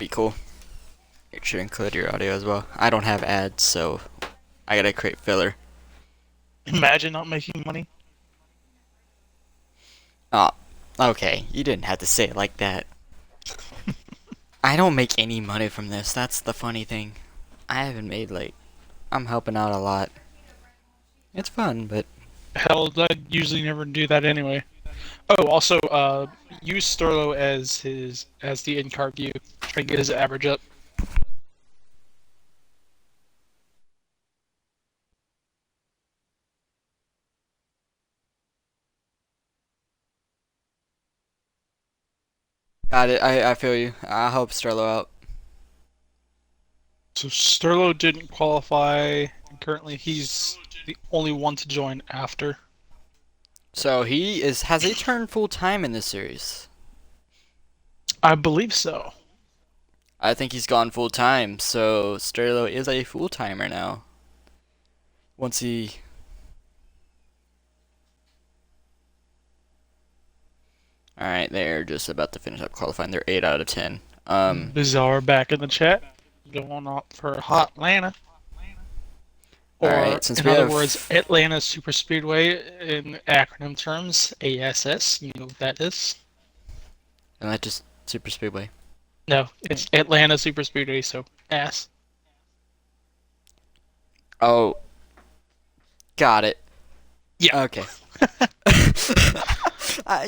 be cool. It should include your audio as well. I don't have ads, so I gotta create filler. Imagine not making money. Oh, okay. You didn't have to say it like that. I don't make any money from this. That's the funny thing. I haven't made I'm helping out a lot. It's fun, but Hell, I usually never do that anyway. Oh, also, use Storlo as the in-card view. Try and get his average up. got it. I feel you. I'll help Sterlo out. So Sterlo didn't qualify, and currently he's the only one to join after. So has he turned full time in this series? I believe so. I think he's gone full time, so Sterlo is a full timer now. Once he Alright, they're just about to finish up qualifying. They're 8 out of 10. Bizarre back in the chat, going off for Hot Atlanta. Or, Alright, since in we other have words, Atlanta Super Speedway in acronym terms, ASS. You know what that is? and that just Super Speedway. No, it's Atlanta Super Speedway, so ass. Oh, got it. Yeah. Okay. I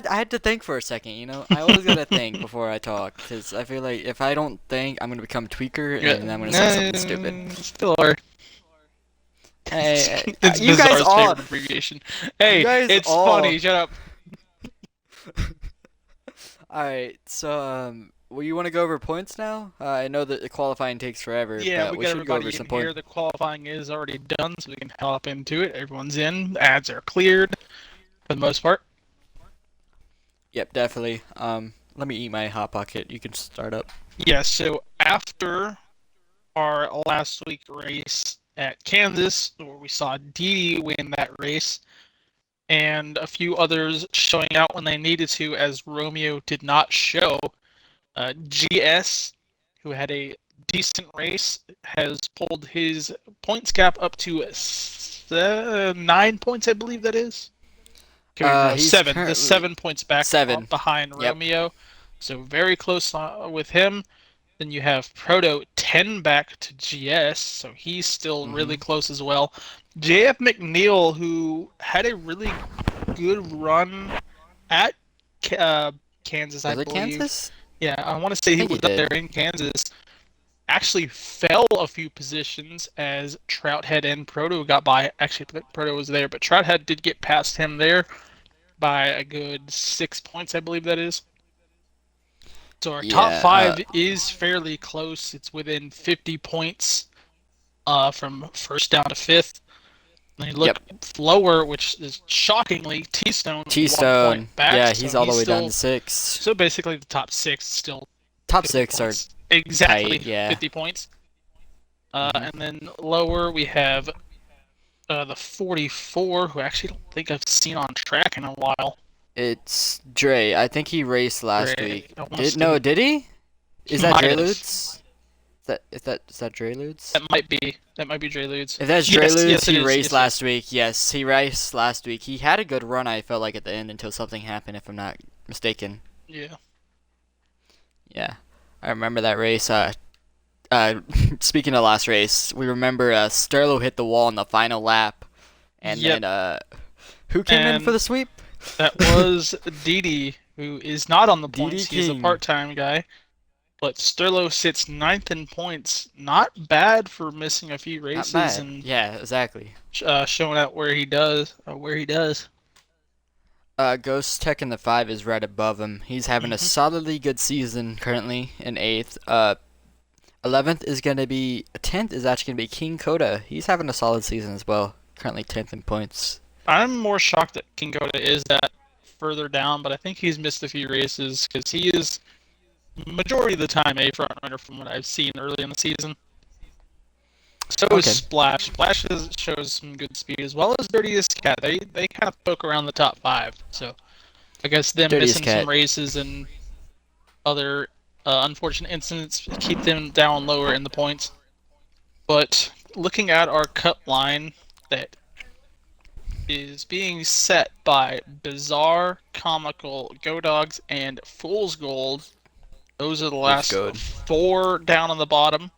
had to think for a second. I always gotta think before I talk, because I feel like if I don't think, I'm gonna become tweaker, and I'm gonna say something stupid. Still are. Hey, It's you guys Bizarre's all, favorite abbreviation. Hey, you guys it's all. funny. Shut up. All right, so well, you want to go over points now? I know that the qualifying takes forever, Yeah, but we we got should go over everybody some in here. points. The qualifying is already done, so we can hop into it. Everyone's in. Ads are cleared for the most part. Yep, definitely. Let me eat my hot pocket. You can start up. Yeah, so after our last week race at Kansas, where we saw Didi win that race, and a few others showing out when they needed to, as Romeo did not show, GS, who had a decent race, has pulled his points gap up to 9 points, I believe that is. Okay, no, He's 7. The currently 7 points back 7. behind Yep. Romeo. So very close with him. Then you have Proto 10 back to GS, so he's still really close as well. JF McNeil, who had a really good run at Kansas, I Was it believe. Kansas? Yeah, I want to say I he think was he up there did. in Kansas. Actually fell a few positions as Trouthead and Proto got by. Actually, Proto was there, but Trouthead did get past him there by a good 6 points, I believe that is. So our top Yeah. 5 is fairly close. It's within 50 points from first down to fifth. And you look Yep. lower, which is shockingly T-Stone 1 T-Stone. point back. Yeah, So he's all the he's way down to still 6. so basically the top 6 still Top 50 6 are points. Exactly tight. Yeah. 50 points. And then lower we have the 44, who I actually don't think I've seen on track in a while. It's Dre. I think he raced last week. Did Did he? Is that Dre Ludes? Is that Dre Ludes? That might be Dre Ludes. If that's Dre Yes, Ludes, yes, it he is. raced Yes, last week. Yes, he raced last week. He had a good run, I felt like, at the end until something happened, if I'm not mistaken. Yeah. Yeah. I remember that race. Speaking of last race, we remember Sterlo hit the wall in the final lap. And Yep. then, who came in for the sweep? That was Didi, who is not on the Didi points. He's a King. part-time guy. But Sterlo sits 9th in points. Not bad for missing a few Not races bad. and Yeah, exactly. showing out where he does. Ghost Tech in the 5 is right above him. He's having a solidly good season currently in 8th. 11th is going to be... 10th is actually going to be King Coda. He's having a solid season as well. Currently 10th in points. I'm more shocked that King Coda is that further down, but I think he's missed a few races because he is majority of the time a front runner from what I've seen early in the season. So is Splash. Splash shows some good speed as well as Dirtiest Cat. They kind of poke around the top 5. So I guess them Dirtiest missing Cat. some races and other unfortunate incidents keep them down lower in the points. But looking at our cut line that is being set by Bizarre, Comical, Go Dogs, and Fool's Gold. Those are the Fool's last Gold. four down on the bottom.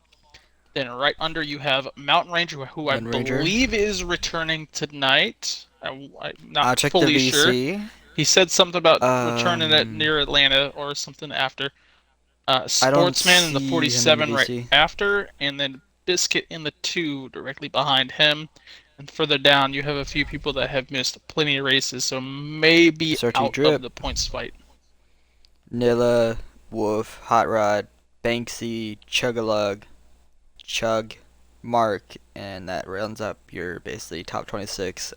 Then right under you have Mountain Ranger, who I Mountain Ranger. believe is returning tonight. I'm I'll not check the fully sure. VC. He said something about returning at Um, near Atlanta or something after. I don't Sportsman in the see him in the 47 right VC. after, and then Biscuit in the 2 directly behind him. And further down, you have a few people that have missed plenty of races, so maybe SRT out of Drip, the points fight. Nilla, Wolf, Hot Rod, Banksy, Chugalug, Chug, Mark, and that rounds up your basically top 26.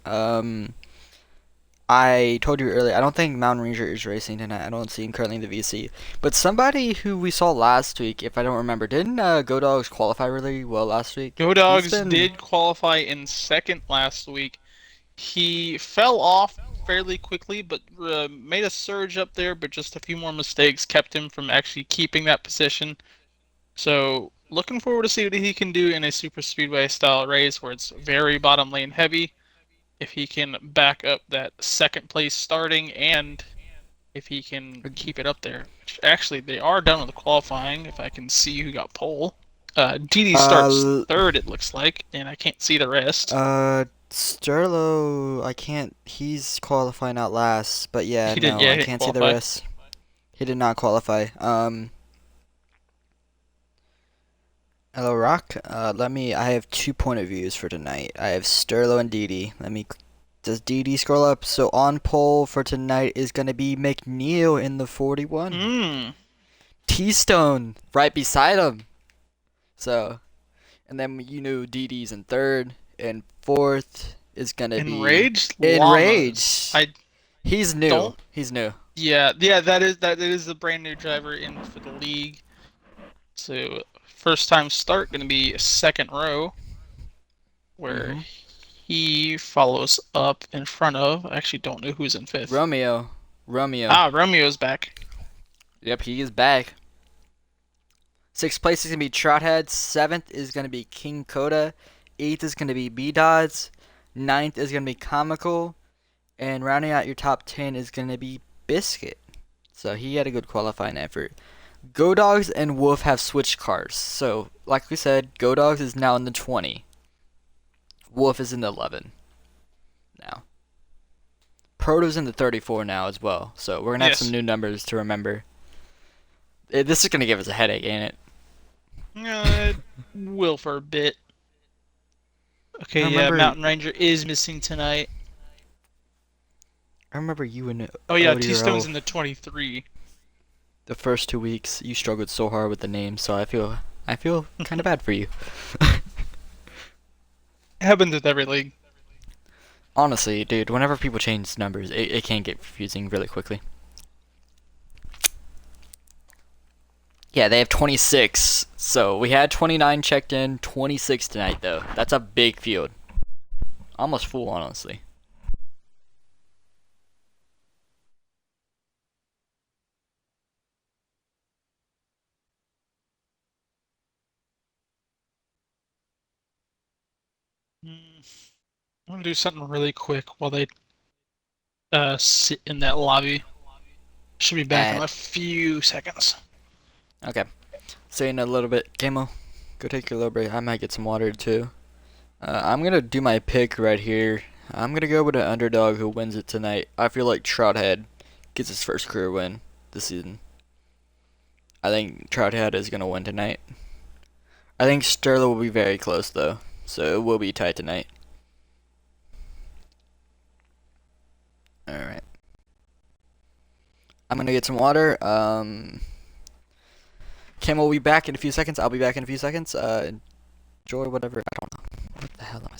I told you earlier, I don't think Mountain Ranger is racing tonight. I don't see him currently in the VC. But somebody who we saw last week, if I don't remember, didn't Go Dogs qualify really well last week? Go He's Dogs been. did qualify in second last week. He fell off fairly quickly, but made a surge up there, but just a few more mistakes kept him from actually keeping that position. So looking forward to see what he can do in a super speedway style race where it's very bottom lane heavy. If he can back up that second place starting and if he can keep it up there. Actually, they are done with the qualifying. If I can see who got pole. DD starts Uh, third, it looks like, and I can't see the rest. Sterlo, I can't. He's qualifying out last, but yeah, He did, no, yeah, I he didn't can't see the qualify. rest. He did not qualify. Hello, Rock. Let me. I have 2 point of views for tonight. I have Sterlo and Didi. Does Didi scroll up? So on pole for tonight is gonna be McNeil in the 41. Hmm. T-Stone right beside him. So, and then you know Didi's in third, and fourth is gonna be Enraged Llamas. Enraged. I He's new. don't. He's new. Yeah. That is a brand new driver in for the league. So first time start going to be second row, where hmm he follows up in front of. I actually don't know who's in fifth. Romeo. Romeo. Ah, Romeo's back. Yep, he is back. Sixth place is gonna be Trothead. Seventh is gonna be King Coda. Eighth is gonna be B Dods. Ninth is gonna be Comical. And rounding out your top 10 is gonna be Biscuit. So he had a good qualifying effort. Go Dogs and Wolf have switched cars. So, like we said, Go Dogs is now in the 20. Wolf is in the 11 now. Proto's in the 34 now as well. So we're gonna have some Yes. new numbers to remember. This is gonna give us a headache, ain't it? Uh, will for a bit. I Okay, yeah, remember. Mountain Ranger is missing tonight. I remember you and Oh yeah, T-Stone's ODRO in the 23. the first 2 weeks. You struggled so hard with the name, so I feel kind of bad for you. Happens with every league. Honestly, dude, whenever people change numbers, it can get confusing really quickly. Yeah, they have 26. So we had 29 checked in, 26 tonight though. That's a big field. Almost full, honestly. Hmm, I'm gonna do something really quick while they sit in that lobby. Should be back in At a few seconds. okay. See you in a little bit. Camo, go take your little break. I might get some water too. I'm gonna do my pick right here. I'm gonna go with an underdog who wins it tonight. I feel like Trouthead gets his first career win this season. I think Trouthead is gonna win tonight. I think Sterling will be very close though, so it will be tight tonight. All right. I'm gonna get some water. Cam will be back in a few seconds. I'll be back in a few seconds. Enjoy whatever. I don't know. What the hell am I?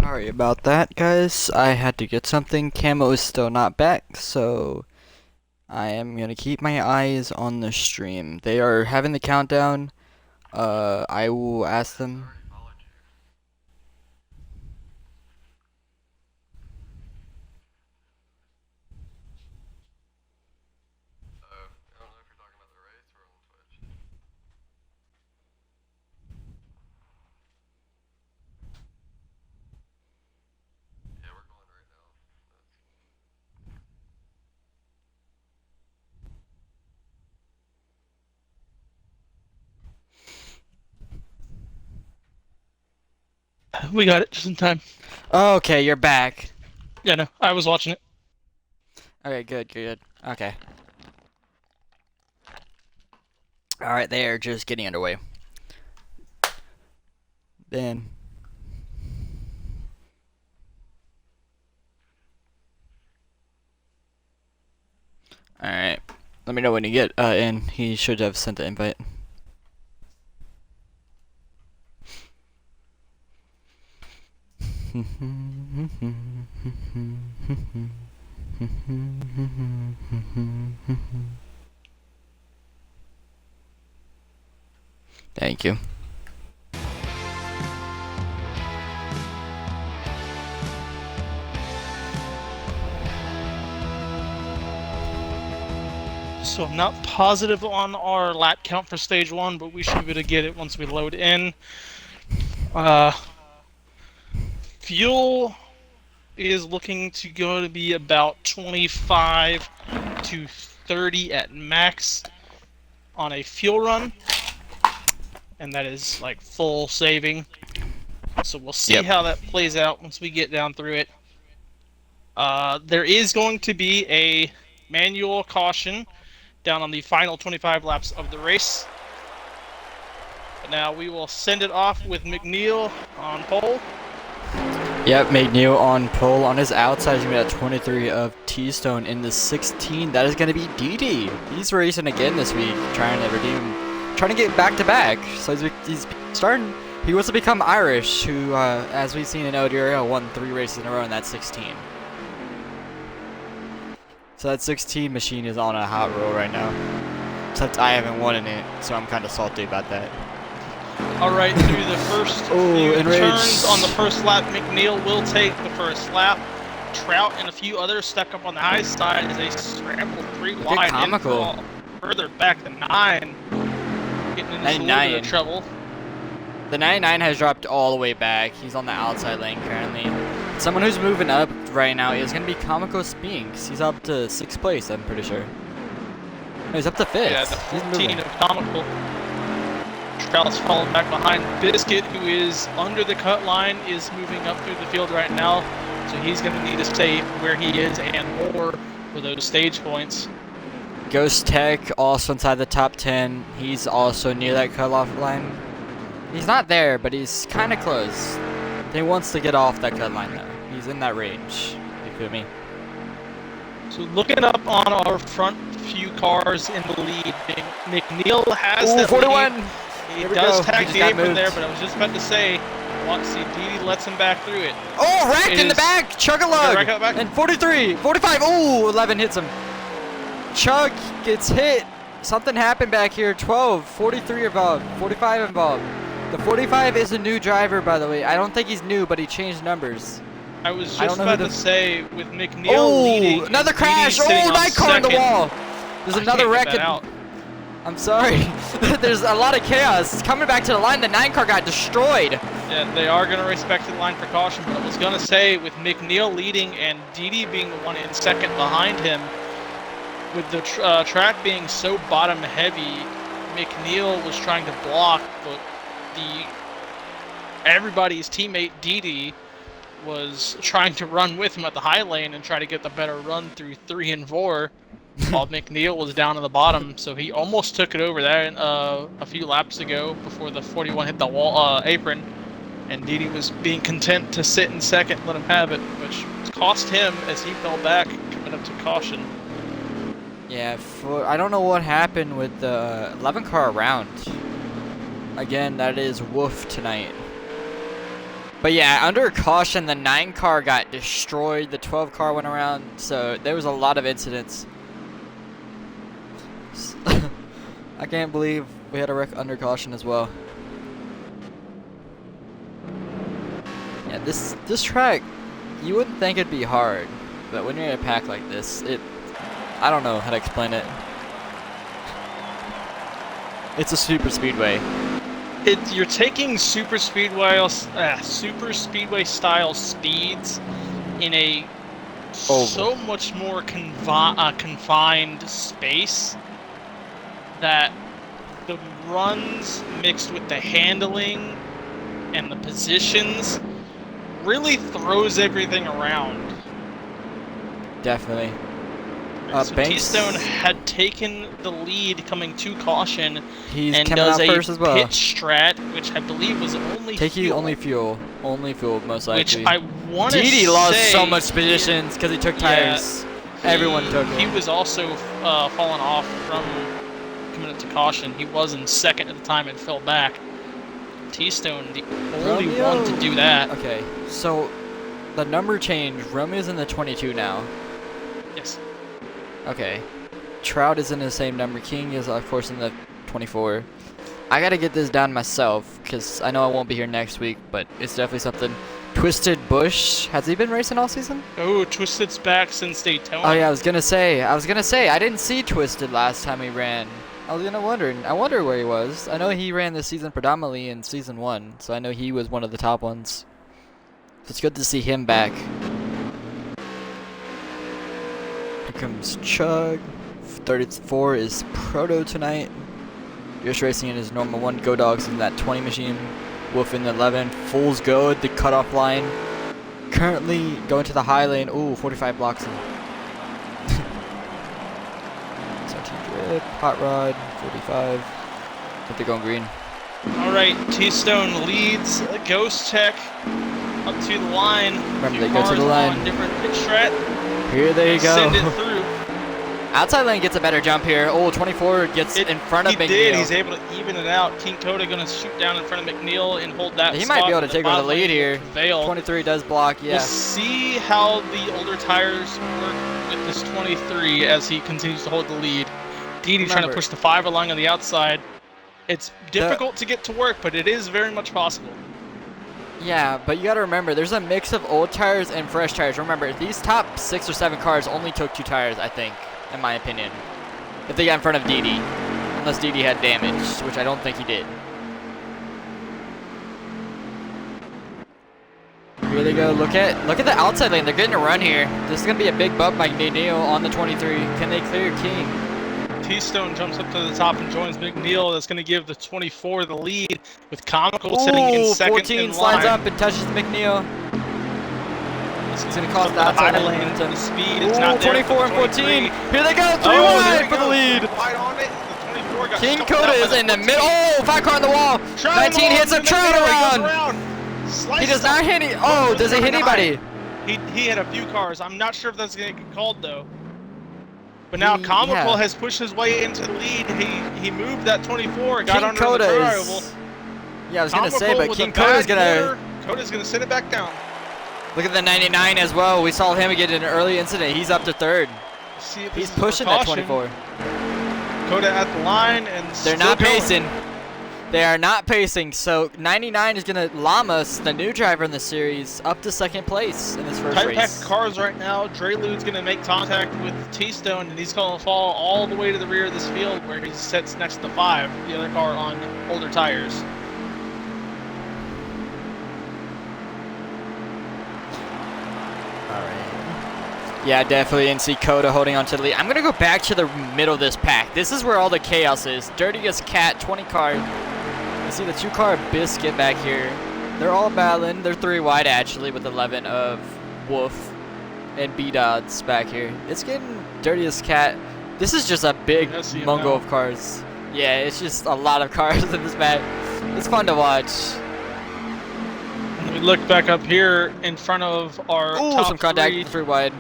Sorry about that, guys. I had to get something. Camo is still not back, so I am gonna keep my eyes on the stream. They are having the countdown. I will ask them. We got it just in time. Okay, you're back. Yeah, no, I was watching it. Okay, good. Okay. Alright, they are just getting underway. Then. Alright. Let me know when you get in. He should have sent the invite. Thank you. So I'm not positive on our lap count for stage 1, but we should be able to get it once we load in. Fuel is looking to go to be about 25 to 30 at max on a fuel run, and that is like full saving. So we'll see how that plays out once we get down through it. There is going to be a manual caution down on the final 25 laps of the race. But now we will send it off with McNeil on pole. Yep, McNeil on pole. On his outside, he's going to be at 23 of T-Stone. In the 16, that is going to be DD. He's racing again this week, trying to get back-to-back. So he's starting. He wants to become Irish, who, as we've seen in ODRL, won 3 races in a row in that 16. So that 16 machine is on a hot roll right now. Except I haven't won in it, so I'm kind of salty about that. Alright, through the first few turns on the first lap, McNeil will take the first lap. Trout and a few others stuck up on the high side as they scramble 3 wide. Comical. Further back to 9. Getting into a little bit of trouble. The 99 has dropped all the way back. He's on the outside lane currently. Someone who's moving up right now is going to be Comical Spinks. He's up to 6th place, I'm pretty sure. No, he's up to 5th. Yeah, the 14 of Comical. Trout's falling back behind. Biscuit, who is under the cut line, is moving up through the field right now. So he's going to need to stay where he is and more for those stage points. Ghost Tech also inside the top 10. He's also near that cutoff line. He's not there, but he's kind of close. He wants to get off that cut line though. He's in that range. You feel me? So looking up on our front few cars in the lead, McNeil has that 41. lead. He does tag the apron there, but I was just about to say, want to see Didi lets him back through it. Oh, wrecked in the back! Chug-a-lug! And 43, 45, ooh, 11 hits him. Chug gets hit. Something happened back here. 12, 43 involved, 45 involved. The 45 is a new driver, by the way. I don't think he's new, but he changed numbers. I was just about to say, with McNeil leading, another crash! Oh, night car on the wall! There's another wreck. I'm sorry. There's a lot of chaos. It's coming back to the line. The 9 car got destroyed. Yeah, they are going to respect the line for caution, but I was going to say, with McNeil leading and Didi being the one in second behind him, with the track being so bottom heavy, McNeil was trying to block, but everybody's teammate Didi was trying to run with him at the high lane and try to get the better run through 3 and 4, while McNeil was down in the bottom. So he almost took it over there a few laps ago before the 41 hit the wall apron, and Didi was being content to sit in second and let him have it, which cost him as he fell back coming up to caution. Yeah, I don't know what happened with the 11 car around. Again, that is Wolf tonight. But yeah, under caution, the 9 car got destroyed. The 12 car went around, so there was a lot of incidents. I can't believe we had a wreck under caution as well. Yeah, this track, you wouldn't think it'd be hard, but when you're in a pack like this, I don't know how to explain it. It's a super speedway. You're taking super speedway style speeds in a so much more confined space that the runs mixed with the handling and the positions really throws everything around. Definitely. So T-Stone had taken the lead coming to caution. He's and coming does out a first as well. pit strat, which I believe was only fuel. Only fuel, most likely. Which I want to say... Didi lost so much positions because he took tires. Everyone took it. He was also falling off from coming up to caution. He was in second at the time and fell back. T-Stone, the only one to do that. Okay, so the number change. Romeo's in the 22 now. Yes. Okay. Trout is in the same number. King is, of course, in the 24. I gotta get this down myself, because I know I won't be here next week, but it's definitely something. Twisted Bush, has he been racing all season? Oh, Twisted's back since Daytona. Oh yeah, I was gonna say, I didn't see Twisted last time he ran. I wonder where he was. I know he ran this season predominantly in season 1, so I know he was one of the top ones. So it's good to see him back. Here comes Chug. 34 is Proto tonight. Just racing in his normal one. Go Dogs in that 20 machine. Wolf in the 11. Fool's Go at the cutoff line. Currently going to the high lane. Ooh, 45 blocks him. Drip, Hot Rod, 45. I think they're going green. Alright, T-Stone leads Ghost Tech up to the line. Remember, they go to the line. Different pit strat. Here they go. Send it through. Outside lane gets a better jump here. Oh, 24 gets in front of McNeil. He did. He's able to even it out. King Coda going to shoot down in front of McNeil and hold that. He might be able to take over the lead here. 23 does block, yeah. We'll see how the older tires work with this 23 as he continues to hold the lead. Didi trying to push the 5 along on the outside. It's difficult to get to work, but it is very much possible. Yeah, but you got to remember, there's a mix of old tires and fresh tires. Remember, these top 6 or 7 cars only took 2 tires, I think, in my opinion. If they got in front of Didi. Unless Didi had damage, which I don't think he did. Here they go. Look at the outside lane. They're getting a run here. This is going to be a big bump by McNeil on the 23. Can they clear King? T-Stone jumps up to the top and joins McNeil. That's going to give the 24 the lead with Comical sitting in second 14 in slides line. up and touches McNeil. It's going to cost the outside lane. The speed is not there. 24 and 14. Here they go. 3 wide for the lead. Wide on it. The 24 got King Coda is in the middle. Oh, 5 car on the wall. 19 hits him. Trout around. He does not hit any. Oh, does he hit anybody? He hit a few cars. I'm not sure if that's going to get called, though. But now Comical has pushed his way into the lead. He moved that 24, got under the variable. Yeah, I was gonna say, but King Coda's gonna send it back down. Look at the 99 as well. We saw him get in an early incident. He's up to 3rd. He's pushing that 24. Coda at the line and they're not pacing. They are not pacing, so 99 is going to Lamas, the new driver in the series, up to 2nd place in this first race. Tight-packed cars right now. Drelude's going to make contact with T-Stone, and he's going to fall all the way to the rear of this field where he sits next to 5, the other car on older tires. Yeah, definitely didn't see Coda holding on to the lead. I'm going to go back to the middle of this pack. This is where all the chaos is. Dirtiest Cat, 20 car. You see the 2-car Biscuit back here. They're all battling. They're 3 wide, actually, with 11 of Wolf and B-Dots back here. It's getting Dirtiest Cat. This is just a big mungo of cars. Yeah, it's just a lot of cars in this pack. It's fun to watch. We look back up here in front of our top some contact, 3 wide.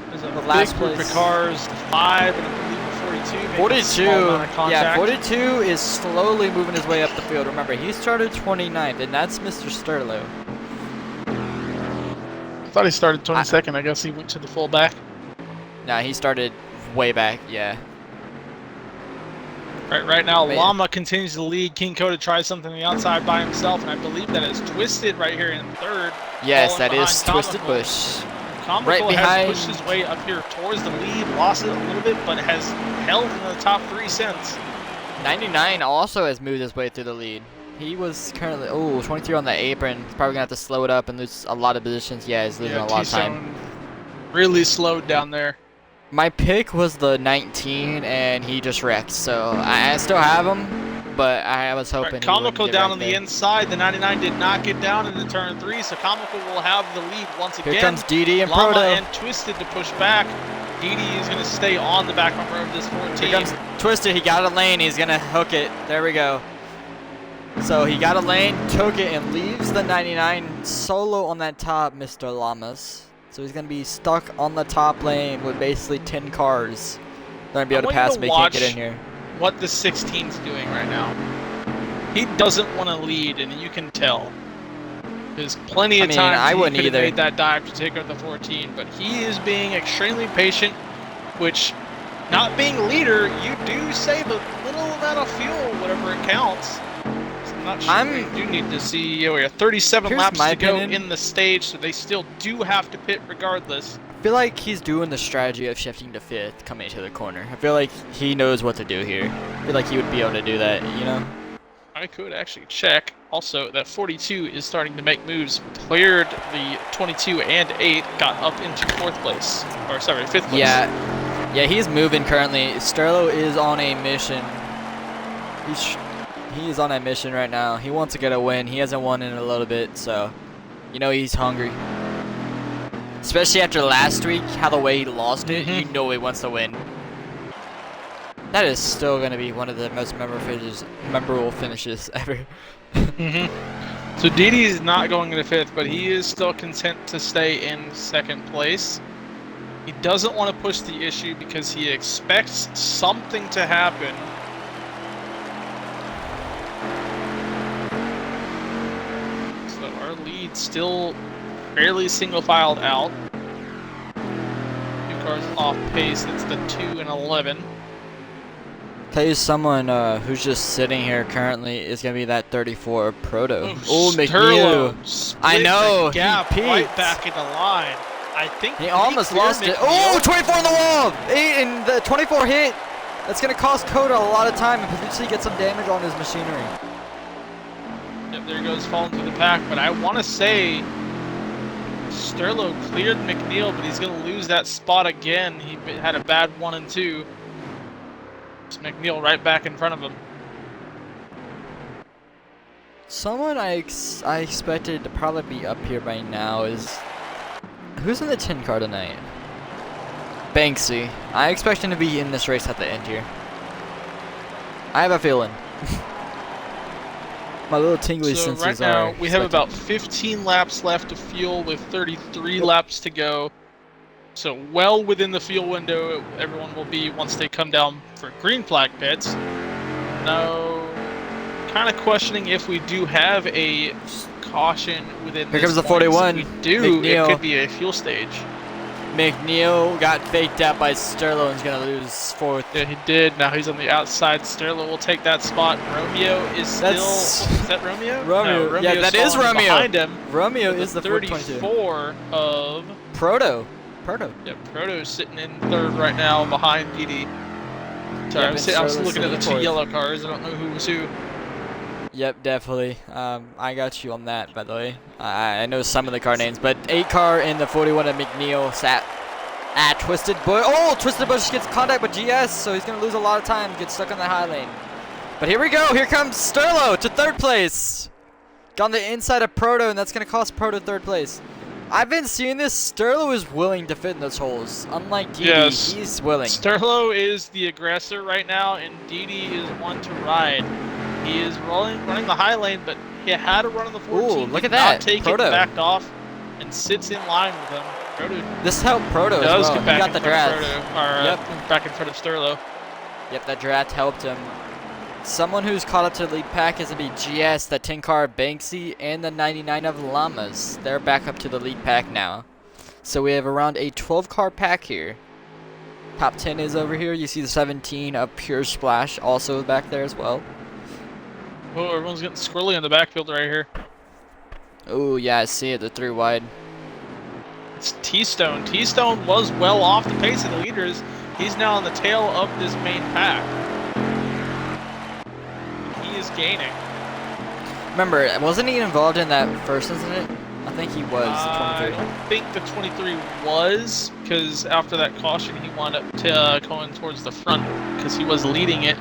There's a big group of cars, 5 and I believe 42. 42, yeah, 42 is slowly moving his way up the field. Remember, he started 29th, and that's Mr. Sterlo. thought he started 22nd. I guess he went to the fullback. Nah, he started way back. Yeah. Right now, Man. Llama continues to lead. King Coda tries something on the outside by himself, and I believe that is Twisted right here in third. Yes, falling that is behind Twisted Comical. Bush. Comical Right behind- has pushed his way up here towards the lead, lost it a little bit, but has held in the top 3 since. 99 also has moved his way through the lead. He was currently 23 on the apron. He's probably gonna have to slow it up and lose a lot of positions. Yeah, he's losing a lot of time. T-Zone really slowed down there. My pick was the 19, and he just wrecked. So I still have him, but I was hoping. Right, he Comical wouldn't get down wrecked on the there. inside. The 99 did not get down into turn 3, so Comical will have the lead once again. Here comes DD and Llama Proto. and Twisted to push back. DD is going to stay on the back bumper of this 14. Here comes Twisted. He got a lane. He's gonna hook it. There we go. So he got a lane, took it, and leaves the 99 solo on that top, Mr. Llamas. So he's gonna be stuck on the top lane with basically 10 cars. They're gonna be able to pass him. He can't get in here. What the 16's doing right now. He doesn't want to lead, and you can tell. There's plenty of times I he wouldn't could have either. made that dive to take out the 14, but he is being extremely patient, which, not being leader, you do save a little amount of fuel, whatever it counts. So I'm not sure. We do need to see. We have 37 Here's laps my to go opinion. in the stage, so they still do have to pit regardless. I feel like he's doing the strategy of shifting to 5th coming to the corner. I feel like he knows what to do here. I feel like he would be able to do that, you know? I could actually check. Also, that 42 is starting to make moves. Cleared the 22 and 8, got up into 4th place. Or, sorry, 5th place. Yeah, he's moving currently. Sterlo is on a mission. He is on a mission right now. He wants to get a win. He hasn't won in a little bit, so you know he's hungry. Especially after last week, how the way he lost it, you know he wants to win. That is still going to be one of the most memorable finishes ever. So Didi is not going into 5th, but he is still content to stay in 2nd place. He doesn't want to push the issue because he expects something to happen. So our lead still fairly single-filed out. 2 cars off pace. It's the 2 and 11. Tell you someone who's just sitting here currently is going to be that 34 Proto. Oh, Sterlo McNeil. split I know, the gap he right peaked. back into line. I think He almost lost it. Oh, 24 on the wall! 8 and the 24 hit. That's going to cost Coda a lot of time and potentially get some damage on his machinery. Yep, there goes falling through the pack, but I want to say Sterlo cleared McNeil, but he's going to lose that spot again. He had a bad 1 and 2. It's McNeil right back in front of him. Someone I expected to probably be up here by now is... Who's in the 10 car tonight? Banksy. I expect him to be in this race at the end here. I have a feeling. My little tingly So senses right now are we have expecting- about 15 laps left of fuel with 33 laps to go. So well within the fuel window everyone will be once they come down for green flag pits. Now, kind of questioning if we do have a caution within Here this comes the point. 41. If we do, McNeil. it could be a fuel stage. McNeil got faked out by Sterlo and is going to lose 4th. Yeah, he did. Now he's on the outside. Sterlo will take that spot. Romeo is still... That's- Is that Romeo? Romeo. No, Yeah, Romeo's that is falling Romeo. behind him. Romeo with is the 422. 34 of... Proto. Yeah, Proto's sitting in 3rd right now behind DD. Sorry, Yep, I'm and was Sterlo's looking at the sitting in 2 4th. yellow cars. I don't know who was who. Yep, definitely. I got you on that, by the way. I know some of the car names, but 8 car in the 41 of McNeil sat at Twisted Bush. Oh, Twisted Bush gets contact with GS, so he's going to lose a lot of time, get stuck on the high lane. But here we go. Here comes Sterlo to 3rd place. Got on the inside of Proto, and that's going to cost Proto 3rd place. I've been seeing this. Sterlo is willing to fit in those holes. Unlike DD, Yes. he's willing. Sterlo is the aggressor right now, and DD is one to ride. He is running the high lane, but he had to run on the 14. Ooh, look did at that. Not take Proto. it, backed off, and sits in line with him. Proto This helped Proto as does well. get He back got in the front of draft. Proto, or back in front of Sterlo. Yep, that draft helped him. Someone who's caught up to the lead pack is going to be GS, the 10 car Banksy, and the 99 of Llamas. They're back up to the lead pack now. So we have around a 12 car pack here. Top 10 is over here. You see the 17 of Pure Splash also back there as well. Oh, everyone's getting squirrely in the backfield right here. Oh yeah, I see it. The 3 wide. It's T-Stone. T-Stone was well off the pace of the leaders. He's now on the tail of this main pack. He is gaining. Remember, wasn't he involved in that first incident? I think he was. I don't think the 23 was, because after that caution he wound up going towards the front because he was leading it.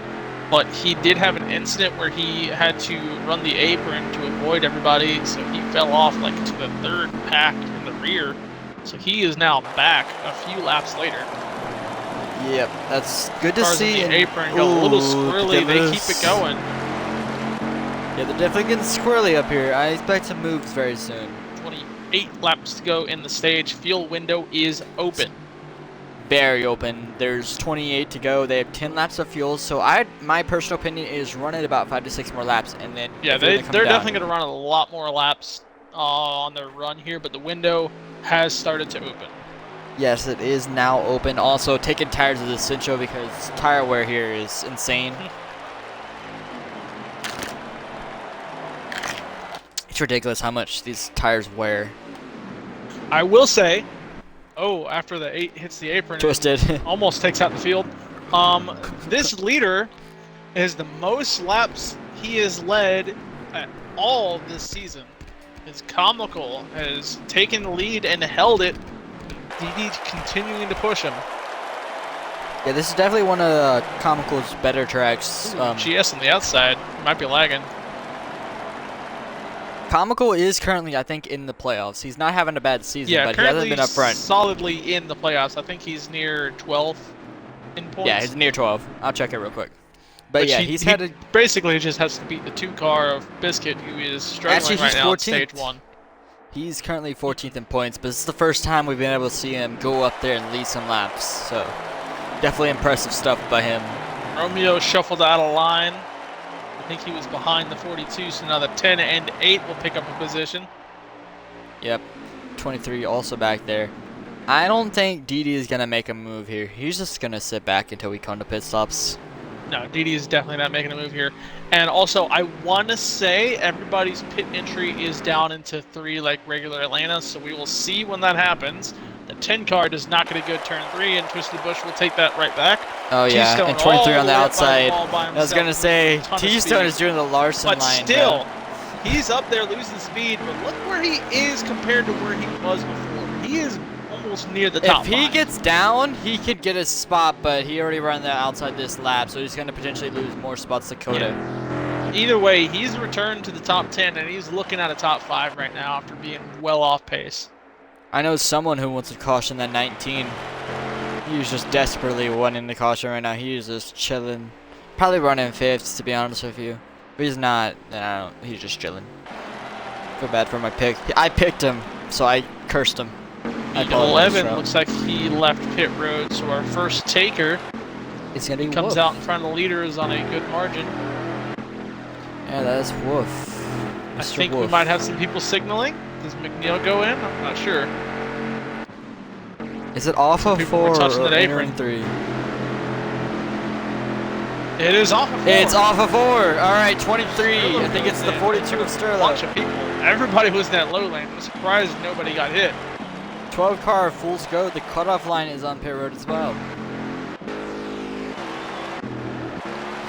But he did have an incident where he had to run the apron to avoid everybody, so he fell off like to the 3rd pack in the rear. So he is now back a few laps later. Yep, that's good to Cars see. in the apron go a little squirrely. They keep it going. Yeah, they're definitely getting squirrely up here. I expect some moves very soon. 28 laps to go in the stage. Fuel window is open. Very open. There's 28 to go. They have 10 laps of fuel. So my personal opinion is run it about 5 to 6 more laps, and then yeah, they're definitely going to run a lot more laps on their run here. But the window has started to open. Yes, it is now open. Also, taking tires of the Cincho because tire wear here is insane. It's ridiculous how much these tires wear. I will say, after the 8 hits the apron, Twisted. almost takes out the field. This leader is the most laps he has led at all this season. His Comical has taken the lead and held it. DD continuing to push him. Yeah, this is definitely one of Comical's better tracks. GS on the outside might be lagging. Comical is currently, I think, in the playoffs. He's not having a bad season, Yeah, but he hasn't currently been up front. solidly in the playoffs. I think he's near 12th in points. Yeah, he's near 12. I'll check it real quick. But Which yeah, he had a... basically just has to beat the 2 car of Biscuit, who is struggling Actually, right he's now 14th. at stage 1. He's currently 14th in points, but this is the first time we've been able to see him go up there and lead some laps. So, definitely impressive stuff by him. Romeo shuffled out of line. I think he was behind the 42, so now the 10 and 8 will pick up a position. Yep, 23 also back there. I don't think DD is going to make a move here. He's just going to sit back until we come to pit stops. No, DD is definitely not making a move here. And also, I want to say everybody's pit entry is down into 3 like regular Atlanta, so we will see when that happens. The 10 car does not get a good turn 3, and Twisted Bush will take that right back. Oh yeah, T-Stone and 23 on the all way up by outside. wall by I was going to himself. say, Ton of T-Stone speed. is doing the Larson But line. still, bro. he's up there losing speed, but look where he is compared to where he was before. He is almost near the top If he line. gets down, he could get a spot, but he already ran the outside this lap, so he's going to potentially lose more spots to Coda. Yeah. Either way, he's returned to the top 10, and he's looking at a top 5 right now after being well off pace. I know someone who wants to caution that 19. He's just desperately wanting to caution right now. He's just chilling. Probably running 5th, to be honest with you. If he's not, then I don't. He's just chilling. Feel bad for my pick. I picked him, so I cursed him. I The apologize, 11 bro. looks like he left pit road, so our first taker It's gonna be comes Wolf. out in front of the leaders on a good margin. Yeah, that's Wolf. I Mr. think Wolf. we might have some people signaling. Does McNeil go in? I'm not sure. Is it off of People were 4 touching or that entering apron. 3? It is off of 4. It's off of 4. All right, 23. Sterlo I think it's the goes in. 42 of A bunch Sterlo. of people. Everybody was in that low lane. I'm surprised nobody got hit. 12 car, full go. The cutoff line is on pit road as well.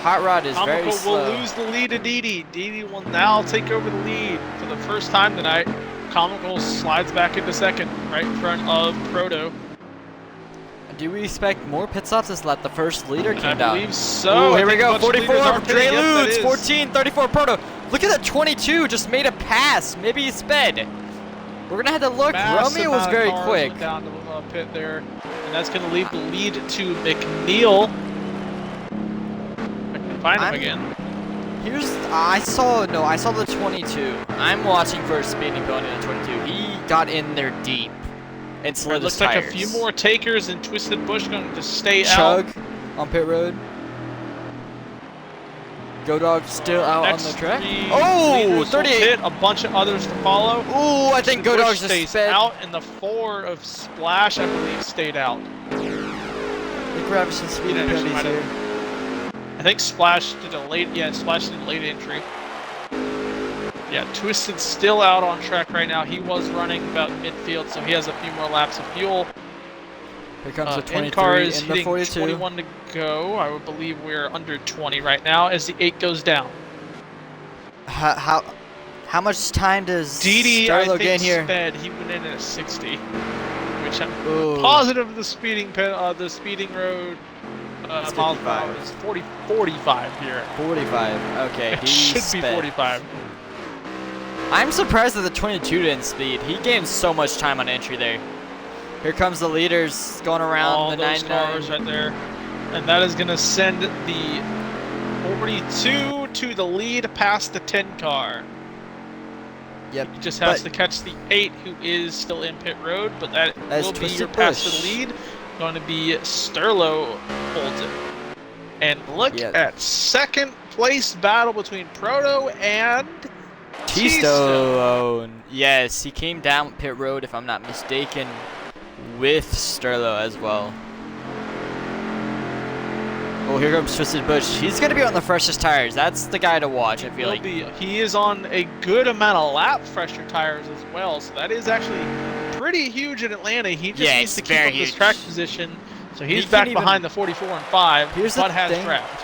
Hot Rod is very Comical slow. will lose the lead to DD. DD will now take over the lead for the first time tonight. Comical slides back into second, right in front of Proto. Do we expect more pit stops this lap? The first leader I came down. believe so. Ooh, I here we think a go. bunch of 44 leaders are for Dre pitting. Yes, that Lutz. is. 14, 34 Proto. Look at that 22. Just made a pass. Maybe he sped. We're going to have to look. Massive Romeo was amount of very cars quick. went down to the pit there, and that's going to leave the lead to McNeil. I can find him again. I saw the 22. I'm watching for a speeding penalty on the 22. He got in there deep and It slid his looks like tires. a few more takers, and Twisted Bush going to stay out. Chug on pit road. Go Dog still out on Next the track. three Oh, leaders will 38. hit, a bunch of others to follow. Ooh, I think Go Busch Dog just stays sped. out, and the 4 of Splash, I believe, stayed out. I think we're having some speed Yeah, penalties might here. I think Splash did a late, Splash did a late entry. Yeah, Twisted's still out on track right now. He was running about midfield, so he has a few more laps of fuel. Here comes the In-car 23 is and the hitting 42. 21 to go. I would believe we're under 20 right now as the 8 goes down. How much time does Didi, I Sterlo think, get in here? sped. He went in at a 60, which I'm Ooh. positive the speeding road It's miles per 55. hour is 45 here. 45. Okay, It he should be sped. 45. I'm surprised that the 22 didn't speed. He gained so much time on entry there. Here comes the leaders going around All the those 99. cars right there, and that is going to send the 42 to the lead past the 10 car. Yep. He just has but- to catch the 8, who is still in pit road, but that That's will be Twisted your pass to Busch. the lead. Going to be Sterlo holds it. And look Yeah. at second place battle between Proto and T-Stone. Yes, he came down pit road, if I'm not mistaken, with Sterlo as well. Oh, here comes Twisted Busch. He's going to be on the freshest tires. That's the guy to watch, I feel like. He is on a good amount of lap fresher tires as well, so that is actually pretty huge in Atlanta. He just Yeah, needs to it's keep up very this huge. track position. So he's He back can't even- behind the 44 and 5, Here's the but has thing. draft.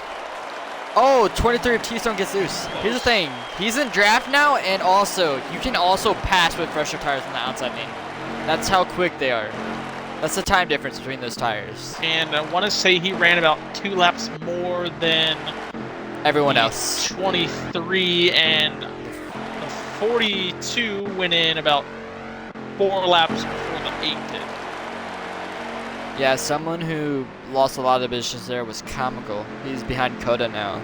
Oh, 23 of T-Stone gets loose. Here's the thing. He's in draft now, and also, you can also pass with fresher tires on the outside lane. That's how quick they are. That's the time difference between those tires. And I want to say he ran about 2 laps more than Everyone the else. 23, and the 42 went in about 4 laps before the 8 did. Yeah, someone who lost a lot of positions there was Comical. He's behind Coda now.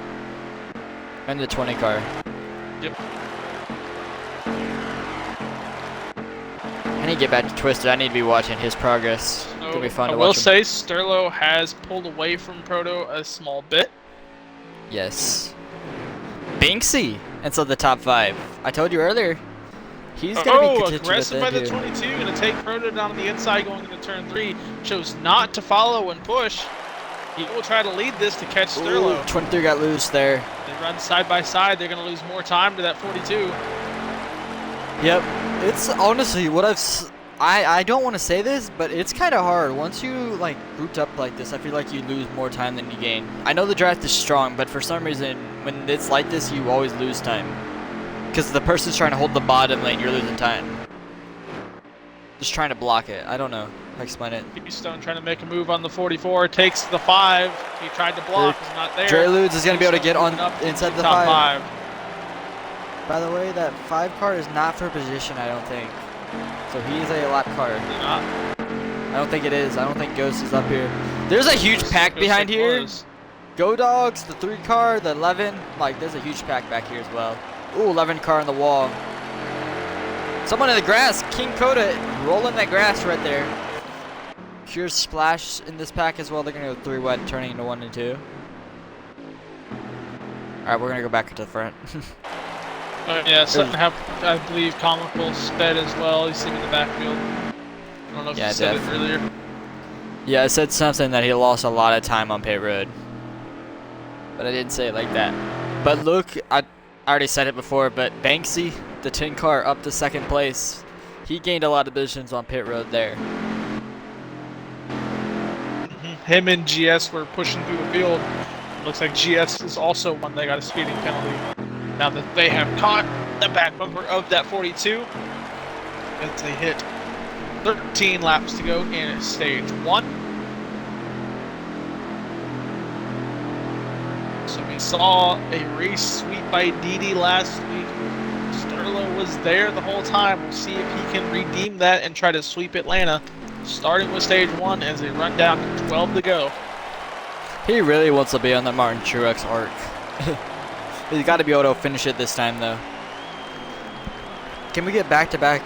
In the 20 car. Yep. I need to get back to Twisted. I need to be watching his progress. It's So gonna be fun I to will watch him. say Sterlo has pulled away from Proto a small bit. Yes. Banksy inside the top 5. I told you earlier. He's gonna be contention aggressive by with the that dude. 22, gonna take Proto down on the inside going into turn 3. Chose not to follow and push. He will try to lead this to catch Sterlo. Ooh, 23 got loose there. They run side by side. They're gonna lose more time to that 42. Yep. It's honestly what I don't want to say this, but it's kind of hard. Once you like grouped up like this, I feel like you lose more time than you gain. I know the draft is strong, but for some reason, when it's like this, you always lose time. Because the person's trying to hold the bottom lane, you're losing time. Just trying to block it. I don't know how to explain it. Keystone trying to make a move on the 44. Takes the 5. He tried to block. He's not there. Dre Ludes is going to be able to get on Moving up inside into the top 5. 5. By the way, that 5 car is not for position, I don't think. So he's a lap car. Not. I don't think it is. I don't think Ghost is up here. There's a huge pack Looks behind like here. was. Go Dogs, the 3 car, the 11. Like, there's a huge pack back here as well. Ooh, 11 car on the wall. Someone in the grass. King Coda rolling that grass right there. Here's Splash in this pack as well. They're going to go 3 wide, turning into 1 and 2. Alright, we're going to go back to the front. Yeah, Sutton have, I believe, Comical sped as well. He's sitting in the backfield. I don't know if Yeah, you said Def. it earlier. Yeah, I said something that he lost a lot of time on pit road. But I didn't say it like that. But look, I already said it before, but Banksy, the 10 car, up to 2nd place. He gained a lot of positions on pit road there. Him and GS were pushing through the field. Looks like GS is also one that got a speeding penalty. Now that they have caught the back bumper of that 42, as they hit 13 laps to go in stage 1. So we saw a race sweep by Didi last week. Sterlo was there the whole time. We'll see if he can redeem that and try to sweep Atlanta, starting with stage 1 as they run down to 12 to go. He really wants to be on the Martin Truex arc. He's got to be able to finish it this time, though. Can we get back-to-back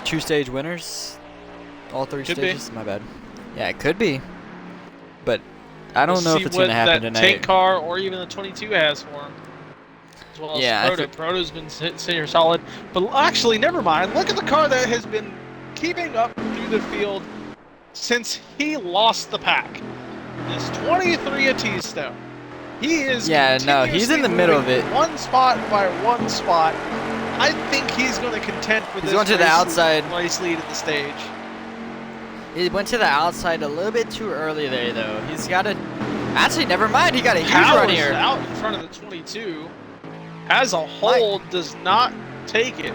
2-stage winners? All 3 Could be. stages? My bad. Yeah, it could be. But I don't know if it's going to happen that tonight. tank car or even the 22 has for him. as well Yeah, as Proto. Proto's been sitting here solid. But actually, never mind. Look at the car that has been keeping up through the field since he lost the pack. This 23 at T-Stone. He is he's in the middle of it. One spot by one spot. I think he's going to contend for this going to the outside. race lead at the stage. He went to the outside a little bit too early there, though. He's got a... Actually, never mind. He got a huge run here. Out in front of the 22. As a whole, does not take it.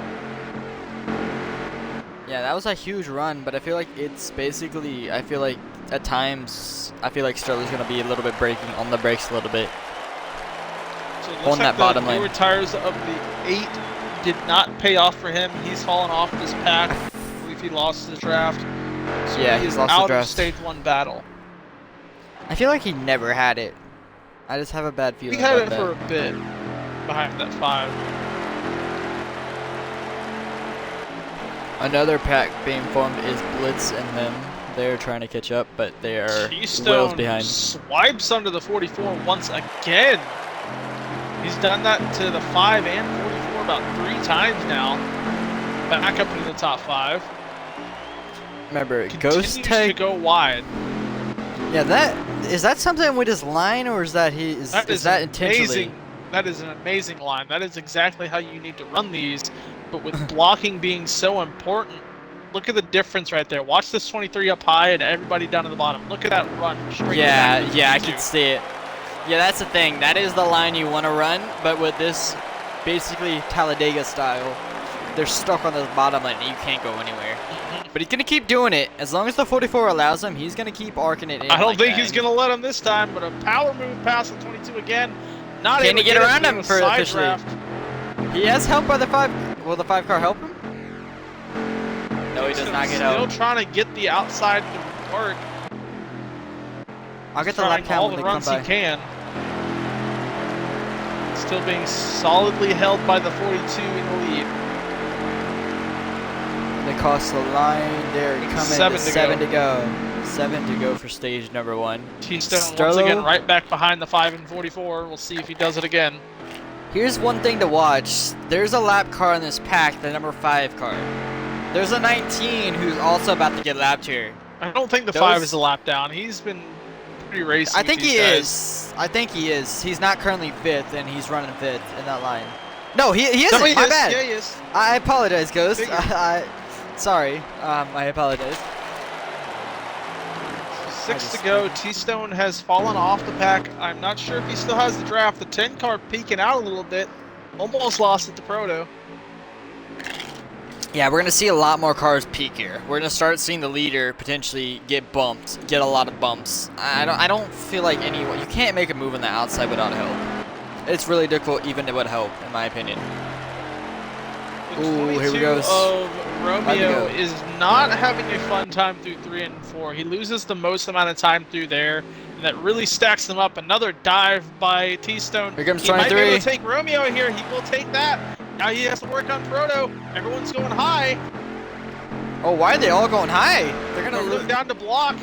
Yeah, that was a huge run, but I feel like it's basically... I feel like at times, I feel like Sterling's going to be a little bit braking on the brakes a little bit. So it looks on like that bottom lane. The newer tires of the 8 did not pay off for him. He's fallen off this pack. I believe he lost the draft. So yeah, he's lost out the draft. of stage 1 battle. I feel like he never had it. I just have a bad feeling. He had it about for that. a bit behind that 5. Another pack being formed is Blitz and them. They're trying to catch up, but they are well Keystone behind. swipes under the 44 once again. He's done that to the 5 and 44 about 3 times now. Back up into the top 5. Remember, Continues Ghost to Tag. go wide. Yeah, that is something with his line, or is that is that intentionally? Amazing. That is an amazing line. That is exactly how you need to run these. But with blocking being so important, look at the difference right there. Watch this 23 up high and everybody down at the bottom. Look at that run. Straight back to I 22. can see it. Yeah, that's the thing. That is the line you want to run, but with this, basically Talladega style, they're stuck on the bottom lane and you can't go anywhere. But he's gonna keep doing it as long as the 44 allows him. He's gonna keep arcing it in. I don't like think that. he's going to let him this time, but a power move past the 22 again. Not Can able he to get around into him a for side officially? draft. He has help by the 5. Will the 5 car help him? No, he does not get help. Still trying to get the outside to work. I'll get the Trying lap count all when the they come runs by. he can. Still being solidly held by the 42 in the lead. They cross the line. They're coming. 7 to go. 7 to go for stage number 1. T-Stone once Sterlo. again right back behind the 5 and 44. We'll see if he does it again. Here's one thing to watch. There's a lap car in this pack, the number 5 car. There's a 19 who's also about to get lapped here. I don't think the 5 is a lap down. He's been pretty racy. I think he is. I think he is. He's not currently 5th, and he's running 5th in that line. No, he isn't. No, he My is. bad. Yeah, he is. I apologize, Ghost. Figured. Sorry. I apologize. 6 to go. T-Stone has fallen off the pack. I'm not sure if he still has the draft. The 10 car peeking out a little bit. Almost lost it to Proto. Yeah, we're gonna see a lot more cars peak here. We're gonna start seeing the leader potentially get bumped, get a lot of bumps. I don't feel like anyone. You can't make a move on the outside without help. It's really difficult, even with help, in my opinion. The Ooh, here we 22 go. of Romeo go. is not having a fun time through 3 and 4. He loses the most amount of time through there, and that really stacks them up. Another dive by T-Stone. Here comes He might be 23. able to take Romeo here. He will take that. Now he has to work on Proto. Everyone's going high. Oh, why are they all going high? They're gonna Moving lose. down to block.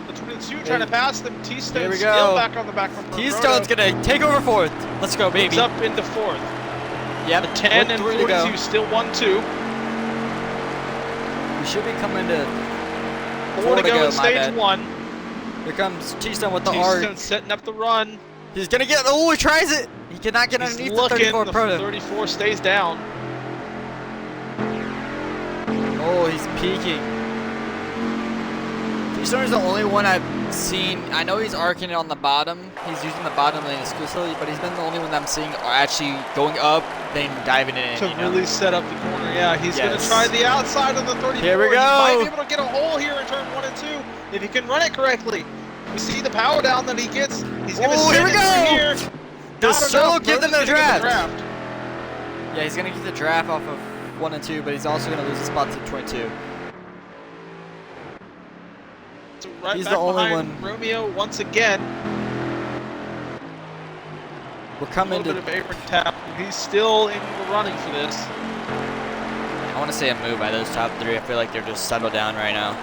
The 22 trying to pass them. Here T-Stone we still go. back on the back from T-Stone's gonna take over 4th. Let's go, baby. Moves up into 4th. Yep. The 10 and 3 to go. 42 still 1-2. We should be coming to 4 to go in my stage bad. 1. Here comes T-Stone with the T-Stone arc. setting up the run. He's gonna get. Oh, he tries it. He cannot get He's underneath the looking. 34 The Proto. 34 stays down. Oh, he's peeking. T-Stone is the only one I've seen. I know he's arcing it on the bottom. He's using the bottom lane exclusively, but he's been the only one that I'm seeing actually going up, then diving in. To you know? really set up the corner. Yeah, he's going to Yes. try the outside of the 34. Here we He go. might be able to get a hole here in turn 1 and 2 if he can run it correctly. We see the power down that he gets. He's going to Oh, send here we it go. through here. Does Not Solo enough. give them the Proto's gonna get draft? Yeah, he's gonna get the draft off of 1 and 2, but he's also gonna lose the spot to 22. So right He's back the only behind one. Romeo once again. We're A coming little to. bit of apron tap. He's still in the running for this. I want to say a move by those top 3. I feel like they're just settled down right now.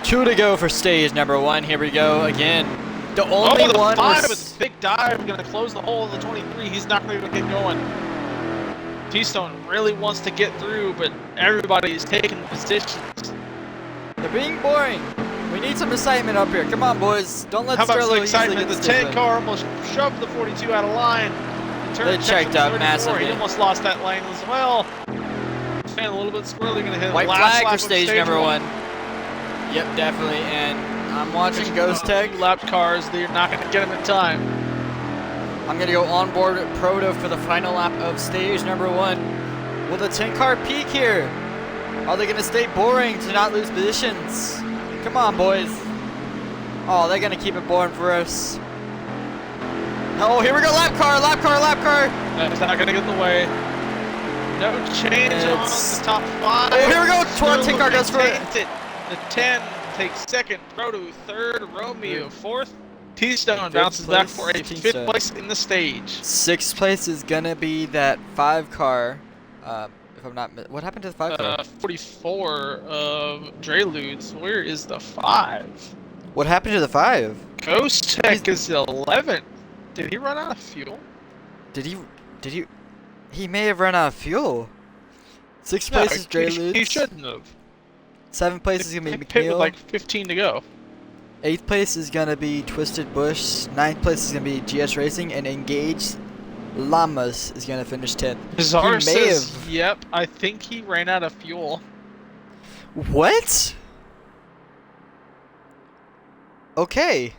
2 to go for stage number 1. Here we go again. The only the one 5 was... with big dive, gonna close the hole in the 23. He's not gonna get going. T-Stone really wants to get through, but everybody's taking positions. They're being boring. We need some excitement up here. Come on, boys. Don't let How about some Sterlo easily excitement? get The this 10 win. car almost shoved the 42 out of line. They checked out massively. He almost lost that lane as well. And a little bit squirrely, gonna hit White last flag lap for of stage number 1. Yep, definitely. And I'm watching Ghost Tech. Lapped cars, they're not gonna get them in time. I'm gonna go on board Proto for the final lap of stage number 1. Will the 10 car peak here? Are they gonna stay boring to not lose positions? Come on, boys. Oh, they're gonna keep it boring for us. Oh, here we go, lap car, lap car, lap car. That's not gonna get in the way. No change on It's- the top 5. Oh, here we go, 10 car goes first. It. The 10 takes second, Proto 3rd, Romeo 4th. T-Stone Fifth bounces back place, for a T-Stone. 5th place in the stage. 6th place is gonna be that 5 car. If I'm not, what happened to the 5 car? 44 of Dreludes. Where is the 5? What happened to the 5? Ghost Tech is 11th. Did he run out of fuel? Did he? He may have run out of fuel. 6th place is Dreludes. He shouldn't have. 7th place is gonna be Pit with McNeil. like 15 to go. 8th place is gonna be Twisted Bush. 9th place is gonna be GS Racing, and Engaged Llamas is gonna finish 10th. Bizarre He may says, have. yep, I think he ran out of fuel. What? Okay.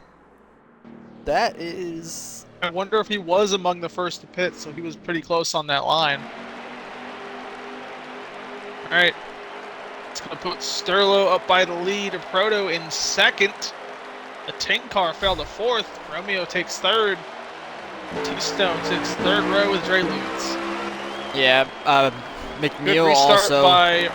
That is. I wonder if he was among the first to pit, so he was pretty close on that line. Alright. It's going to put Sterlo up by the lead. Proto in second. The 10 car fell to 4th. Romeo takes 3rd. T-Stone sits 3rd row with Dreludes. Yeah. Good McNeil restart also. by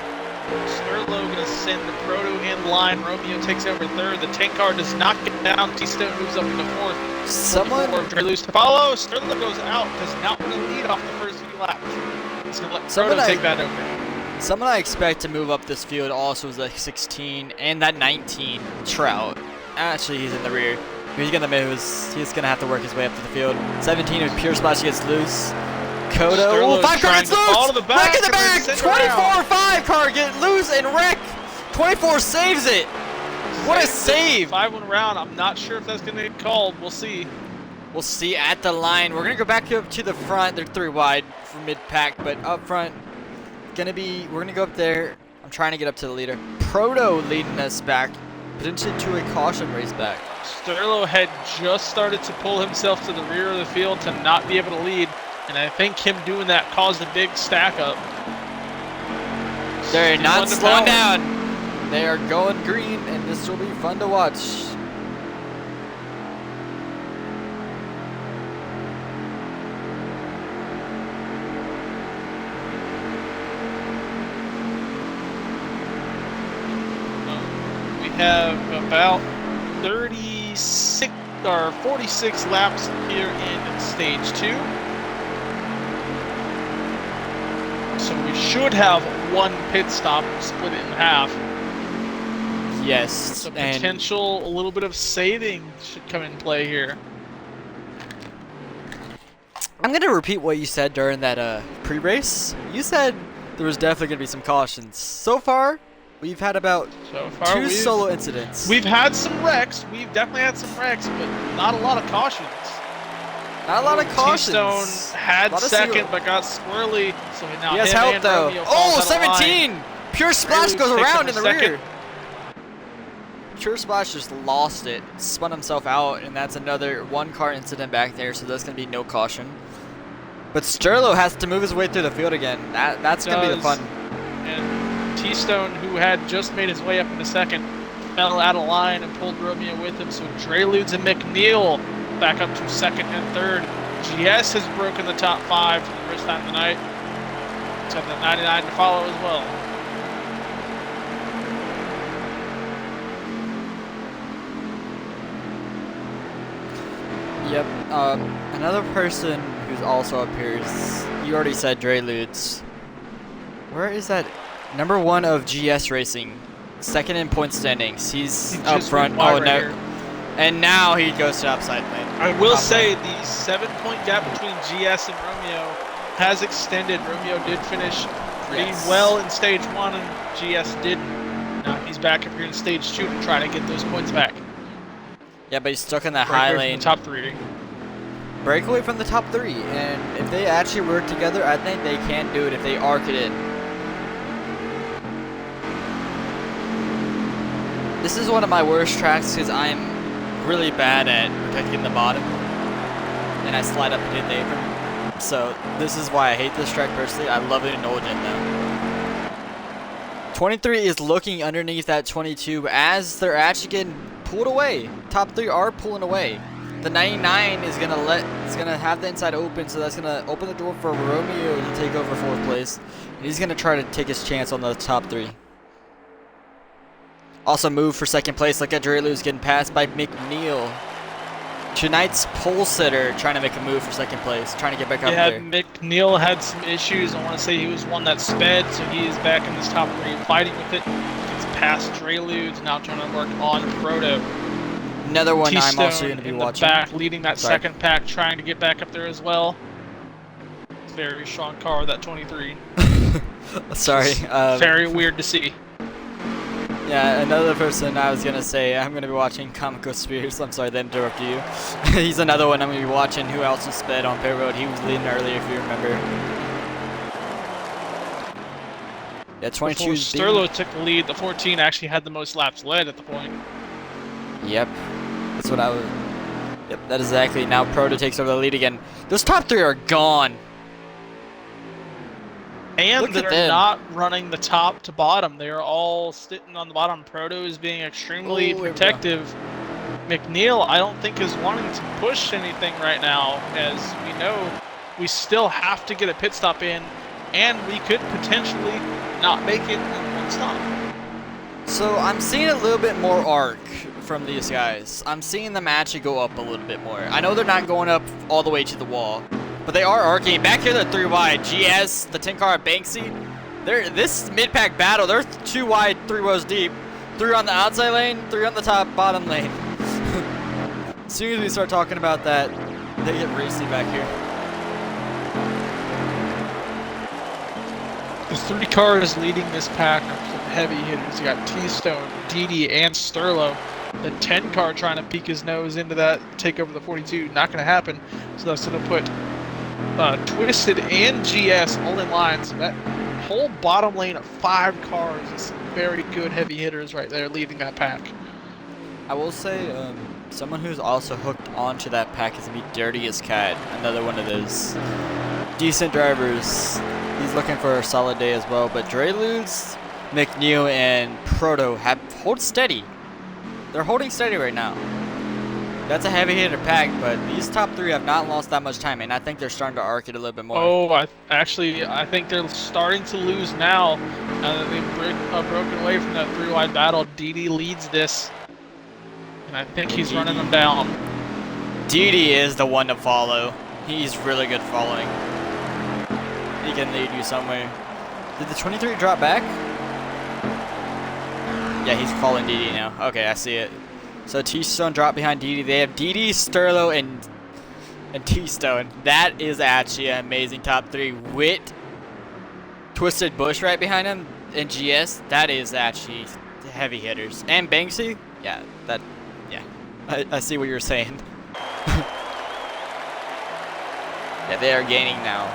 Sterlo, going to send the Proto in line. Romeo takes over 3rd. The 10 car does not get down. T-Stone moves up into 4th. Someone. Dreludes to follow. Sterlo goes out. Does not want to lead off the first few laps. He's going to let Proto take that over. Someone I expect to move up this field also is like 16 and that 19 Trout. Actually, he's in the rear. He's gonna move. He's gonna have to work his way up to the field. 17 with Pure Splash gets loose. Kodo. Oh, 5 car gets loose! Fall to the back Wreck in the and back! then 24 5 car get loose and wreck! 24 saves it! What a save! 5-1 round. I'm not sure if that's going to get called. We'll see. We'll see at the line. We're gonna go back up to the front. They're 3 wide for mid-pack, but up front, we're gonna go up there. I'm trying to get up to the leader. Proto leading us back, potentially to a caution race back. Sterlo had just started to pull himself to the rear of the field to not be able to lead, and I think him doing that caused a big stack up. They're not Still slowing underpowered. down. They are going green, and this will be fun to watch. We have about 36 or 46 laps here in stage 2. So we should have one pit stop, split it in half. Yes, So and potential, a little bit of saving should come in play here. I'm gonna repeat what you said during that pre-race. You said there was definitely gonna be some cautions. So far, we've had about So far, 2 solo incidents. we've had some wrecks. We've definitely had some wrecks, but not a lot of cautions. Not a lot of cautions. T-Stone had Lot of second, single- but got squirrely. So now He has him help and though. Romeo Oh, falls out of line. 17! Pure Splash Dreludes goes takes around him in the second. rear. Pure Splash just lost it, spun himself out, and that's another 1 car incident back there, so there's going to be no caution. But Sterlo has to move his way through the field again. That's going to be the Does. fun. And T-Stone, who had just made his way up into second, fell out of line and pulled Romeo with him. So Dreludes and McNeil back up to second and third. GS has broken the top 5 for the first time tonight. It's got the 99 to follow as well. Yep. Another person who's also up here is, you already said Dreludes. Where is that? Number 1 of GS Racing. Second in point standings. He's He up just front. went wide Oh, right no. here. And now he goes to outside lane. I will Top say lane. the 7-point gap between GS and Romeo has extended. Romeo did finish pretty Yes. well in stage 1 and GS didn't. Now he's back up here in stage 2 to try to get those points back. Yeah, but he's stuck in that Break high away from lane. the top 3. Break away from the top 3, and if they actually work together, I think they can do it if they arc it in. This is one of my worst tracks because I'm really bad at protecting the bottom, and I slide up and hit the apron. So this is why I hate this track personally. I love it in Old Gen though. 23 is looking underneath that 22 as they're actually getting pulled away. Top 3 are pulling away. The 99 is gonna have the inside open, so that's gonna open the door for Romeo to take over 4th place. And he's gonna try to take his chance on the top 3. Also move for 2nd place. Look at Dre Lewis getting passed by McNeil. Tonight's pole sitter trying to make a move for 2nd place, trying to get back up Yeah, there. McNeil had some issues. I want to say he was one that sped, so he is back in this top 3 fighting with it. Gets past Dreludes, now trying to work on Proto. Another one I'm T-Stone also gonna be in watching. the back, leading that Sorry. 2nd pack, trying to get back up there as well. Very strong car, that 23. Sorry. Very weird to see. Yeah, another person I was gonna say, I'm gonna be watching Comico Spears. I'm sorry to interrupt you. He's another one I'm gonna be watching. Who else was sped on pit road? He was leading earlier, if you remember. Yeah, 22 is being- Sterlo took the lead. The 14 actually had the most laps led at the point. Yep, that's what I was. Yep, that is exactly. Now Proto takes over the lead again. Those top 3 are gone. And Look at they're them. not running the top to bottom. They are all sitting on the bottom. Proto is being extremely Oh, here we go. protective. McNeil, I don't think, is wanting to push anything right now. As we know, we still have to get a pit stop in, and we could potentially not make it in one stop. So I'm seeing a little bit more arc from these guys. I'm seeing them actually go up a little bit more. I know they're not going up all the way to the wall, but they are arcing. Back here, they're 3 wide. GS, the 10 car, Banksy. This mid-pack battle, they're 2 wide, 3 rows deep. 3 on the outside lane, 3 on the top bottom lane. As soon as we start talking about that, they get racy back here. There's 3 cars leading this pack of some heavy hitters. You got T-Stone, DD, and Sterlo. The 10 car trying to peek his nose into that, take over the 42. Not going to happen. So that's going to put Twisted and GS all in line. So that whole bottom lane of 5 cars is some very good heavy hitters right there leading that pack. I will say, someone who's also hooked onto that pack is gonna be Dirtiest Cat, another one of those decent drivers. He's looking for a solid day as well, but Dreludes, McNeil, and Proto hold steady. They're holding steady right now. That's a heavy hitter pack, but these top 3 have not lost that much time, and I think they're starting to arc it a little bit more. Oh, I think they're starting to lose now. Now that they've broken away from that 3 wide battle, DD leads this. And I think he's running them down. DD is the one to follow. He's really good following. He can lead you somewhere. Did the 23 drop back? Yeah, he's following DD now. Okay, I see it. So T-Stone dropped behind DD. They have DD, Sterlo, and T-Stone. That is actually an amazing top 3 with Twisted Bush right behind him and GS. That is actually heavy hitters. And Banksy, yeah, I see what you're saying. Yeah, they are gaining now.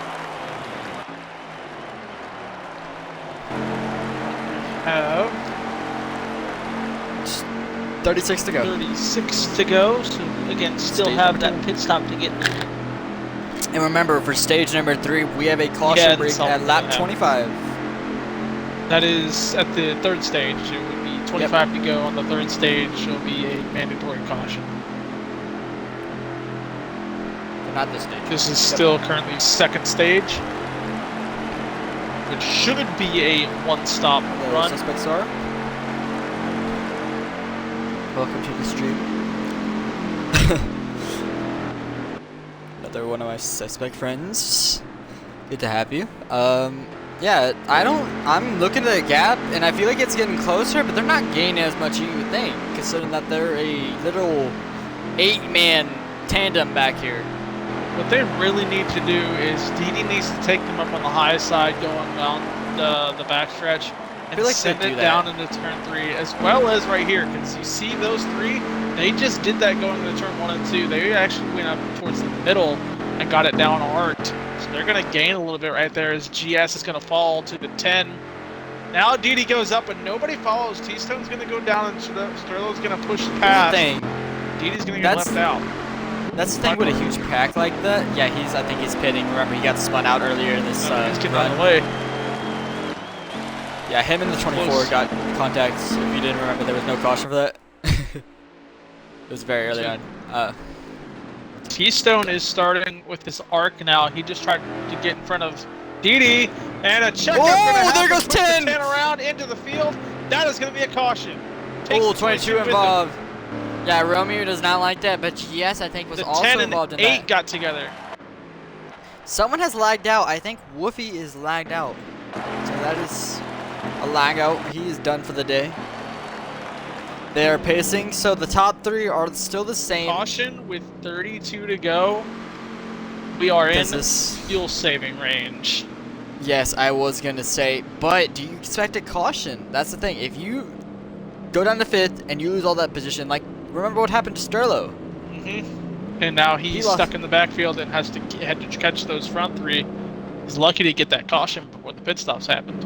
36 to go. 36 to go. So again, still Stage have number that pit stop to get. And remember, for stage number 3, we have a caution Yeah, break that's all at we lap have. 25. That is at the 3rd stage. It would be 25 to go on the 3rd stage. It'll be a mandatory caution. Not this stage. This is still currently 2nd stage, which should be a one-stop The run. suspects are. Welcome to the stream. Another one of my suspect friends. Good to have you. Yeah, I'm looking at the gap, and I feel like it's getting closer, but they're not gaining as much as you would think, considering that they're a little 8-man tandem back here. What they really need to do is Didi needs to take them up on the high side going down the backstretch and feel like send they do it down into turn 3, as well as right here, because you see those 3, they just did that going into turn 1 and 2. They actually went up towards the middle and got it down arced. So they're going to gain a little bit right there as GS is going to fall to the 10. Now Didi goes up, but nobody follows. T-Stone's going to go down, and Sterlo's going to push past. Thing. Didi's going to get left out. That's the thing with a huge pack like that. Yeah, I think he's pitting. Remember, he got spun out earlier in this He's getting run. out of the way. Yeah, him and the 24 Close. got contact. If you didn't remember, there was no caution for that. It was very early on. T-Stone is starting with this arc now. He just tried to get in front of Didi, and a check. Oh, there goes 10! 10 around into the field. That is going to be a caution. Takes Oh, the 22 with him. involved. Yeah, Romeo does not like that, but GS I think was The also 10 involved and in 8 that. got together. Someone has lagged out. I think Woofy is lagged out. So that is a lag out. He is done for the day. They are pacing, so the top 3 are still the same. Caution with 32 to go. We are in This is- fuel saving range. Yes, I was going to say, but do you expect a caution? That's the thing. If you go down to 5th and you lose all that position, like, remember what happened to Sterlo? And now He he's lost- stuck in the backfield and had to catch those front 3. He's lucky to get that caution before the pit stops happened.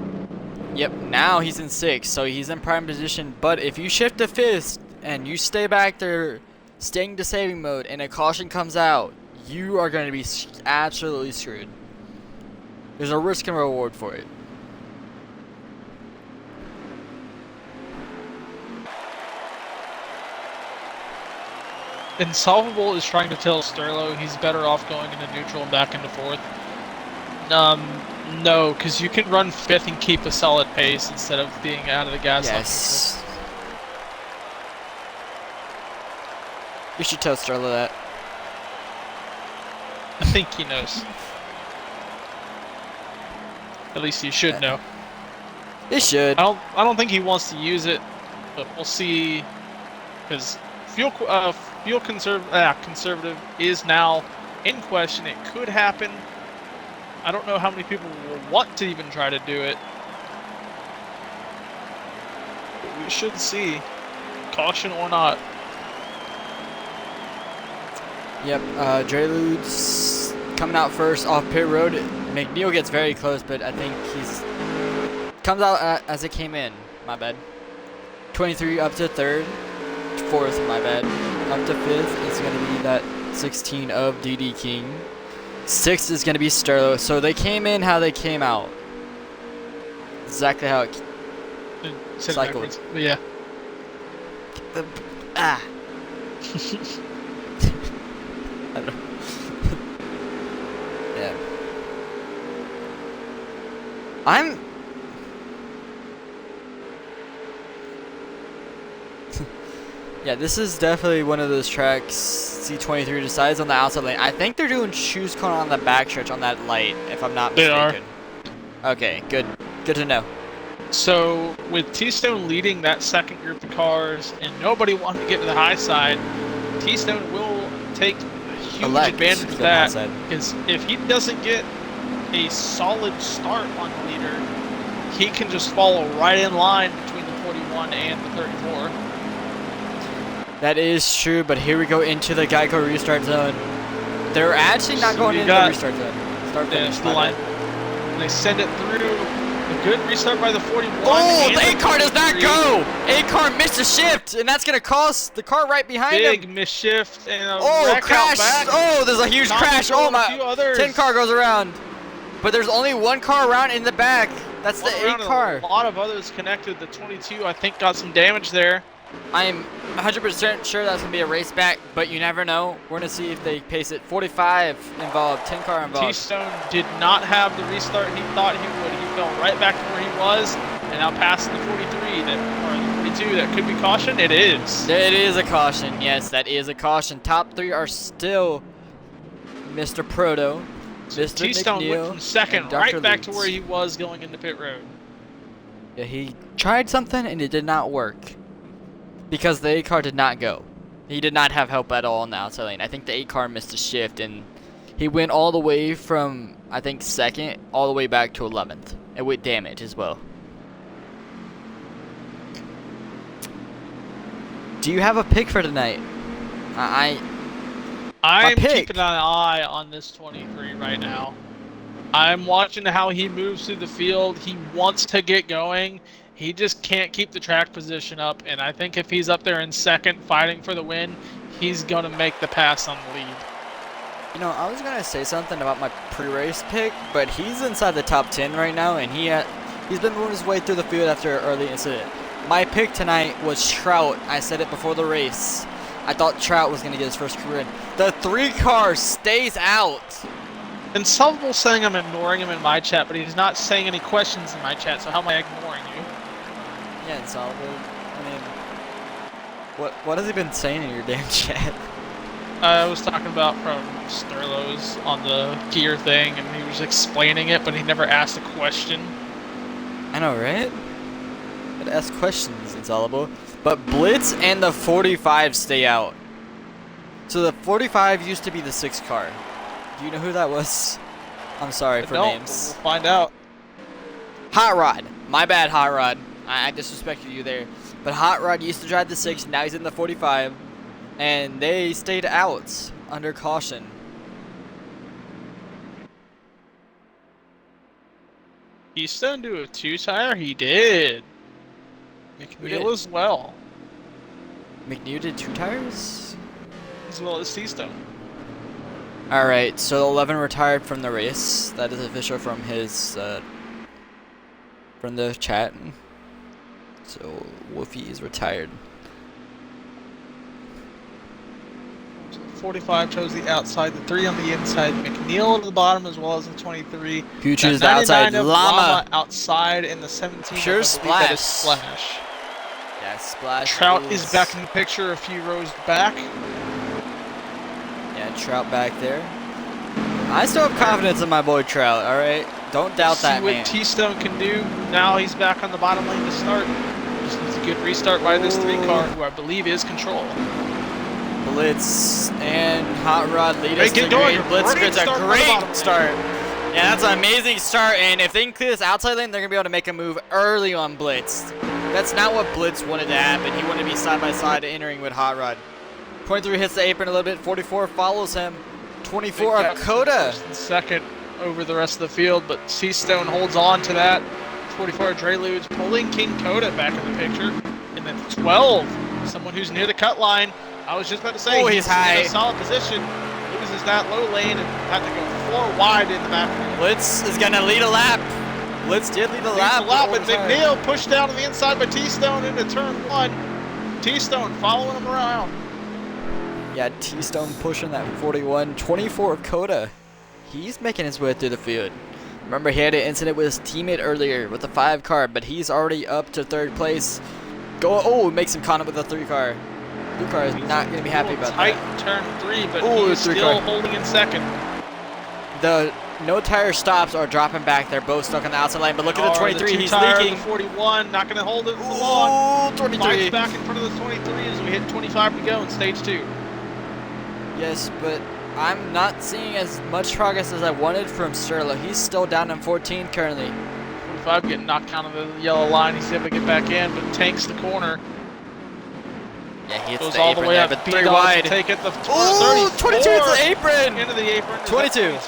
Yep, now he's in 6th, so he's in prime position. But if you shift to 5th and you stay back there, staying to saving mode, and a caution comes out, you are going to be absolutely screwed. There's a risk and reward for it. Insolvable is trying to tell Sterlo he's better off going into neutral and back into 4th. No, because you can run 5th and keep a solid pace instead of being out of the gas. Yes. You should tell Sterlo that. I think he knows. At least he should know. He should. I don't think he wants to use it, but we'll see. Because fuel conservative is now in question. It could happen. I don't know how many people will want to even try to do it. But we should see. Caution or not. Yep, Drelude's coming out first off pit road. McNeil gets very close, but I think he's comes out as it came in. My bad. 23 up to 3rd. 4th, my bad. Up to 5th is going to be that 16 of DD King. 6th is going to be Sterlo. So they came in how they came out. Exactly how it Said it cycled. backwards, but yeah. Ah. I don't Yeah. I'm Yeah, this is definitely one of those tracks C23 decides on the outside lane. I think they're doing shoes cone on the backstretch on that light, if I'm not They are. mistaken. Okay, good. Good to know. So with T-Stone leading that second group of cars and nobody wanting to get to the high side, T-Stone will take a huge Elect advantage to of the that. high side. Because if he doesn't get a solid start on the leader, he can just follow right in line between the 41 and the 34. That is true, but here we go into the Geico restart zone. They're actually not So going you into got- the restart zone. Start Yeah, finish, it's the my line. bad. They send it through. A good restart by the 41. Oh, and the 8-car does not 23. go! 8-car missed a shift, and that's going to cost the car right behind Big him. misshift and a Oh, wreck crash! out back. Oh, there's a huge Not crash. control Oh, and a my. few others. 10-car goes around. But there's only one car around in the back. That's the One around and 8-car. A lot of others connected. The 22, I think, got some damage there. I'm 100% sure that's going to be a race back, but you never know. We're going to see if they pace it. 45 involved, 10-car involved. T-Stone did not have the restart he thought he would. He fell right back to where he was, and now past the 43, or the 42, that could be caution. It is. It is a caution. Yes, that is a caution. Top 3 are still Mr. Proto, Mr. T-Stone went McNeil, from second and Dr. right back to Lutz. where he was going into pit road. Yeah, he tried something and it did not work. Because the A car did not go. He did not have help at all in the outside lane. I think the 8 car missed a shift, and he went all the way from, I think, 2nd all the way back to 11th, and with damage as well. Do you have a pick for tonight? I'm pick. keeping an eye on this 23 right now. I'm watching how he moves through the field. He wants to get going. He just can't keep the track position up, and I think if he's up there in 2nd fighting for the win, he's going to make the pass on the lead. You know, I was going to say something about my pre-race pick, but he's inside the top 10 right now, and he's been moving his way through the field after an early incident. My pick tonight was Trout. I said it before the race. I thought Trout was going to get his first career win. The 3 car stays out. And Solvable saying I'm ignoring him in my chat, but he's not saying any questions in my chat, so how am I ignoring you? Yeah, it's all good. I mean, what has he been saying in your damn chat? I was talking about from Sterlo's on the gear thing, and he was explaining it, but he never asked a question. I know, right? Gotta ask questions, Insoluble. But Blitz and the 45 stay out. So the 45 used to be the 6 car. Do you know who that was? I'm sorry for names. We'll find out. Hot Rod. My bad, Hot Rod. I disrespected you there. But Hot Rod used to drive the 6, now he's in the 45. And they stayed out under caution. Keystone do a 2-tire? He did. McNeil as well. McNeil did 2 tires? As well as Keystone. Alright, so 11 retired from the race. That is official from his, from the chat. So, Wolfie is retired. 45 chose the outside, the 3 on the inside, McNeil at the bottom as well as the 23. Who chose the outside? Llama. Outside in the 17. Sure, Splash. Splash. Yeah, Splash. Trout is back in the picture a few rows back. Yeah, Trout back there. I still have confidence in my boy Trout, alright? Don't doubt that man. See what T-Stone can do. Now he's back on the bottom lane to start. Just needs a good restart by this 3 car, who I believe is Control. Blitz and Hot Rod lead us to green. Blitz gets a great start. Yeah, that's an amazing start, and if they can clear this outside lane, they're going to be able to make a move early on Blitz. That's not what Blitz wanted to happen. He wanted to be side-by-side entering with Hot Rod. 23 hits the apron a little bit. 44 follows him. 24 of Coda. First and second over the rest of the field, but T-Stone holds on to that. 44 Dreludes pulling King Coda back in the picture. And then 12, someone who's near the cut line. I was just about to say, he's high. In a solid position. Loses that low lane and had to go 4 wide in the back. Blitz is going to lead a lap. Blitz did lead a lap. But McNeil pushed down on the inside by T-Stone into turn 1. T-Stone following him around. Yeah, T-Stone pushing that 41. 24 Coda. He's making his way through the field. Remember, he had an incident with his teammate earlier with the 5 car, but he's already up to 3rd place. Makes him caught up with the 3 car. 2 car is not going to be happy about tight that. Turn 3, but he's still holding in 2nd. The no tire stops are dropping back. They're both stuck on the outside line, but look at the 23. He's leaking. The 41, not going to hold it for long. 23. Fights back in front of the 23 as we hit 25 to go in stage 2. Yes, but I'm not seeing as much progress as I wanted from Sterlo. He's still down in 14 currently. 45 getting knocked down on the yellow line. He's able to get back in, but tanks the corner. Yeah, he hits goes the all apron the way there, up, but 3 wide. Take it the 22 hits the apron. Into the apron. 22.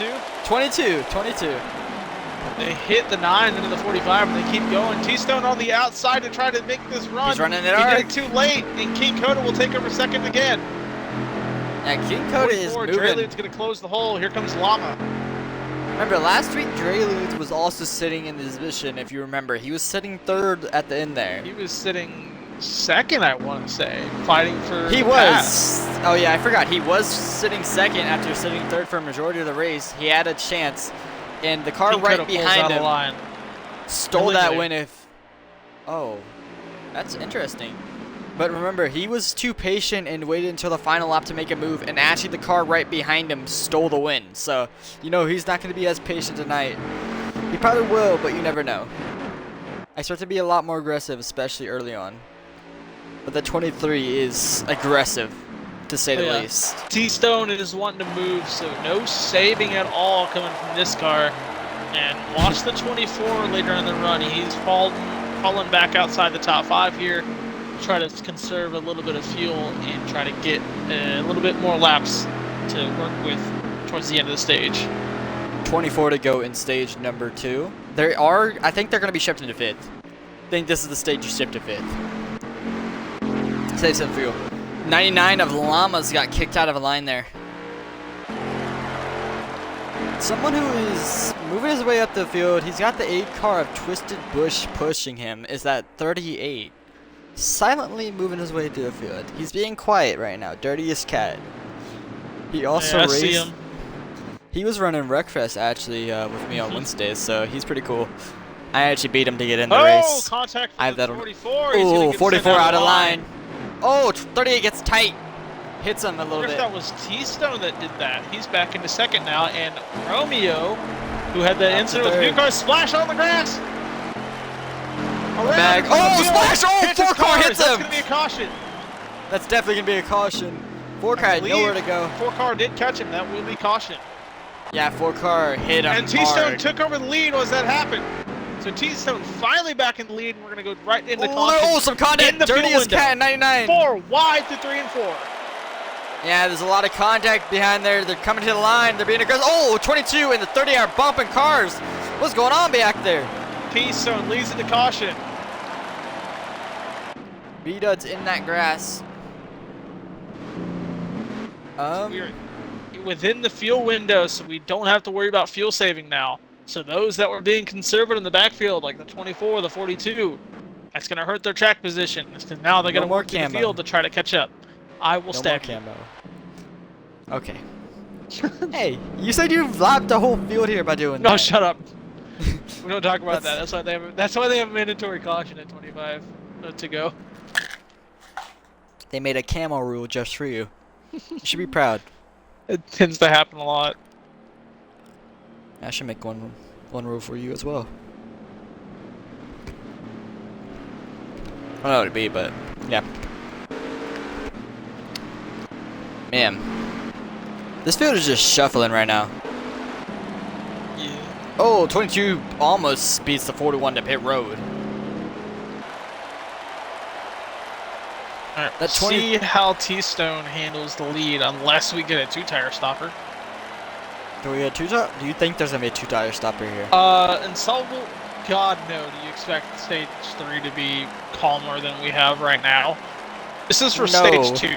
22. They hit the 9 into the 45, and they keep going. T-Stone on the outside to try to make this run. He's running it He did it too late, and King Coda will take over 2nd again. Yeah, King Coda is moving. Drelude's going to close the hole. Here comes Llama. Remember, last week Drelude was also sitting in this position, if you remember. He was sitting 3rd at the end there. He was sitting 2nd, I want to say, fighting for He the was. pass. Oh, yeah, I forgot. He was sitting 2nd after sitting 3rd for a majority of the race. He had a chance, and the car King right Coda behind him line. stole that win if... Oh, that's interesting. But remember, he was too patient and waited until the final lap to make a move, and actually the car right behind him stole the win. So, you know, he's not going to be as patient tonight. He probably will, but you never know. I start to be a lot more aggressive, especially early on. But the 23 is aggressive. to say the Yeah. least. T-Stone is wanting to move, so no saving at all coming from this car. And watch the 24 later in the run. He's fallen back outside the top 5 here. Try to conserve a little bit of fuel and try to get a little bit more laps to work with towards the end of the stage. 24 to go in stage number 2. I think they're going to be shipped into 5th. I think this is the stage you ship to 5th. Save some fuel. 99 of Llamas got kicked out of a line there. Someone who is moving his way up the field, he's got the 8 car of Twisted Bush pushing him, is that 38. Silently moving his way through the field. He's being quiet right now, dirtiest cat. He also I raced. see him. He was running Wreckfest actually with me on Wednesdays, so he's pretty cool. I actually beat him to get in the race. Contact I have from that the on- 44. He's gonna Oh, get 44 sent out of line. Oh, 38 gets tight. Hits him a I little wonder if bit. that was T-Stone that did that. He's back into 2nd now, and Romeo, who had that Up to incident with 3rd. new car, splash on the grass. Around Bag. into the Oh, field. splash! Oh, Hits his 4 car cars. hits That's him. gonna be a caution. That's definitely going to be a caution. 4 car had Leave. nowhere to go. 4 car did catch him. That will be caution. Yeah, 4 car hit him And T-Stone hard. took over the lead as that happened. So T-Stone finally back in the lead, and we're gonna go right into Oh, caution. some In contact. the fuel Dirtiest window. cat, 99. 4 wide to 3 and 4. Yeah, there's a lot of contact behind there. They're coming to the line. They're being aggressive. Oh, 22 and the 30 are bumping cars. What's going on back there? T-Stone leads it to caution. B-Dud's in that grass. We're within the fuel window, so we don't have to worry about fuel saving now. So those that were being conservative in the backfield, like the 24, the 42, that's going to hurt their track position. Because now they're No going to more work in the camo. field to try to catch up. I will No more stab you. camo. Okay. Hey, you said you lapped the whole field here by doing No, that. shut up. We don't talk about that. That's- That's why they have mandatory caution at 25 to go. They made a camo rule just for you. You should be proud. It tends to happen a lot. I should make one rule for you as well. I don't know what it'd be, but yeah. Man, this field is just shuffling right now. Yeah. Oh, 22 almost beats the 41 to pit road. All right, That let's 20 see how T-Stone handles the lead unless we get a 2-tire stopper. Do we get do you think there's gonna be a 2-tire stopper here? Insolvable, God no, do you expect stage 3 to be calmer than we have right now? This is for No. stage 2.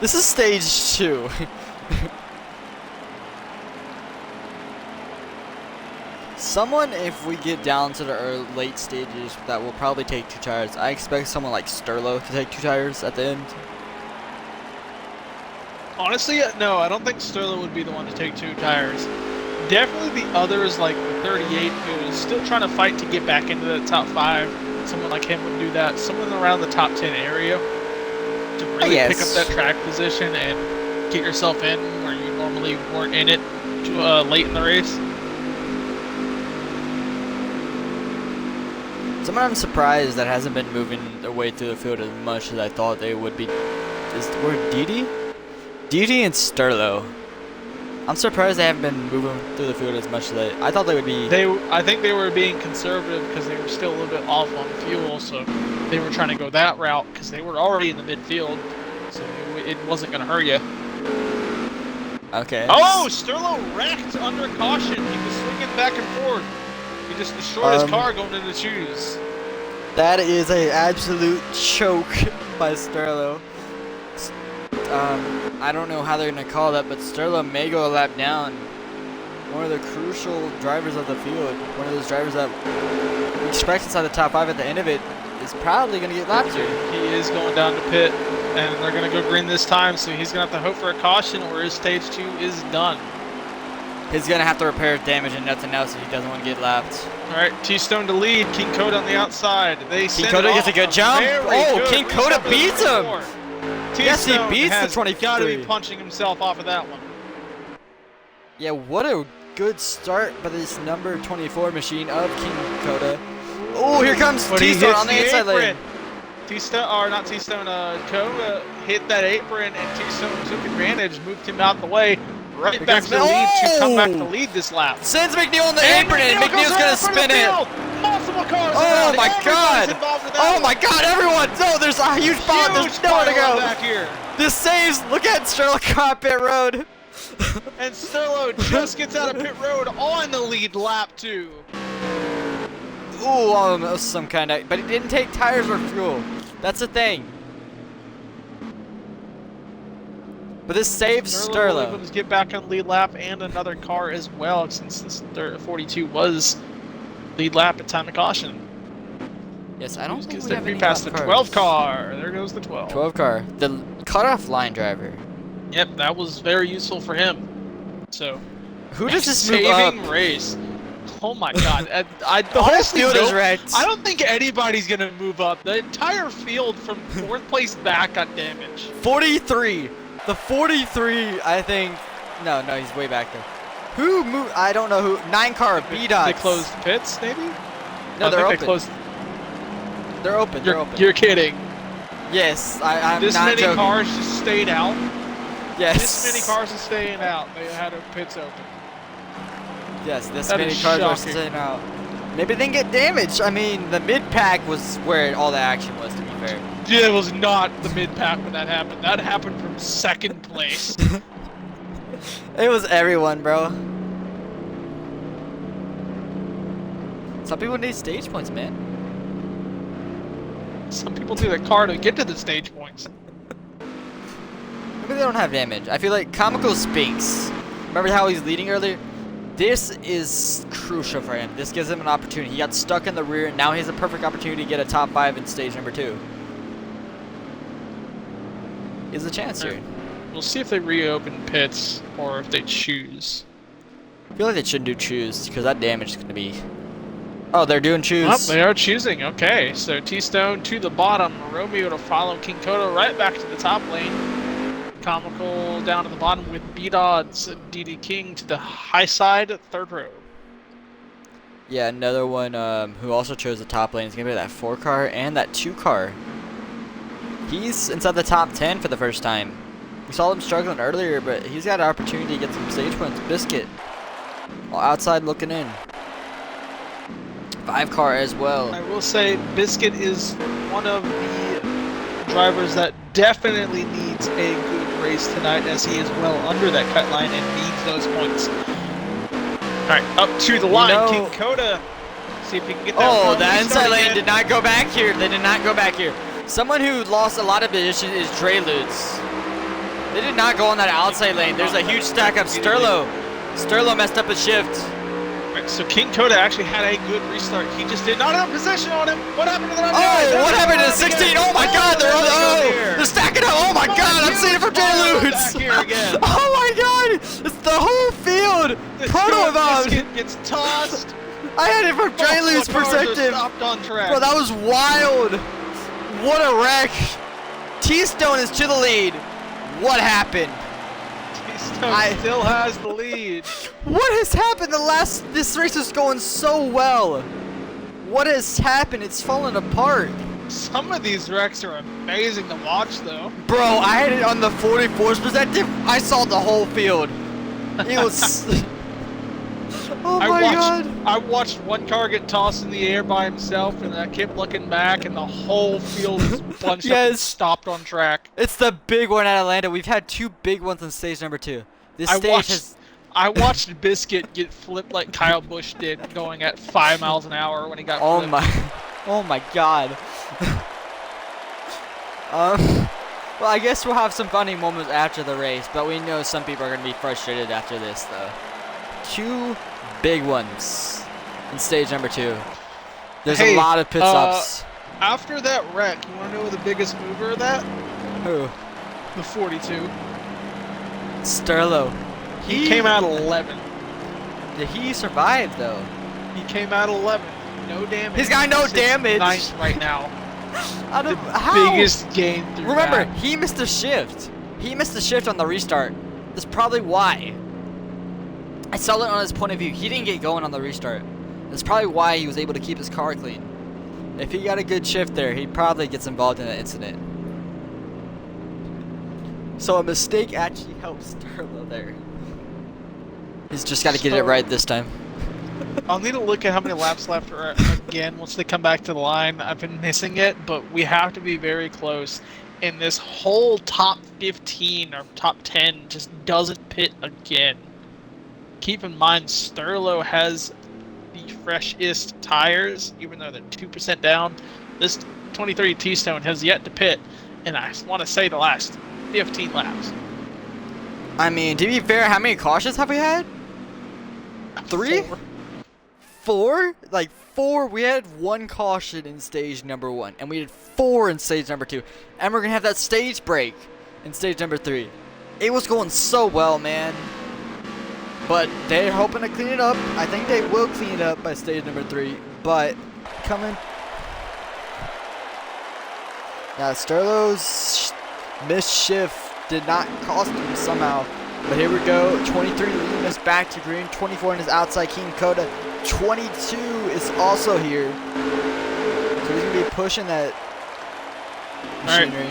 This is stage 2. Someone, if we get down to the late stages, that will probably take 2 tires. I expect someone like Sterlo to take 2 tires at the end. Honestly, no, I don't think Sterling would be the one to take 2 tires. Definitely the others, like the 38, who is still trying to fight to get back into the top 5. Someone like him would do that. Someone around the top 10 area to really pick up Yes. that track position and get yourself in where you normally weren't in it late in the race. Someone I'm surprised that hasn't been moving their way through the field as much as I thought they would be is the word Didi? Didi and Sterlo. I'm surprised they haven't been moving through the field as much as I thought they would be. I think they were being conservative because they were still a little bit off on fuel, so they were trying to go that route because they were already in the midfield, so it wasn't going to hurt you. Okay. Oh, Sterlo wrecked under caution. He was swinging back and forth. He just destroyed his car going into the shoes. That is a absolute choke by Sterlo. I don't know how they're gonna call that, but Sterlo may go a lap down. One of the crucial drivers of the field, one of those drivers that we expect inside the top 5 at the end of it, is probably gonna get lapped here. He is going down to pit, and they're going to go green this time, so he's going to have to hope for a caution or his stage 2 is done. He's gonna have to repair damage and nothing else if he doesn't want to get lapped. All right, T-Stone to lead, King Coda on the outside. King Coda gets a good jump. Oh, King Coda beats him. Yes, he beats the 23. Got to be punching himself off of that one. Yeah, what a good start by this number 24 machine of King Coda. Oh, here comes But he T-Stone hits on the the inside apron. lane. T-Stone, or not T-Stone, Ko hit that apron, and T-Stone took advantage, moved him out the way, right back to the lead to come back to lead this lap. Sends McNeil on the apron, and McNeil's gonna spin it. Multiple cars. Oh my god! Oh my god, everyone! No, there's a huge spot. There's nowhere to go. Back here. This saves. Look at Sterling on pit road. And Sterlo just gets out of pit road on the lead lap 2. Ooh, almost some kind of, but he didn't take tires or fuel. That's the thing. But this saves Sterlo. Able to get back on lead lap and another car as well, since this 42 was lead lap at time of caution. Yes, I don't think Because we they have any passed the lap 12 cars. car. There goes the 12. 12 car. The cutoff line driver. Yep, that was very useful for him. So, Who does this move up? saving race. Oh my god. I The whole honestly field is don't- wrecked. I don't think anybody's going to move up. The entire field from 4th place back got damaged. 43. The 43, I think. No, he's way back there. Who moved? I don't know who. 9 car, B-Dots. They closed pits, maybe? No, I they're think open. They closed. They're open. They're open. You're kidding. Yes, I'm This not many joking. cars just stayed out. Yes. This many cars are staying out. They had their pits open. Yes, this That many is cars are shocking. sitting out. Maybe they didn't get damaged. I mean, the mid-pack was where all the action was, to be fair. Yeah, it was not the mid-pack when that happened. That happened from 2nd place. It was everyone, bro. Some people need stage points, man. Some people do the car to get to the stage points. Maybe they don't have damage. I feel like Comical Spinks. Remember how he's leading earlier? This is crucial for him. This gives him an opportunity. He got stuck in the rear, and now he has a perfect opportunity to get a top 5 in stage number 2. He has a chance here. We'll see if they reopen pits or if they choose. I feel like they shouldn't do choose, because that damage is going to be... Oh, they're doing Oh, choose. they are choosing. Okay, so T-Stone to the bottom. Romeo to follow. King Kodo right back to the top lane. Comical down to the bottom with B-Dods. DD King to the high side, 3rd row. Yeah, another one who also chose the top lane is going to be that 4 car and that 2 car. He's inside the top 10 for the first time. We saw him struggling earlier, but he's got an opportunity to get some stage points. Biscuit, outside looking in. 5 car as well. I will say Biscuit is one of the drivers that definitely needs a good race tonight, as he is well under that cut line and needs those points. Alright, up to the line, know- King Koda. See if he can get that Oh, front that wheel inside started lane again. did not go back here. They did not go back here. Someone who lost a lot of position is Drelutz. They did not go on that outside lane. There's a huge stack of Sterlo. Sterlo messed up his shift. Right, so King Koda actually had a good restart. He just did not have possession on him. What happened to the Oh, what happened to 16? Oh my god, they're stacking up. Oh my god, I'm seeing it from Drelutz. Back here again. Oh my god, it's the whole field. Proto evolved. Biscuit gets tossed. I had it from Drelut's Multiple cars are perspective. stopped on track. Bro, that was wild. What a wreck. T-Stone is to the lead. What happened? T-Stone still has the lead. What has happened? This race is going so well. What has happened? It's fallen apart. Some of these wrecks are amazing to watch, though. Bro, I had it on the 44's perspective. I saw the whole field. It was... Oh my god. I watched one car get tossed in the air by himself, and I kept looking back, and the whole field was bunched up and Yes. stopped on track. It's the big one at Atlanta. We've had 2 big ones on stage number 2. This stage has... I watched Biscuit get flipped like Kyle Busch did, going at 5 miles an hour when he got Oh flipped. my... Oh my god. Well, I guess we'll have some funny moments after the race, but we know some people are going to be frustrated after this, though. 2 big ones in stage number 2. There's Hey, a lot of pit stops. After that wreck, you want to know the biggest mover of that? Who? The 42. Sterlo. He came out 11. He survived, though. He came out 11. No damage. He's got no Sits damage. Ninth right now. I don't, The how? biggest gain through Remember, that. he missed a shift. He missed the shift on the restart. That's probably why. I saw it on his point of view. He didn't get going on the restart. That's probably why he was able to keep his car clean. If he got a good shift there, he probably gets involved in an incident. So a mistake actually helps Sterlo there. He's just got to get it right this time. I'll need to look at how many laps left are again once they come back to the line. I've been missing it, but we have to be very close. And this whole top 15 or top 10 just doesn't pit again. Keep in mind, Sterlo has the freshest tires, even though they're 2% down. This 2030 T-Stone has yet to pit, and I want to say the last 15 laps. I mean, to be fair, how many cautions have we had? 3? 4? Like 4? We had 1 caution in stage number 1, and we had 4 in stage number 2, and we're gonna have that stage break in stage number 3. It was going so well, man. But they're hoping to clean it up. I think they will clean it up by stage number 3. But coming. Now Sterlo's mischief did not cost him somehow. But here we go. 23 leading us back to green. 24 in his outside King Coda. 22 is also here. So he's gonna be pushing that machinery.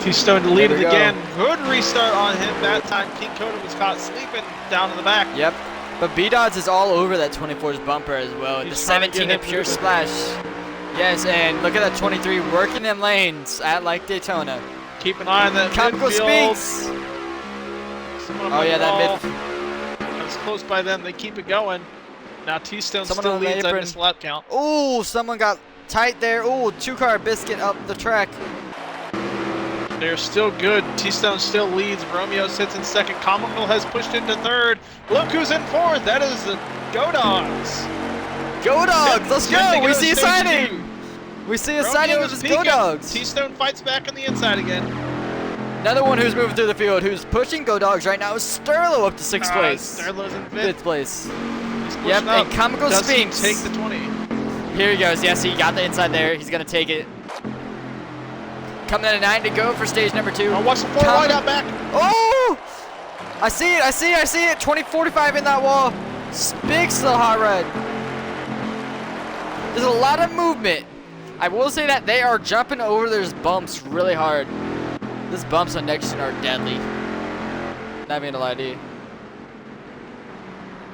T-Stone to lead There it we go. again. Good restart on him. That time King Coda was caught sleeping down in the back. Yep. But B-Dodds is all over that 24's bumper as well. He's The trying to get 17 in him pure moving. splash. Yes, and look at that 23 working them lanes at like Daytona. Keep an eye on that Comical midfield. Spinks. Someone Oh on yeah, the wall. that mid. It's close by them. They keep it going. Now T-Stone Someone still on the leads. I apron. missed lap count. Ooh, someone got tight there. Ooh, 2-car biscuit up the track. They're still good. T-Stone still leads. Romeo sits in second. Comical has pushed into third. Look who's in fourth. That is the Go Dogs. Go Dogs, let's Good to go. We see a stage signing. two. We see a signing of Romeo's his Go peeking. Dogs. T-Stone fights back on the inside again. Another one who's moving through the field, who's pushing Go Dogs right now is Sterlo up to 6th place. Sterlo's in fifth. 5th place. He's pushing Yep, up. and Comical Does he Spinks. take the 20? Here he goes. Yes, he got the inside there. He's going to take it. Coming at a 9 to go for stage number 2. Oh, watch the four wide out back. Oh! I see it. I see it. I see it. 2045 in that wall. Spinks the hot rod. There's a lot of movement. I will say that they are jumping over those bumps really hard. These bumps on next gen are deadly. Not even gonna lie to you.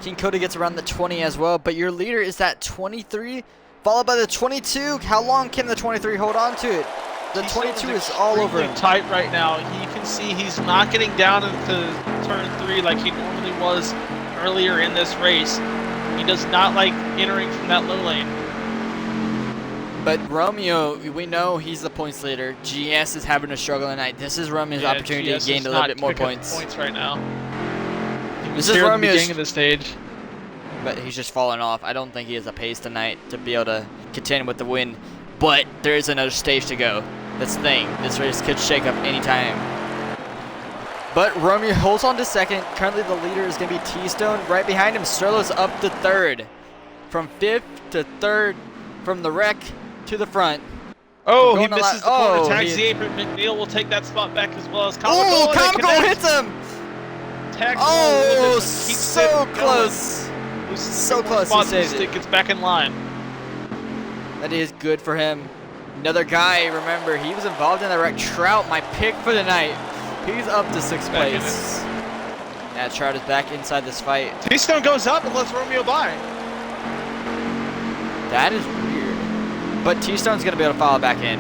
King Coda gets around the 20 as well, but your leader is that 23, followed by the 22. How long can the 23 hold on to it? The 22 is all over him. Tight right now. You can see he's not getting down into turn 3 like he normally was earlier in this race. He does not like entering from that low lane. But Romeo, we know he's the points leader. GS is having a struggle tonight. This is Romeo's opportunity GS to gain is a little not bit more picking up points. points right now. He was This is here at the Romeo's- beginning of the stage. But he's just falling off. I don't think he has a pace tonight to be able to contend with the win. But there is another stage to go. That's the thing. This race could shake up anytime. But Romeo holds on to second. Currently the leader is going to be T-Stone. Right behind him, Sterlo's up to third. From 5th to 3rd, from the wreck to the front. Oh, he Going a misses the lot- corner, oh, tags he- the apron. McNeil will take that spot back as well as Comical. Oh, and they Comical connect. hits him! Tags Oh, Lewis and keeps so it going. close. Loses So a couple close, he spots, saved but it. Gets back in line. That is good for him. Another guy, remember, he was involved in that wreck. Trout, my pick for the night. He's up to 6th Back in place. Yeah, Trout is back inside this fight. T-Stone goes up and lets Romeo by. That is weird. But T-Stone's going to be able to follow back in.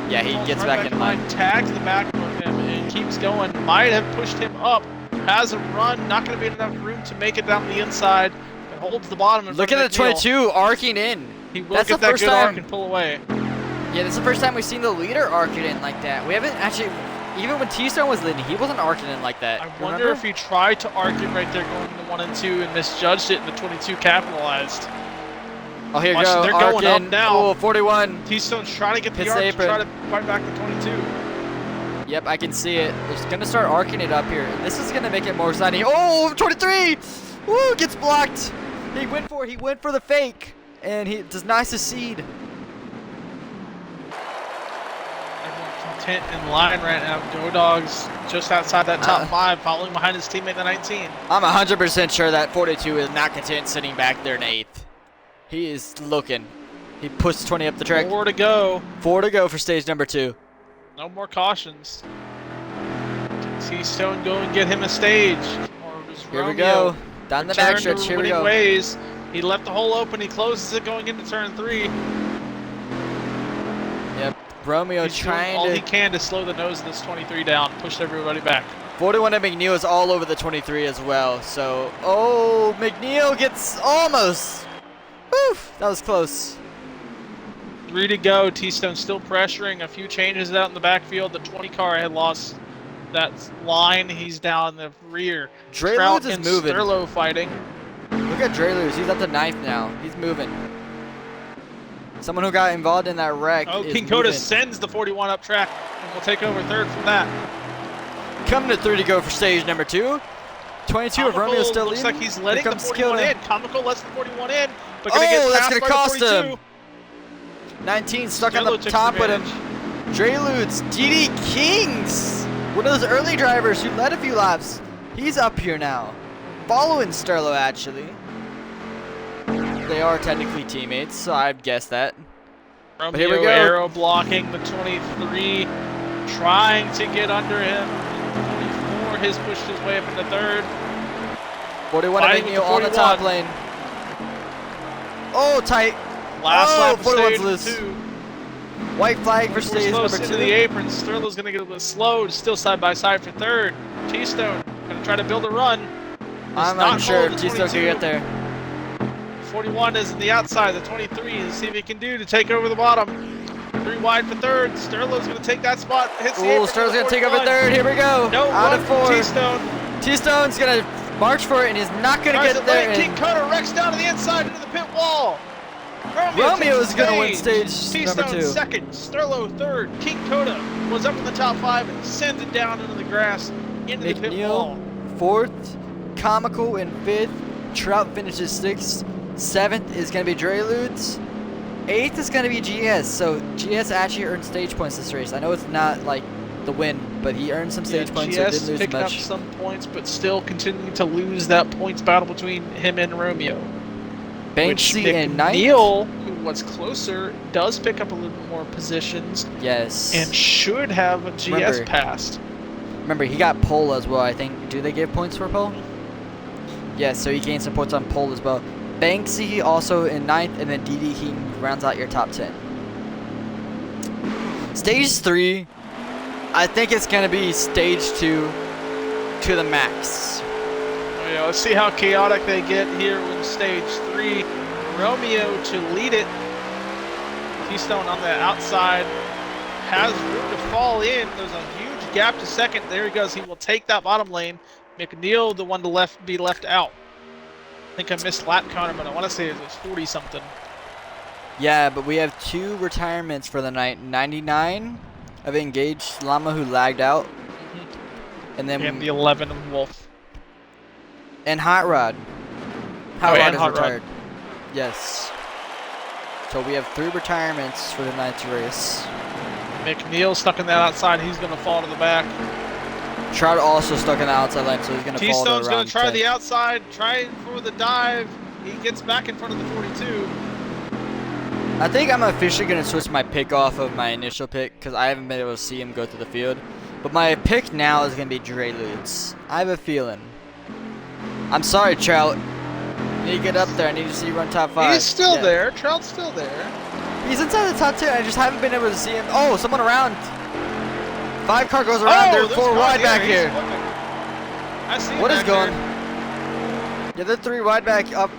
Yeah, he Falls gets right back in line. Tags the back of him and keeps going. Might have pushed him up. Has a run. Not going to be enough room to make it down the inside. But holds the bottom. In Look front at of the McNeil. 22 arcing in. He will That's get the that first good arc time. and pull away. Yeah, this is the first time we've seen the leader arcing in like that. We haven't actually, even when T-Stone was leading, he wasn't arcing in like that. I wonder Remember? if he tried to arc it right there going to 1 and 2 and misjudged it and the 22 capitalized. Oh, here you Watch, go. they're going up Arkin. now. Oh, 41. T-Stone's trying to get Hits the arc the to try to apron. fight back the 22. Yep, I can see it. They're going to start arcing it up here. And this is going to make it more exciting. Oh, 23! Woo, gets blocked. He went for the fake. And he does not succeed. Everyone content in line right now. Go Dogs just outside that top 5, following behind his teammate, the 19. I'm 100% sure that 42 is not content sitting back there in 8th. He is looking. He pushed 20 up the track. 4 to go. 4 to go for stage number 2. No more cautions. T-Stone go and get him a stage. Or does Here we Romeo go. Down the return backstretch. to Here we winning go. ways? He left the hole open. He closes it going into turn 3. Yep. Romeo He's doing trying all to. he can to slow the nose of this 23 down, push everybody back. 41 to McNeil is all over the 23 as well. So, oh, McNeil gets almost. Woof, that was close. 3 to go. T-Stone still pressuring. A few changes out in the backfield. The 20 car had lost that line. He's down in the rear. Dre Trout Lutz is and moving. Sterlo fighting. Look at Dre Lutz. He's at the 9th now. He's moving. Someone who got involved in that wreck Oh, is King Coda moving. sends the 41 up track and will take over third from that. Coming to 3 to go for stage number 2. 22 of Romeo still looks leading. like he's letting Here the comes 41 Kilda. in. Comical lets the 41 in, but gonna Oh, get that's passed gonna by cost the him. 42. 19 stuck on Sterlo the took top with him. advantage. Dre Lutz, DD Kings, one of those early drivers who led a few laps. He's up here now, following Sterlo actually. They are technically teammates, so I'd guess that. Romeo here we go. arrow blocking the 23, trying to get under him. The 24 has pushed his way up into third. 41 to Fighting with McNeil the on the top 41. lane. Oh, tight. Last Oh, lap of 41's stage loose. 2. White flag for We're stage close number into 2. the apron. Sterlo's going to get a little slow. Still side by side for third. T-Stone going to try to build a run. I'm not unsure hold if the T-Stone can 22. get there. 41 is on the outside. The 23 to see if he can do to take over the bottom. 3 wide for third. Sterlo's going to take that spot. Hits the Ooh, apron. Sterlo's for the gonna take over 41. third. Here we go. No Out run of for 4. T-Stone. T-Stone's gonna march for it and he's not gonna Tries get to there. lane. King and Coda wrecks down to the inside into the pit wall. Romeo is takes gonna win stage number T-Stone 2. second. Sterlo third. King Coda was up in the top 5 and sends it down into the grass into the pit wall. McNeil 4th, Comical in 5th, Trout finishes 6th, 7th is gonna be Dre Lutz, 8th is gonna be GS. So GS actually earned stage points this race. I know it's not like the win, but he earned some stage points, so GS didn't lose picking much. up some points, but still continuing to lose that points battle between him and Romeo. Banksy in 9th. Neil, who was closer, does pick up a little bit more positions Yes. and should have a GS Remember- passed. Remember, he got pole as well, I think. Do they give points for pole? Yes, so he gained some points on pole as well. Banksy also in 9th, and then DD King rounds out your top 10. Stage 3, I think it's going to be stage 2 to the max. Oh, yeah, let's see how chaotic they get here in stage 3. Romeo to lead it. T-Stone on the outside has room to fall in. There's a huge gap to second. There he goes. He will take that bottom lane. McNeil, the one to be left out. I think I missed lap counter, but I want to say it was 40 something. Yeah, but we have 2 retirements for the night. 99 of Engaged Llama who lagged out. And then And the 11 of Wolf. and Hot Rod. Hot Oh, Rod and is Hot Rod. retired. Yes. So we have 3 retirements for the night's race. McNeil stuck in that outside. He's going to fall to the back. Trout also stuck in the outside lane, so he's going to fall to T-Stone's going around to try 10. the outside, try for the dive. He gets back in front of the 42. I think I'm officially going to switch my pick off of my initial pick because I haven't been able to see him go through the field. But my pick now is going to be Dre Lutz. I have a feeling. I'm sorry, Trout. I need to get up there. I need to see you run top 5. He's still Yeah. there. Trout's still there. He's inside the top 10. I just haven't been able to see him. Oh, someone around. 5 car goes around. They're this 4 car, wide yeah, back he's here. flipping. I see him What is back going? there. Yeah, they're 3 wide back up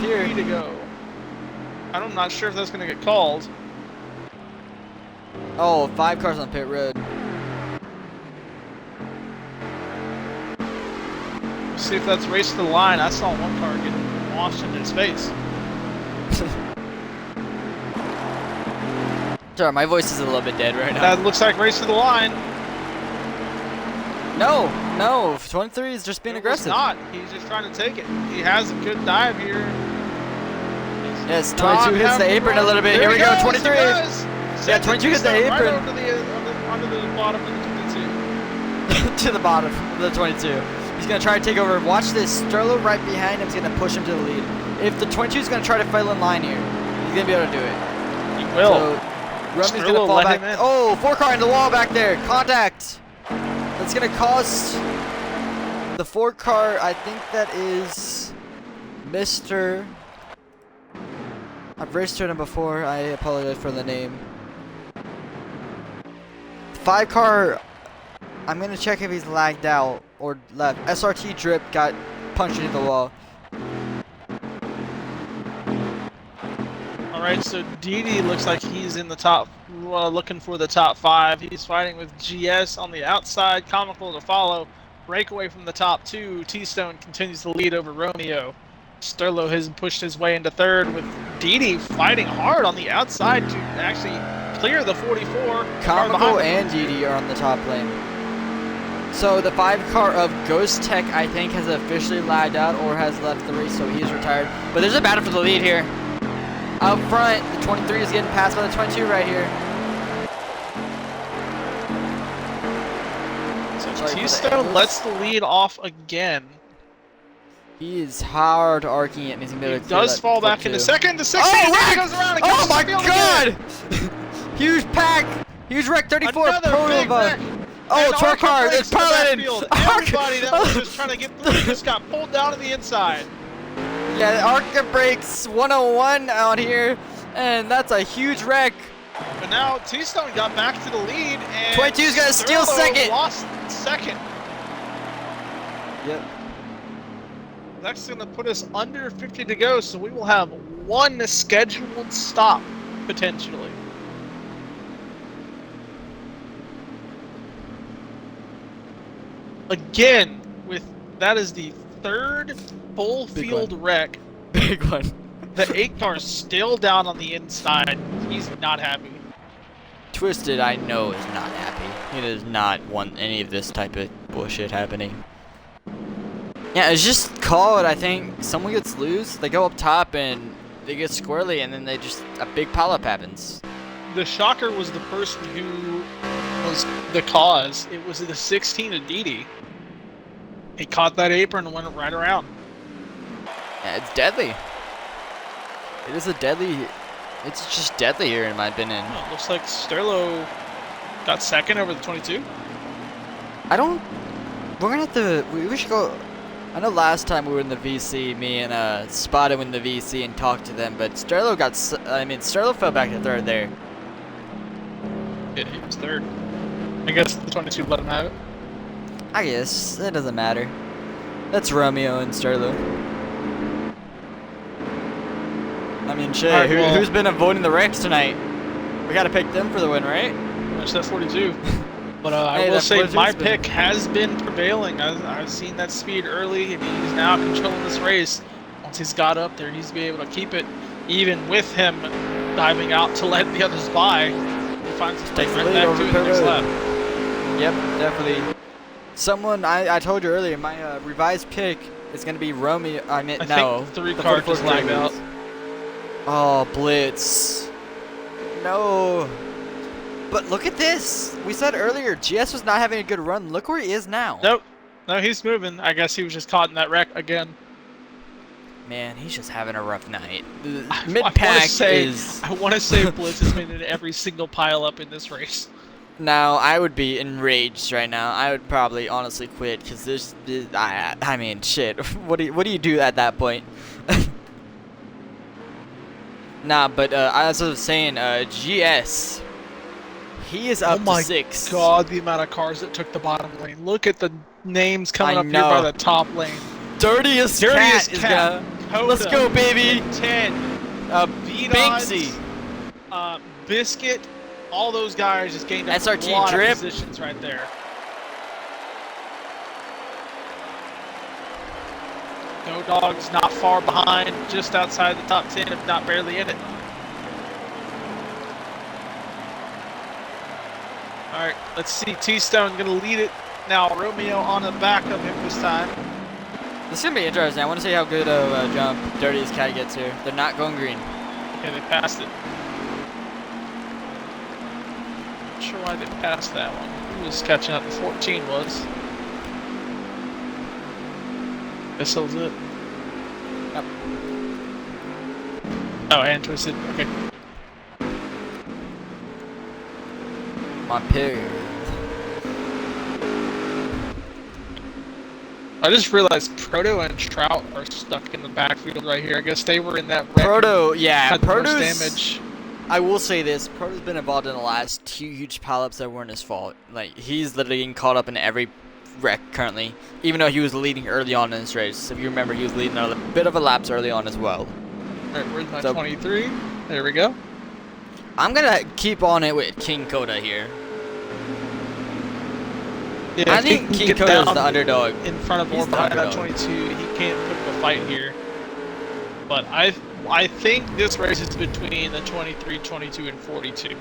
here. 3 to go. I'm not sure if that's going to get called. Oh, 5 cars on pit road. See if that's race to the line. I saw one car get washed into his face. Sorry, my voice is a little bit dead right now. That looks like race to the line. No, 23 is just being It was aggressive. not. He's just trying to take it. He has a good dive here. Yes, Not 22 hits the having apron a run. little bit. There Here we he go, goes, 23. he does. Yeah, 22 hits the Right apron. onto the bottom of the 22. To the bottom of the 22. He's going to try to take over. Watch this. Sterlo right behind him is going to push him to the lead. If the 22 is going to try to fill in line here, he's going to be able to do it. He will. So, Rummy's Sterlo gonna fall let back. him in. Oh, 4-car in the wall back there. Contact. That's gonna cost the 4-car. I think that is Mr. I've registered him before. I apologize for the name. 5-car. I'm gonna check if he's lagged out or left. SRT Drip got punched into the wall. All right, so Didi looks like he's in the top, looking for the top 5. He's fighting with GS on the outside. Comical to follow. Breakaway from the top 2. T-Stone continues to lead over Romeo. Sterlo has pushed his way into 3rd with Didi fighting hard on the outside to actually clear the 44. Comical and Didi are on the top lane. So the 5-car of Ghost Tech, I think, has officially lagged out or has left the race, so he's retired. But there's a battle for the lead here. Out front, the 23 is getting passed by the 22 right here. So T-Stone lets the lead off again. He is hard arcing it, and he's gonna be able to He clear does that fall flip back into too. 2nd to 16. Oh, There he wreck! goes around and Oh catches my the field god! again. Huge pack! Huge wreck 34 Another big wreck. Prova. Oh, And truck car, Arca it's breaks in the piloted! backfield. Everybody that was just trying to get through just got pulled down to the inside. Yeah, Arca breaks 101 out here, and that's a huge wreck. But now T-Stone got back to the lead, and 22's gonna steal Sterlo second. Lost 2nd. Yep. That's going to put us under 50 to go, so we will have 1 scheduled stop, potentially. Again, that is the 3rd full Big field one. wreck. Big one. The 8 car is still down on the inside. He's not happy. Twisted, I know, is not happy. He does not want any of this type of bullshit happening. Yeah, it's just called, I think, someone gets loose, they go up top and they get squirrely, and then a big pileup happens. The shocker was the person who was the cause. It was the 16 of Didi. He caught that apron and went right around. Yeah, it's deadly. It is it's just deadly here in my opinion. Oh, it looks like Sterlo got 2nd over the 22. We're gonna have to, we should go, I know last time we were in the VC, me and Spotted went in the VC and talked to them, but Sterlo Sterlo fell back to 3rd there. Yeah, he was 3rd. I guess the 22 let him have it. I guess, it doesn't matter. That's Romeo and Sterlo. I mean, shit, Alright, well, who's been avoiding the wrecks tonight? We gotta pick them for the win, right? there's that 42. But I Hey, will that say 42's my been- pick has been prevailing. I've seen that speed early, and he's now controlling this race. Once he's got up there, he needs to be able to keep it, even with him diving out to let the others by. He finds his way Takes the right lead back over to the next Perot. lap. Yep, definitely. Someone, I told you earlier, my revised pick is gonna be Romeo, I no. think the 3 car 44 just lagged out. Drivers. Oh, Blitz. No. But look at this. We said earlier, GS was not having a good run. Look where he is now. Nope. No, he's moving. I guess he was just caught in that wreck again. Man, he's just having a rough night. I Mid wanna pack say- is. I want to say Blitz has been in every single pile up in this race. Now, I would be enraged right now. I would probably honestly quit because this. I mean, shit. What do you do at that point? Nah, but as I was saying, GS. He is up Oh my to 6. God, the amount of cars that took the bottom lane. Look at the names coming I up here by know. the top lane. Dirtiest Dirtiest Cat is Cat, gonna. Let's go, baby. 10. Banksy. Biscuit. All those guys just gained a SRT lot Drip. of positions right there. No Dog's not far behind, just outside the top 10, if not barely in it. Alright, let's see. T-Stone gonna lead it. Now Romeo on the back of him this time. This is gonna be interesting. I want to see how good of a jump Dirtiest Cat gets here. They're not going green. Okay, they passed it. Not sure why they passed that one. Who was catching up? The 14 was. Guess that was it. Yep. Oh, and Twisted. Okay. My pig. I just realized Proto and Trout are stuck in the backfield right here. I guess they were in that wreck. Proto, yeah, had the most Proto's damage. I will say this, Proto's been involved in the last 2 huge pileups that weren't his fault. Like, he's literally getting caught up in every wreck currently, even though he was leading early on in this race. If you remember, he was leading a bit of a laps early on as well. Alright, where's my 23? There we go. I'm gonna keep on it with King Coda here. Yeah, I think King Coda is the underdog. In front of He's or the behind that underdog. 22, he can't put up a fight here. But I think this race is between the 23, 22, and 42.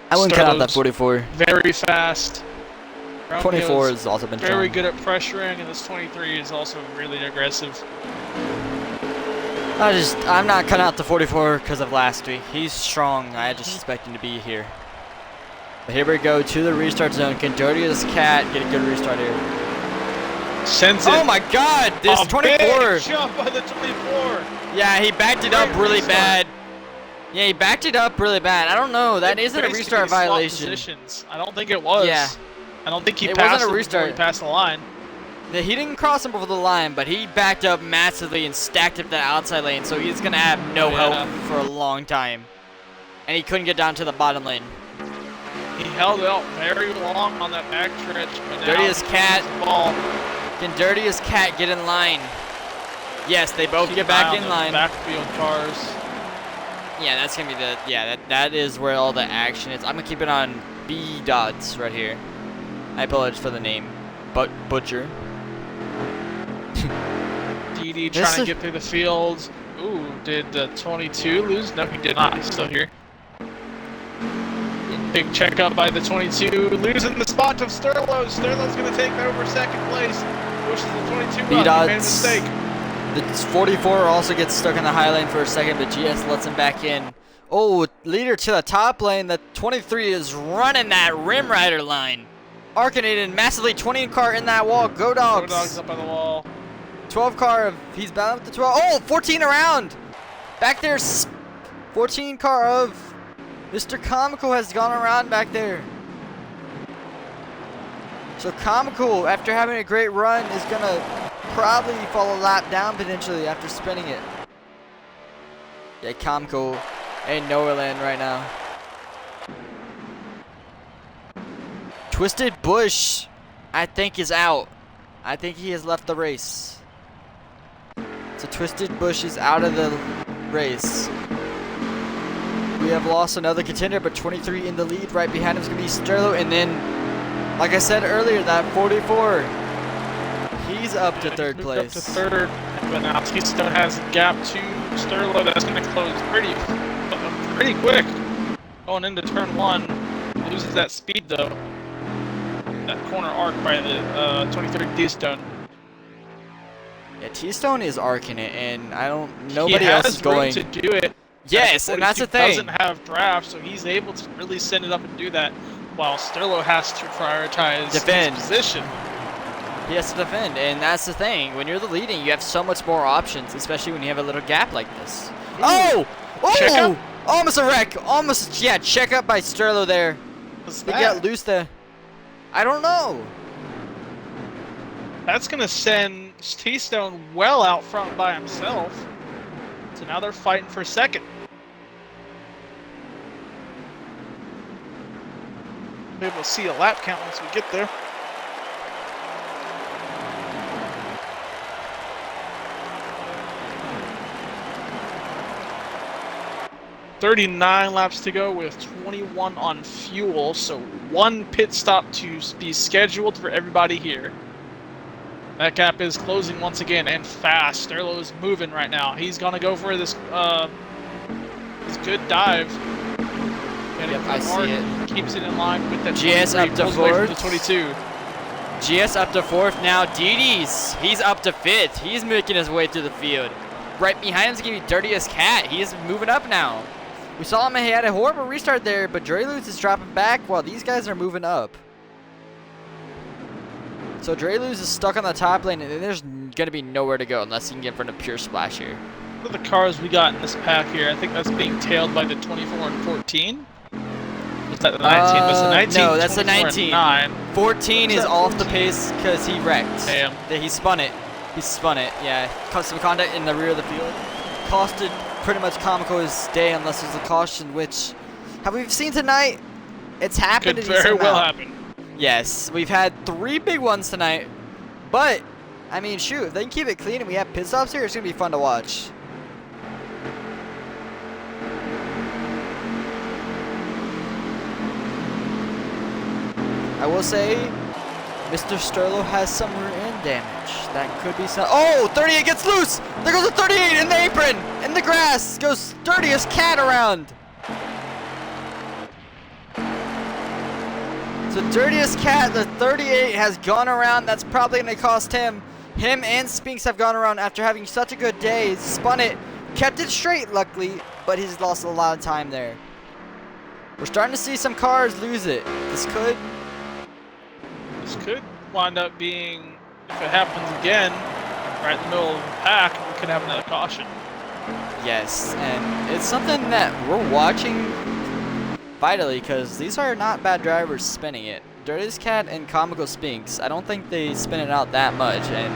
I wouldn't cut out that Starlow's 44. Very fast. 24 Romeo's has also been very strong. good at pressuring, and this 23 is also really aggressive. I'm not cutting out the 44 because of last week. He's strong. I just expect him to be here. But here we go to the restart zone. Can Dirtiest Cat get a good restart here? Sends it. Oh my God! This a 24. big jump by the 24. Yeah, he backed it up Great really restart. bad. Yeah, he backed it up really bad. I don't know. That It isn't a basically restart swapped violation. positions. I don't think it was. Yeah. I don't think he It passed wasn't a him before restart. he passed the line. Yeah, he didn't cross him over the line, but he backed up massively and stacked up the outside lane, so he's gonna have no Yeah. help for a long time. And he couldn't get down to the bottom lane. He held out very long on that back stretch, but now Dirtiest he Cat. loses the ball. Can Dirtiest Cat get in line? Yes, they both Keep get an eye back on in the line. Backfield cars. Yeah, that's gonna be the that is where all the action is. I'm gonna keep it on B dots right here. I apologize for the name, but Butcher. DD This trying to is- get through the field. Ooh, did the 22 lose? No, he did not. He's still here. Big checkup by the 22. Losing the spot to Sterlo. Sterlo's going to take over second place. Pushes the 22 up. He made a B-Dots. mistake. The 44 also gets stuck in the high lane for a second, but GS lets him back in. Oh, leader to the top lane. The 23 is running that Rim Rider line. Arcanated massively 20 car in that wall. Go Dogs Dogs. up on the wall. 12 car. He's bound with the 12. Oh, 14 around. Back there. 14 car of Mr. Comical has gone around back there. So Comical, after having a great run, is going to probably fall a lap down potentially after spinning it. Yeah, Comical ain't nowhere land right now. Twisted Bush, I think, is out. I think he has left the race. So Twisted Bush is out of the race. We have lost another contender, but 23 in the lead. Right behind him is going to be Sterlo. And then, like I said earlier, that 44, he's up to third Moved place. Up to third. But now Keystone has a gap to Sterlo. That's going to close pretty quick. Going into turn one. Loses that speed, though. That corner arc by the 23 Keystone. Yeah, T-Stone is arcing it, and nobody he else has is going. room to do it. Yes, and that's the thing. Doesn't have draft, so he's able to really send it up and do that, while Sterlo has to prioritize Defend. his position. He has to defend, and that's the thing. When you're the leading, you have so much more options, especially when you have a little gap like this. Oh! Check Oh! up? Almost a wreck. Almost, yeah, check up by Sterlo there. What's They that? got loose there. I don't know. That's going to send T-Stone well out front by himself. So now they're fighting for second. Be able to see a lap count once we get there. "39 laps to go with 21 on fuel, so one pit stop to be scheduled for everybody here." That gap is closing once again, and fast. Sterlo is moving right now. He's gonna go for this good dive. Getting Yep, to the I see mark, it. Keeps it in line with that GS 23, up to pulls away from the fourth. 22. GS up to fourth now. DD's, he's up to fifth. He's making his way through the field. Right behind him's gonna be Dirtiest Cat. He's moving up now. We saw him, he had a horrible restart there, but Dreluz is dropping back while these guys are moving up. So Dreluz is stuck on the top lane, and there's gonna be nowhere to go unless he can get in front of Pure Splash here. Look at the cars we got in this pack here. I think that's being tailed by the 24 and 14. The that the 19? Was the 19? No, that's the 24 and 19. 9. 14 Was is that off the 14? pace because he wrecked. Damn. He spun it. He spun it, yeah. Caught some contact in the rear of the field. Costed pretty much Comico his day unless there's a caution, which, have we seen tonight? It's happened. Could and he's very well somehow- happen. Yes, we've had 3 big ones tonight. But, I mean, shoot, if they can keep it clean and we have pit stops here, it's going to be fun to watch. I will say, Mr. Sterlo has some rear end damage. That could be some. Oh, 38 gets loose! There goes a 38 in the apron! In the grass! Goes Dirtiest Cat around! So Dirtiest Cat, the 38, has gone around. That's probably going to cost him. Him and Spinks have gone around after having such a good day. He's spun it, kept it straight, luckily, but he's lost a lot of time there. We're starting to see some cars lose it. This could wind up being, if it happens again, right in the middle of the pack, we could have another caution. Yes, and it's something that we're watching vitally because these are not bad drivers spinning it. Dirtiest Cat and Comical Spinks, I don't think they spin it out that much, and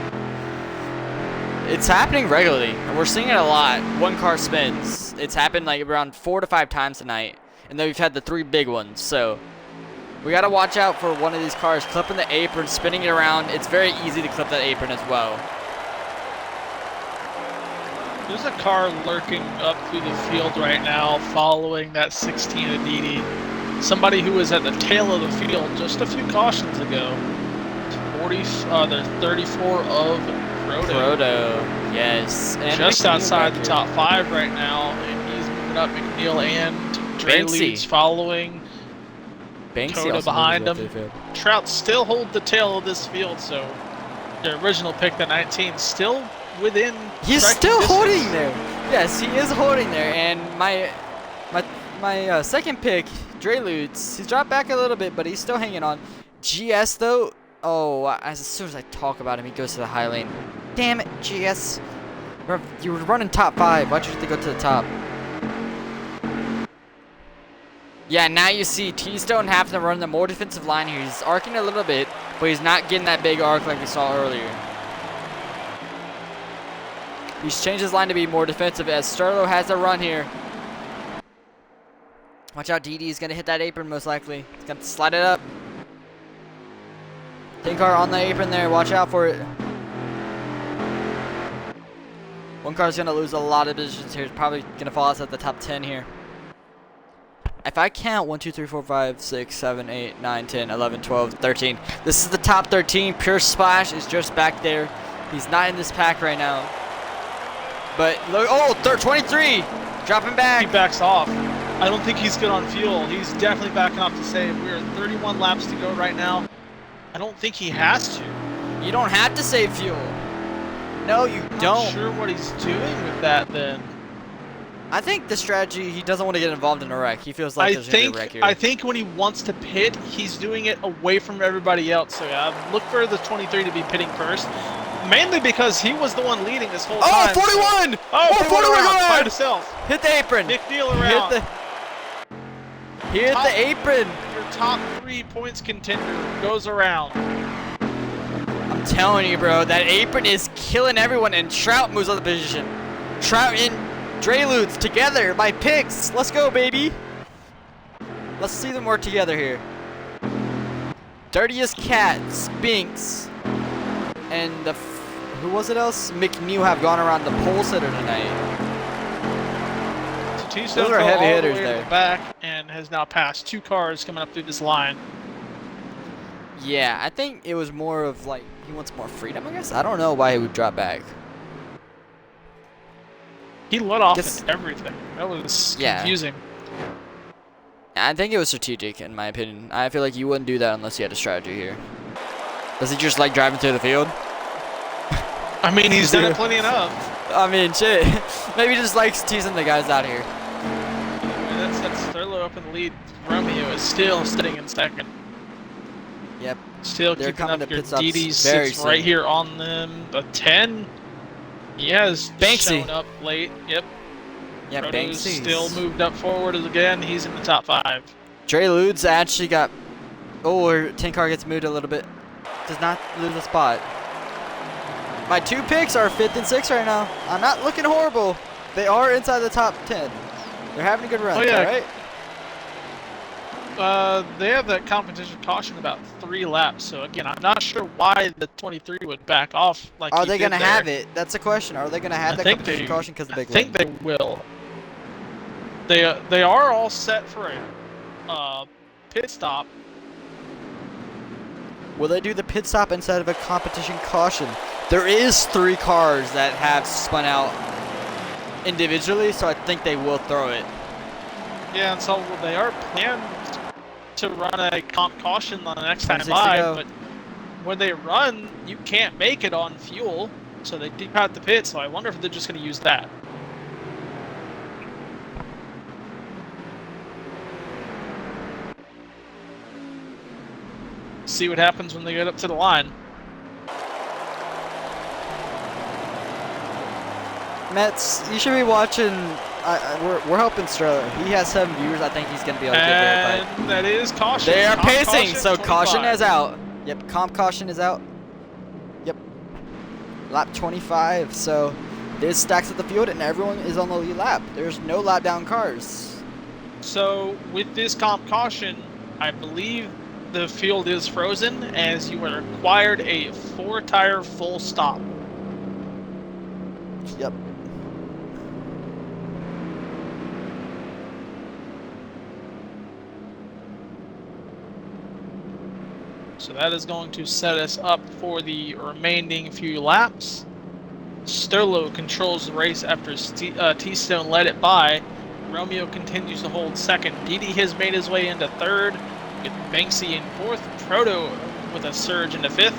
it's happening regularly. And we're seeing it a lot. One car spins. It's happened like around 4 to 5 times tonight, and then we've had the 3 big ones. So we gotta watch out for one of these cars clipping the apron, spinning it around. It's very easy to clip that apron as well. There's a car lurking up through the field right now, following that 16 Aditi. Somebody who was at the tail of the field just a few cautions ago. The 34 of Proto, yes. And just McNeil outside back the here. top 5 right now, and he's moving up. McNeil and Dre Banksy. Leeds following. Banksy Coda also behind moves up him. through the field. Trout still hold the tail of this field, so the original pick, the 19, still within. He's striking still distance. holding there. Yes, he is holding there. And my second pick, Dre Lutz, he's dropped back a little bit, but he's still hanging on. GS though, oh, as soon as I talk about him, he goes to the high lane. Damn it, GS. You were running top 5. Why'd you have to go to the top? Yeah, now you see T-Stone having to run the more defensive line here. He's arcing a little bit, but he's not getting that big arc like we saw earlier. He's changed his line to be more defensive as Sterlo has a run here. Watch out, DD is going to hit that apron most likely. He's going to slide it up. Pink car on the apron there. Watch out for it. One car is going to lose a lot of positions here. He's probably going to fall outside the top 10 here. If I count 1, 2, 3, 4, 5, 6, 7, 8, 9, 10, 11, 12, 13. This is the top 13. Pure Splash is just back there. He's not in this pack right now. But look, oh, 23, dropping back. He backs off. I don't think he's good on fuel. He's definitely backing off to save. We're 31 laps to go right now. I don't think he has to. You don't have to save fuel. No, you I'm don't. not sure what he's doing with that then. I think the strategy, he doesn't want to get involved in a wreck. He feels like there's gonna be a wreck here. I think when he wants to pit, he's doing it away from everybody else. So look for the 23 to be pitting first. Mainly because he was the one leading this whole time. 41! So. Oh, 41 around. by himself. Hit the apron. Nick Neal around. Hit the apron. Your top 3 points contender goes around. I'm telling you, bro, that apron is killing everyone, and Trout moves on the position. Trout and Dre Lutz together, my picks. Let's go, baby. Let's see them work together here. Dirtiest Cat, Spinks, and who was it else? McNeil have gone around the pole sitter tonight. So T-Stone Those are fell heavy all hitters the way to there. the back and has now passed 2 cars coming up through this line. Yeah, I think it was more of like he wants more freedom, I guess. I don't know why he would drop back. He let off Guess- in everything. That was Yeah. confusing. I think it was strategic, in my opinion. I feel like you wouldn't do that unless you had a strategy here. Does he just like driving through the field? I mean, he's done it plenty enough. I mean, shit. Maybe he just likes teasing the guys out here. That's Sterlo up in the lead. Romeo is still sitting in second. Yep. Still They're keeping coming up to your pit stops DD very sits right soon. here on them. The 10. He has Banksy. shown up late. Yep. Yeah, Proto's Banksy. still moved up forward again. He's in the top 5. Dre Ludes actually got. Oh, her 10 car gets moved a little bit. Does not lose a spot. My 2 picks are 5th and 6th right now. I'm not looking horrible. They are inside the top 10. They're having a good run, Oh, yeah. right? They have that competition caution about 3 laps. So again, I'm not sure why the 23 would back off. Like Are he they did gonna there. have it? That's the question. Are they gonna have I that think competition they- caution because of the I big think win? they will. They are all set for a pit stop. Will they do the pit stop instead of a competition caution? There is 3 cars that have spun out individually, so I think they will throw it. Yeah, and so they are planned to run a comp caution on the next time 26 to by, go. but when they run, you can't make it on fuel, so they deep out the pit. So I wonder if they're just going to use that. See what happens when they get up to the line. Mets, you should be watching. We're helping Stroller. He has 7 viewers. I think he's gonna be able to get verified. And that is caution. They are Comp pacing, so 25. caution is out. Yep, comp caution is out. Yep. Lap 25, so there's stacks at the field and everyone is on the lead lap. There's no lap down cars. So with this comp caution, I believe the field is frozen as you are required a 4-tire full stop. Yep. So that is going to set us up for the remaining few laps. Sterlo controls the race after T-Stone led it by. Romeo continues to hold second. Didi has made his way into third, with Banksy in fourth. Proto with a surge into fifth.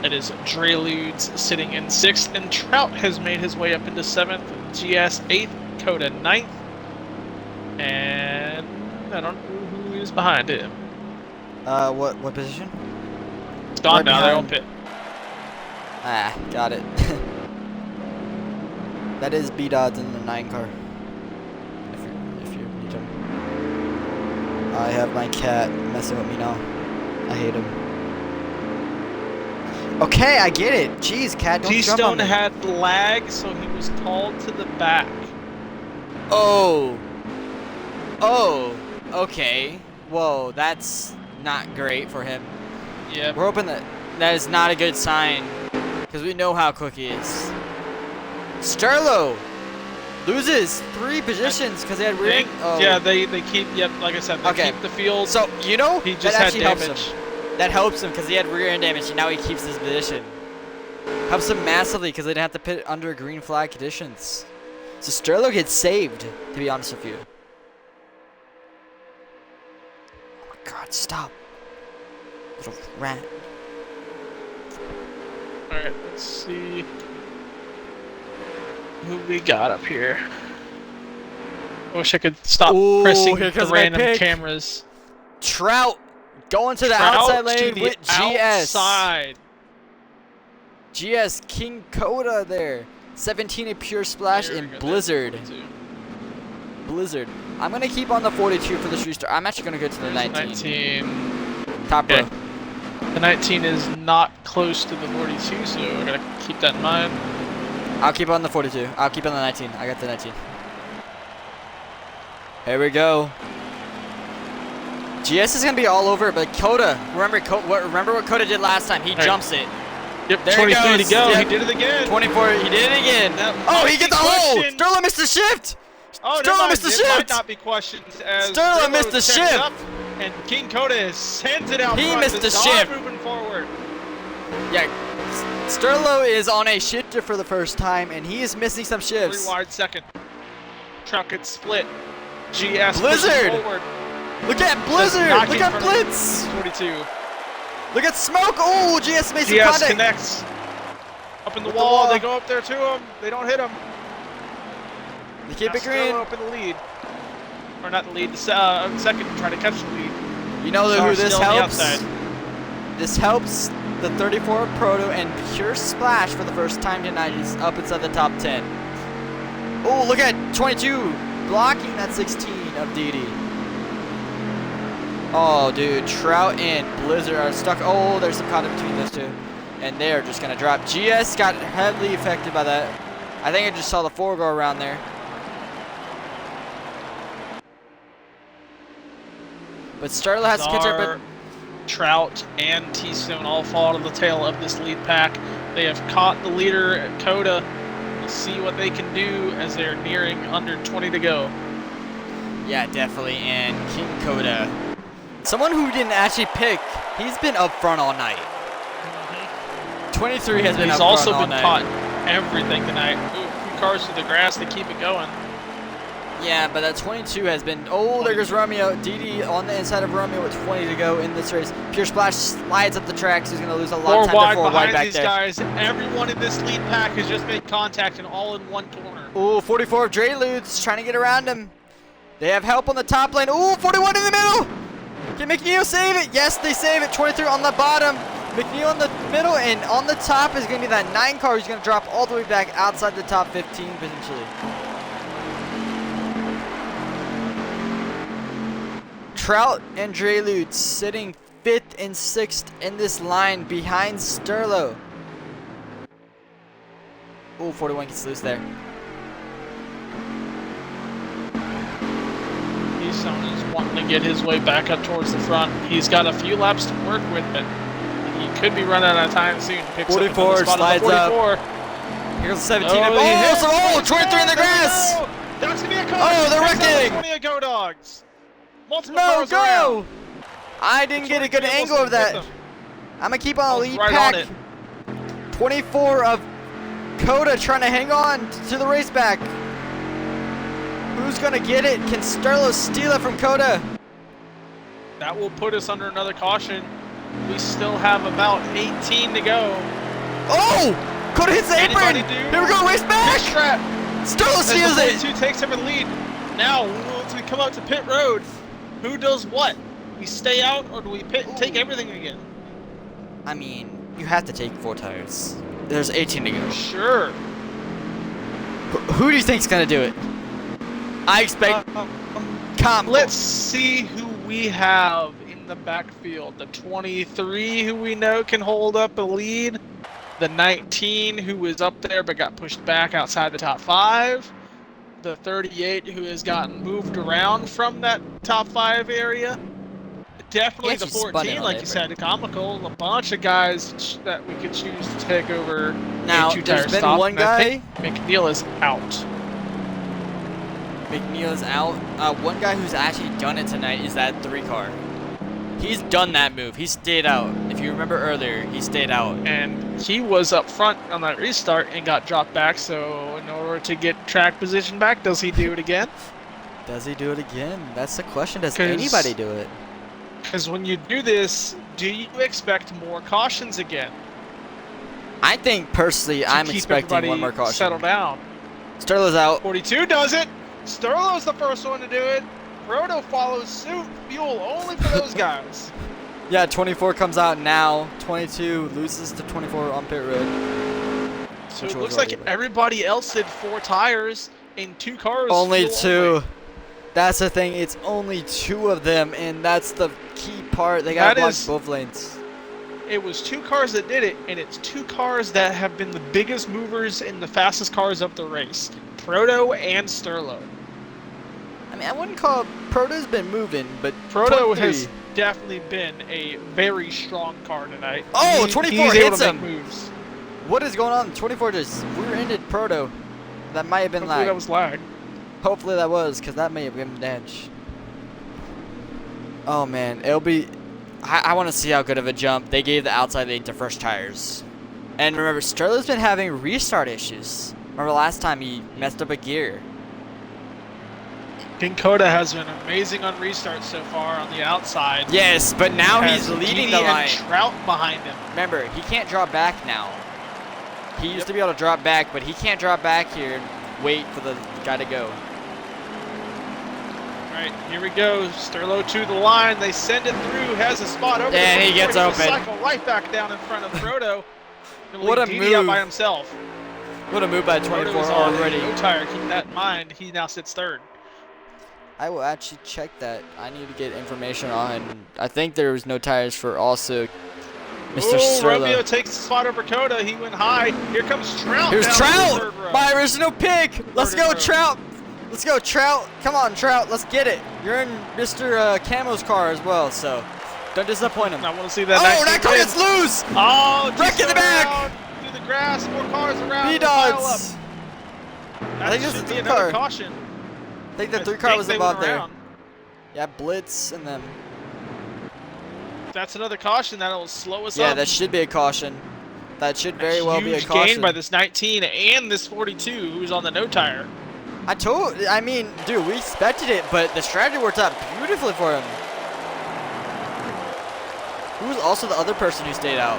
That is Dre Ludes sitting in sixth, and Trout has made his way up into seventh. GS eighth, Coda ninth, and I don't know who is behind him. What position? It's gone Right now. They're on behind. pit. Ah, got it. That is B-Dodds in the 9 car. If you need him. I have my cat messing with me now. I hate him. Okay, I get it. Jeez, cat, don't jump on T-Stone me. had lag, so he was called to the back. Oh. Oh. Okay. Whoa, that's not great for him. Yeah, We're hoping that is not a good sign, because we know how quick he is. Sterlo loses 3 positions because they had rear. Oh. yeah, they keep. Yep, like I said, they Okay. keep the field. So you know he that just had actually helps damage. him. That helps him because he had rear end damage and now he keeps his position. Helps him massively because they didn't have to pit under green flag conditions. So Sterlo gets saved, to be honest with you. Oh my God! Stop, little rat. All right, let's see who we got up here. I wish I could stop Ooh, pressing here the comes my random pick. cameras. Trout going to the Trout outside to lane the with GS. outside. GS King Coda there. 17 a pure splash There we in go, Blizzard. there's 42. Blizzard. I'm gonna keep on the 42 for the street star. I'm actually gonna go to the There's 19. Top Okay. row. The 19 is not close to the 42, so I gotta keep that in mind. I'll keep on the 42. I'll keep on the 19. I got the 19. Here we go. GS is gonna be all over it, but Coda. Remember what Coda did last time? He Right. jumps it. Yep, There 23 it to goes. go. Yep. He did it again. 24. He did it again. That Oh, might he gets be the hole. questioned. Sterlo missed the shift. Oh, Sterlo never mind. missed the It might shift. not be questioned as Sterlo missed the checks shift. up, and King Coda sends it out He front. missed Does the not shift. moving forward. Yeah. Sterlo is on a shifter for the first time, and he is missing some shifts. 3 wide second. Truck gets split. GS Blizzard. pushes forward. Look at Blizzard. not Look get at in front of Blitz. 42. Look at Smoke. Oh, GS made some GS contact. connects. Up in the With the wall. wall. They go up there to him. They don't hit him. They keep Now it green. Sterlo up in the lead. Or not the lead, the second, try to catch the lead. You know Star who this still on the helps? outside. This helps the 34 Proto and Pure Splash for the first time tonight. He's up inside the top 10. Oh, look at 22 blocking that 16 of Didi. Oh, dude, Trout and Blizzard are stuck. Oh, there's some contact between those two. And they're just going to drop. GS got heavily affected by that. I think I just saw the 4 go around there. But Starla has to catch up. But Trout and T-Stone all fall to the tail of this lead pack. They have caught the leader, Coda. We'll see what they can do as they're nearing under 20 to go. yeah, definitely. And King Coda, someone who didn't actually pick, he's been up front all night. 23 has been He's up also front all been night. caught everything tonight. Ooh, a few cars through the grass to keep it going. Yeah, but that 22 has been. Oh, there goes Romeo. Didi on the inside of Romeo with 20 to go in this race. Pure Splash slides up the track, so he's going to lose a lot of time to 4 wide behind back these there. guys. Everyone in this lead pack has just made contact and all in one corner. Ooh, 44 of Dre Lutz trying to get around him. They have help on the top lane. Ooh, 41 in the middle. Can McNeil save it? Yes, they save it. 23 on the bottom. McNeil in the middle, and on the top is going to be that 9 car who's going to drop all the way back outside the top 15 potentially. Trout and Dre Lutz sitting 5th and 6th in this line behind Sterlo. Ooh, 41 gets loose there. T-Stone is wanting to get his way back up towards the front. He's got a few laps to work with, but he could be running out of time soon. Picks 44 up spot slides on the up. 44. Here's the 17. Oh, he hits it. 23 in the grass. No! That's gonna be a call. Oh, they're wrecking. 20 of Go Dogs. Multiple No, cars go! around. I didn't get a good angle of that. I'm going to keep on a lead Right pack. on it. 24 of Coda trying to hang on to the race back. Who's going to get it? Can Sterlo steal it from Coda? That will put us under another caution. We still have about 18 to go. Oh! Coda hits the apron! Anybody do? Here we go, race back! Pit trap. Sterlo As steals the it! 42 takes over the lead. Now, once we come out to pit road, who does what? We stay out or do we take everything again? I mean, you have to take 4 tires. There's 18 to go. Sure. Who do you think's going to do it? I expect... Let's see who we have in the backfield. The 23 who we know can hold up a lead. The 19 who was up there but got pushed back outside the top 5. The 38 who has gotten moved around from that top 5 area. Definitely the 14, like you said, comical. A bunch of guys that we could choose to take over. Now, there's been one guy. McNeil is out. McNeil is out. One guy who's actually done it tonight is that 3 car. He's done that move. He stayed out. If you remember earlier, he stayed out. And he was up front on that restart and got dropped back. So in order to get track position back, does he do it again? Does he do it again? That's the question. Does anybody do it? Because when you do this, do you expect more cautions again? I think personally, I'm expecting one more caution. Settle down. Sterlo's out. 42 does it. Sterlo's the first one to do it. Proto follows suit. Fuel only for those guys. Yeah, 24 comes out now. 22 loses to 24 on pit road. So it looks like everybody else did 4 tires in 2 cars. Only 2. That's the thing. It's only 2 of them, and that's the key part. They got to block both lanes. It was 2 cars that did it, and it's 2 cars that have been the biggest movers and the fastest cars up the race. Proto and Sterlo. I mean, I wouldn't call Proto's been moving, but Proto has definitely been a very strong car tonight. Oh, 24 hits him. Moves. What is going on? 24 just rear-ended Proto. That might have been lag. That was lag. Hopefully that was, because that may have given damage. Oh man, it'll be... I want to see how good of a jump. They gave the outside lane to first tires. And remember, Sterlo's been having restart issues. Remember last time he messed up a gear. King Coda has been amazing on restarts so far on the outside. Yes, but now he's leading the line. Trout behind him. Remember, he can't drop back now. He used to be able to drop back, but he can't drop back here and wait for the guy to go. Alright, here we go. Sterlo to the line. They send it through. Has a spot over. And he gets open. Cycle right back down in front of Proto. What a Didi out move by himself. What a move by 24 Proto's already. No tire. Keep that in mind. He now sits 3rd. I will actually check that. I need to get information on. I think there was no tires for also Mr. Oh, Romeo Sterlo. takes the spot over Coda. He went high. Here comes Trout. Here's down the Trout! third row. My original pick! Let's Third go, row. Trout! Let's go, Trout! Come on, Trout, let's get it! You're in Mr. Camo's car as well, so don't disappoint him. I want to see that. Oh, 19 that car win. gets loose! Oh, Wreck in just the back! around through the grass. More cars around. B-Dots! That think this should is be the another car. caution. I think the I 3 car think was they about went there. around. Yeah, Blitz and them. If that's another caution. That'll slow us Yeah, up. that should be a caution. That should very That's well be a huge caution. gain by this 19 and this 42, who's on the no tire. I mean, dude, we expected it, but the strategy worked out beautifully for him. Who was also the other person who stayed out?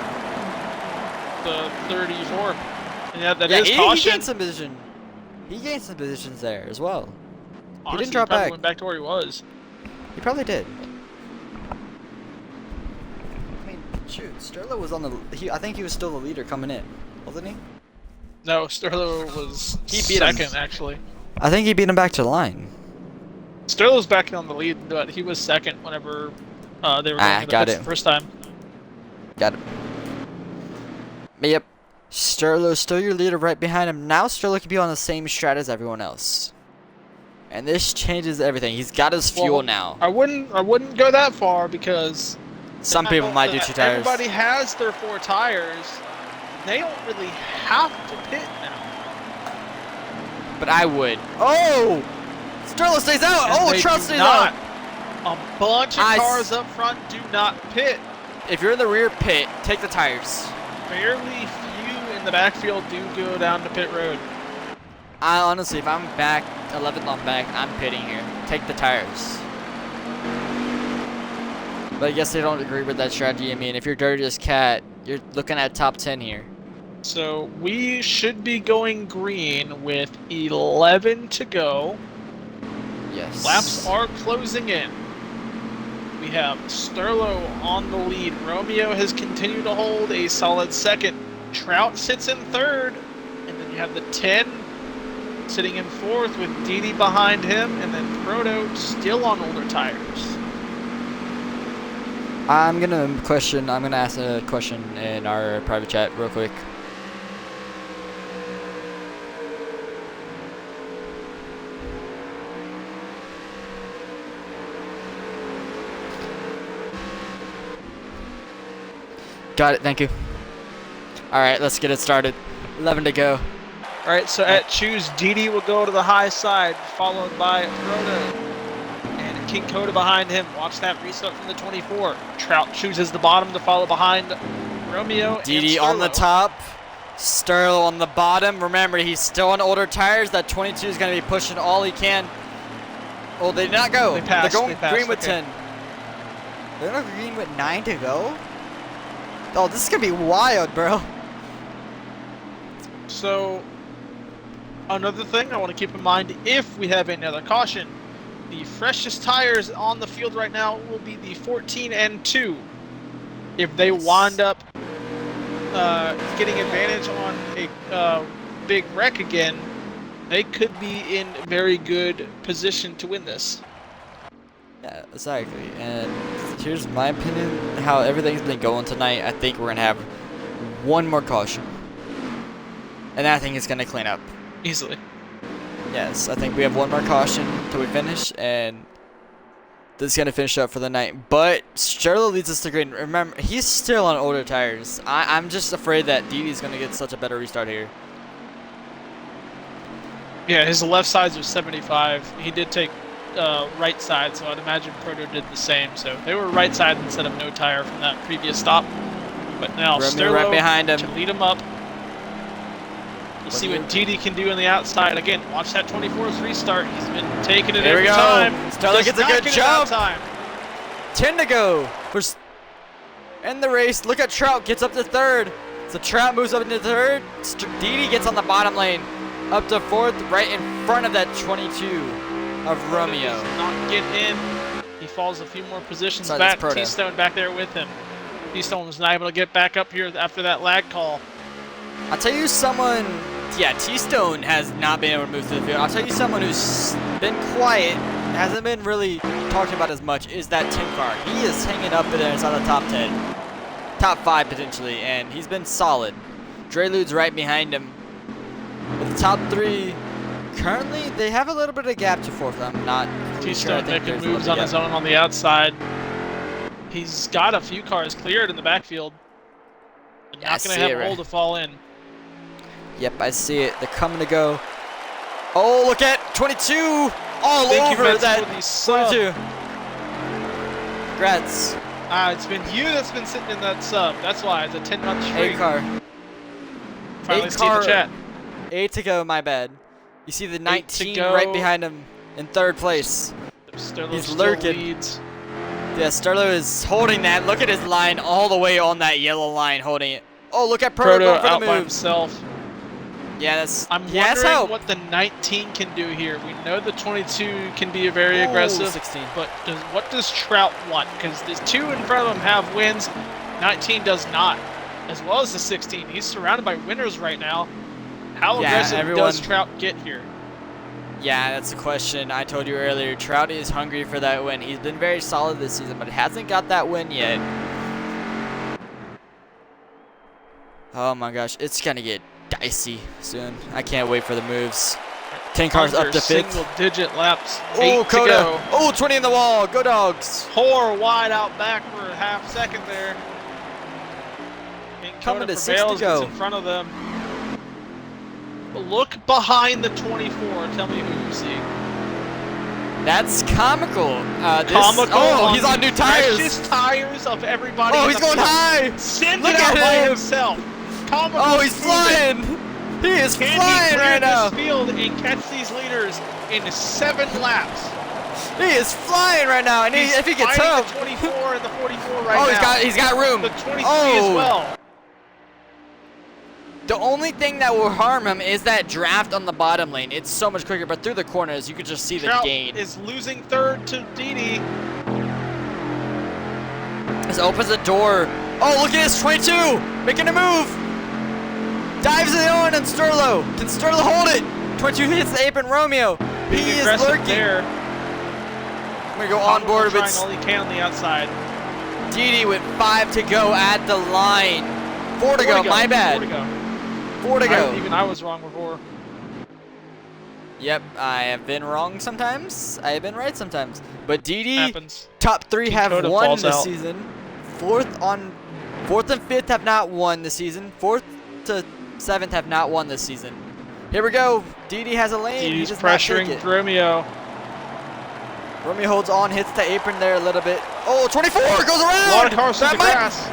The 34. And yeah, that Yeah, is he caution. gained some position. He gained some positions there as well. Honestly, didn't drop probably back. Went back to where he was. He probably did. I mean, shoot, Sterlo was on the. I think he was still the leader coming in, wasn't he? No, Sterlo was He beat him. second, actually. I think he beat him back to the line. Sterlo's back on the lead, but he was second whenever they were going to the got pits it. the first time. Got it. But yep, Sterlo's still your leader right behind him. Now Sterlo can be on the same strat as everyone else. And this changes everything. He's got his fuel Well, now. I wouldn't go that far because Some people might do 2 tires. everybody has their 4 tires. They don't really have to pit now. But I would. Oh! Sterlo stays out! And Oh, they Trout do stays not. out! A bunch of cars up front do not pit. If you're in the rear pit, take the tires. Fairly few in the backfield do go down to pit road. I honestly, if I'm back, 11th on back, I'm pitting here. Take the tires. But I guess they don't agree with that strategy. I mean, if you're dirtiest cat, you're looking at top 10 here. So we should be going green with 11 to go. Yes. Laps are closing in. We have Sterlo on the lead. Romeo has continued to hold a solid second. Trout sits in third. And then you have the 10 sitting in fourth with Didi behind him. And then Proto still on older tires. I'm gonna ask a question in our private chat real quick. Got it, thank you. Alright, let's get it started. 11 to go. Alright, so at choose, Didi will go to the high side, followed by Proto. And King Coda behind him. Watch that restart from the 24. Trout chooses the bottom to follow behind Romeo. Didi and on the Sterlo. top. Sterlo on the bottom. Remember, he's still on older tires. That 22 is going to be pushing all he can. Oh, they did not go. They passed, They're going they passed, green with okay. 10. They're going green with 9 to go? Oh, this is going to be wild, bro. So, another thing I want to keep in mind, if we have another caution, the freshest tires on the field right now will be the 14 and 2. If they wind up getting advantage on a big wreck again, they could be in very good position to win this. Yeah, exactly. And here's my opinion, how everything's been going tonight. I think we're going to have one more caution. And I think it's going to clean up. Easily. Yes, I think we have one more caution till we finish, and this is going to finish up for the night. But Sterlo leads us to green. Remember, he's still on older tires. I'm just afraid that Didi's going to get such a better restart here. Yeah, his left sides are 75. He did take right side, so I'd imagine Proto did the same. So they were right side instead of no tire from that previous stop. But now Romeo Sterlo right behind him. to lead him up. We'll see what Didi can do on the outside. Again, watch that 24's restart. He's been taking it Here we every go. time. Sterlo Does gets a not good get it that jump. time. 10 to go. End the race. Look at Trout. Gets up to third. So Trout moves up into third. Didi gets on the bottom lane. Up to fourth, right in front of that 22 of Romeo. Does not get in. He falls a few more positions Sorry, that's back. Proto. T-Stone back there with him. T-Stone was not able to get back up here after that lag call. I'll tell you someone, yeah, T-Stone has not been able to move to the field. I'll tell you someone who's been quiet hasn't been really talked about as much is that Tim car. He is hanging up there inside the top 10. Top 5 potentially, and he's been solid. Drelude's right behind him. With the top 3, currently they have a little bit of gap to 4th. I'm not too sure. I T-Stone think making there's a moves little on gap. his own on the outside. He's got a few cars cleared in the backfield. But Yeah, I not going see to have it, a right? hole to fall in. Yep, I see it. They're coming to go. Oh, look at 22 all Thank you, over Mets, that for the sub. 22. Congrats. It's been you that's been sitting in that sub. That's why it's a 10-month streak. 8 car. Finally 8 see the car. chat. 8 to go, my bad. You see the 8 to 19 go. right behind him in 3rd place. Sterlo He's still lurking. leads. Yeah, Sterlo is holding that. Look at his line all the way on that yellow line holding it. Oh, look at Proto going Proto for out the by moves. himself. Yeah, that's. I'm he has wondering help. what the 19 can do here. We know the 22 can be very Ooh, aggressive, 16. but what does Trout want? Because the 2 in front of him have wins, 19 does not, as well as the 16. He's surrounded by winners right now. How Yeah, aggressive everyone- does Trout get here? Yeah, that's the question. I told you earlier. Trout is hungry for that win. He's been very solid this season, but hasn't got that win yet. Oh my gosh, it's gonna get dicey soon. I can't wait for the moves. 10 cars up to 5th. Single-digit laps. Oh, 8 to Coda. go. Oh, 20 in the wall. Go Dogs. Poor wide out back for a half second there. And Coming Coda to 6 to prevails, go. gets in front of them. Look behind the 24. Tell me who you see. That's comical. Comical. Oh, he's on new tires. Freshest tires of everybody. Oh, in he's the going field. high. Sends Look it out at by him. himself. Comical. Oh, he's flying. He is Can flying he clear right now. this field and catch these leaders in 7 laps? He is flying right now, and He's if he gets fighting help. the 24 and the 44 right Oh, now. he's got room. The 23 Oh. as well. The only thing that will harm him is that draft on the bottom lane. It's so much quicker, but through the corners, you could just see the Trout gain. is losing 3rd to Didi. This opens the door. Oh, look at this 22 making a move. Dives it on Sterlo. Can Sterlo hold it? 22 hits the apron. Romeo. Being He is aggressive lurking. there. I'm gonna go on board trying with all he can on the outside. Didi with 5 to go at the line. 4 to go. My bad. 4 to go. 4 to go. Even I was wrong before. Yep, I have been wrong sometimes. I have been right sometimes. But Didi, Happens. top 3 have Coda won falls this out. season. 4th and 5th have not won this season. 4th to 7th have not won this season. Here we go. Didi has a lane. He's he does not take pressuring it. Romeo. Romeo holds on, hits the apron there a little bit. Oh, 24 goes around. A lot of cars through That the might- grass.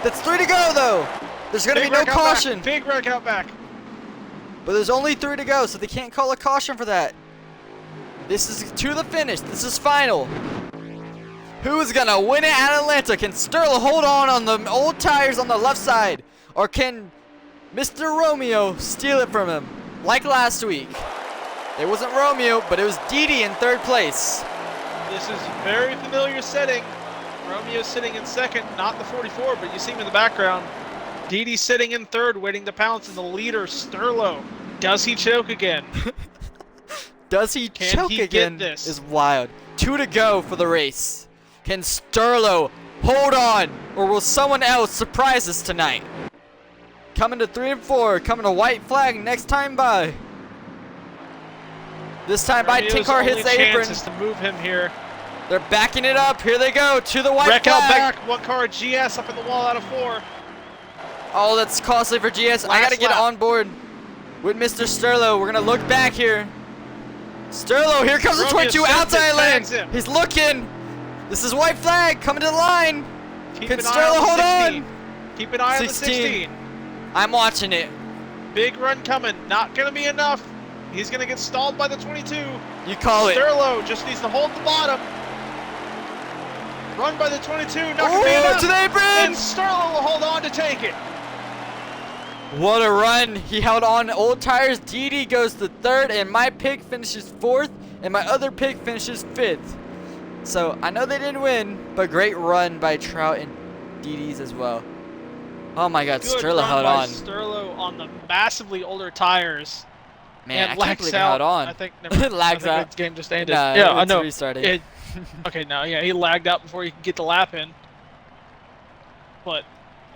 That's 3 to go though. There's gonna Big be no wreck out back. caution, Big wreck out back. but there's only 3 to go, so they can't call a caution for that. This is to the finish. This is final. Who's gonna win it at Atlanta? Can Sterlo hold on the old tires on the left side, or can Mr. Romeo steal it from him like last week? It wasn't Romeo, but it was Didi in 3rd place. This is a very familiar setting. Romeo's sitting in 2nd, not the 44, but you see him in the background. Didi sitting in 3rd, waiting to pounce, and the leader, Sterlo. Does he choke again? Does he Can choke he get again? this? Is wild. 2 to go for the race. Can Sterlo hold on, or will someone else surprise us tonight? Coming to 3 and 4, coming to white flag next time by. This time by Romeo's Tinkar hits only the apron. chance is to move him here. They're backing it up. Here they go to the white Wreck out flag. back. 1 car GS up in the wall out of 4. Oh, that's costly for GS. I Last gotta get lap. on board with Mr. Sterlo. We're gonna look back here. Sterlo, here comes the Romeo 22 sends it, outside lane. tags him. He's looking. This is white flag coming to the line. Keep Can an eye Sterlo on the hold 16. on? Keep an eye on the 16. 16. I'm watching it. Big run coming. Not going to be enough. He's going to get stalled by the 22. You call it. Sterlo just needs to hold the bottom. Run by the 22. Not going to be Oh, enough. to the apron. And Sterlo will hold on to take it. What a run. He held on old tires. Didi goes to 3rd, and my pick finishes 4th, and my other pick finishes 5th. So I know they didn't win, but great run by Trout and Didi's as well. Oh my God, Good Sterlo run held by on. Sterlo on the massively older tires. Man, I can't lags believe it out. held on. I think never mind. Lags I think out. the game just ended. Nah, Yeah, I it's know. restarting. Okay, now yeah, he lagged out before he could get the lap in. But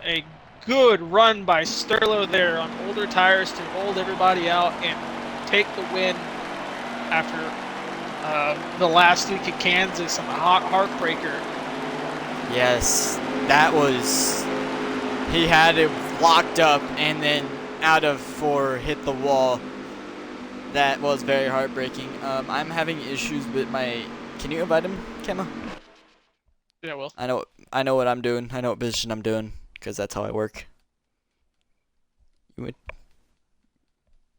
a good run by Sterlo there on older tires to hold everybody out and take the win after the last week at Kansas on a hot heartbreaker. Yes, that was. He had it locked up and then out of 4 hit the wall. That was very heartbreaking. I'm having issues with my. Can you invite him, Kemma? Yeah, well. I know what I'm doing. I know what position I'm doing because that's how I work. You would.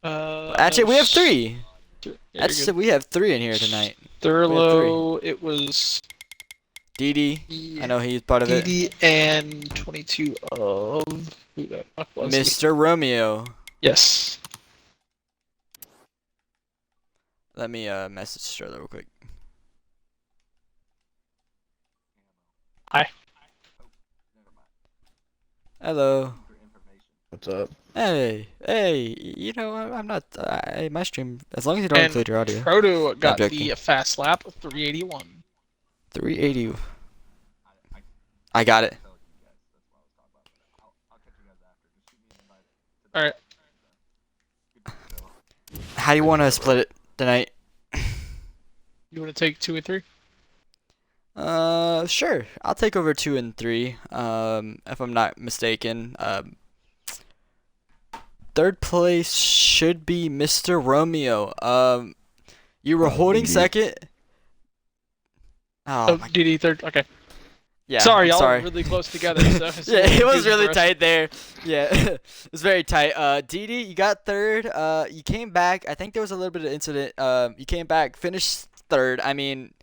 Actually, we have 3. Yeah, We have 3 in here tonight. Sterlo, it was Didi, I know he's part of it. Didi and 22 of who the fuck was he? Mr. Romeo. Yes. Let me message Sterlo real quick. Hi. Hello. What's up? Hey, you know, I'm not, my stream, as long as you don't And include your audio. Proto got joking. the fast lap of 381. 380. I got it. Alright. How do you want to split it tonight? You want to take 2 and 3? Sure. I'll take over 2 and 3. If I'm not mistaken. 3rd place should be Mr. Romeo. You were holding Didi. 2nd. Oh, my. Didi 3rd. Okay. Yeah. Sorry, y'all sorry. were really close together. So it's a Yeah, little it was confusing really for us. tight there. Yeah, it was very tight. Didi, you got 3rd. You came back. I think there was a little bit of incident. You came back, finished 3rd. I mean,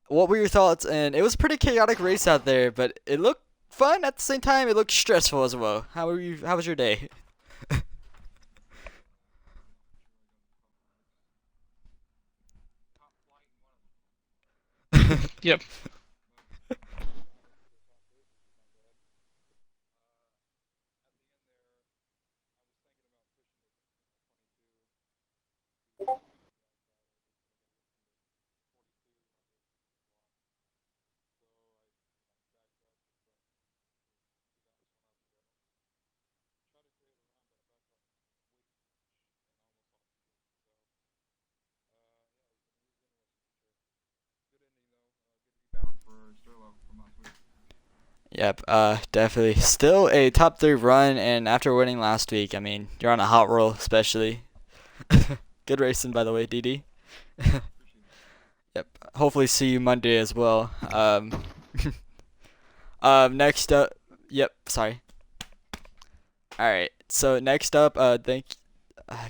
what were your thoughts? And it was a pretty chaotic race out there, but it looked fun at the same time. It looked stressful as well. How were you? How was your day? Yep. Yep, definitely. Still a top 3 run, and after winning last week, I mean, you're on a hot roll, especially. Good racing, by the way, DD. Yep. Hopefully, see you Monday as well. Next up, yep. Sorry. All right. So next up,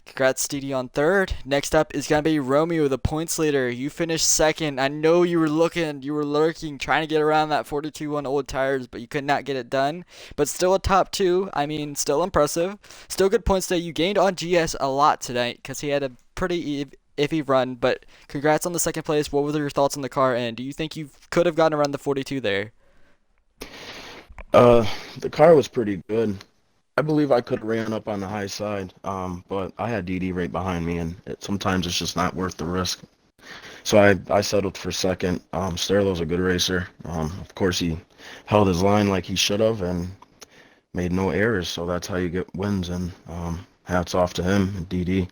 congrats, DD on 3rd. Next up is gonna be Romeo, the points leader. You finished 2nd. I know you were lurking, trying to get around that 42 on old tires, but you could not get it done. But still a top 2. I mean, still impressive. Still good points today. You gained on GS a lot tonight because he had a pretty iffy run. But congrats on the 2nd place. What were your thoughts on the car, and do you think you could have gotten around the 42 there? The car was pretty good. I believe I could have ran up on the high side, but I had DD right behind me, and sometimes it's just not worth the risk. So I settled for 2nd. Sterlo's a good racer. Of course, he held his line like he should have and made no errors, so that's how you get wins, and hats off to him, DD,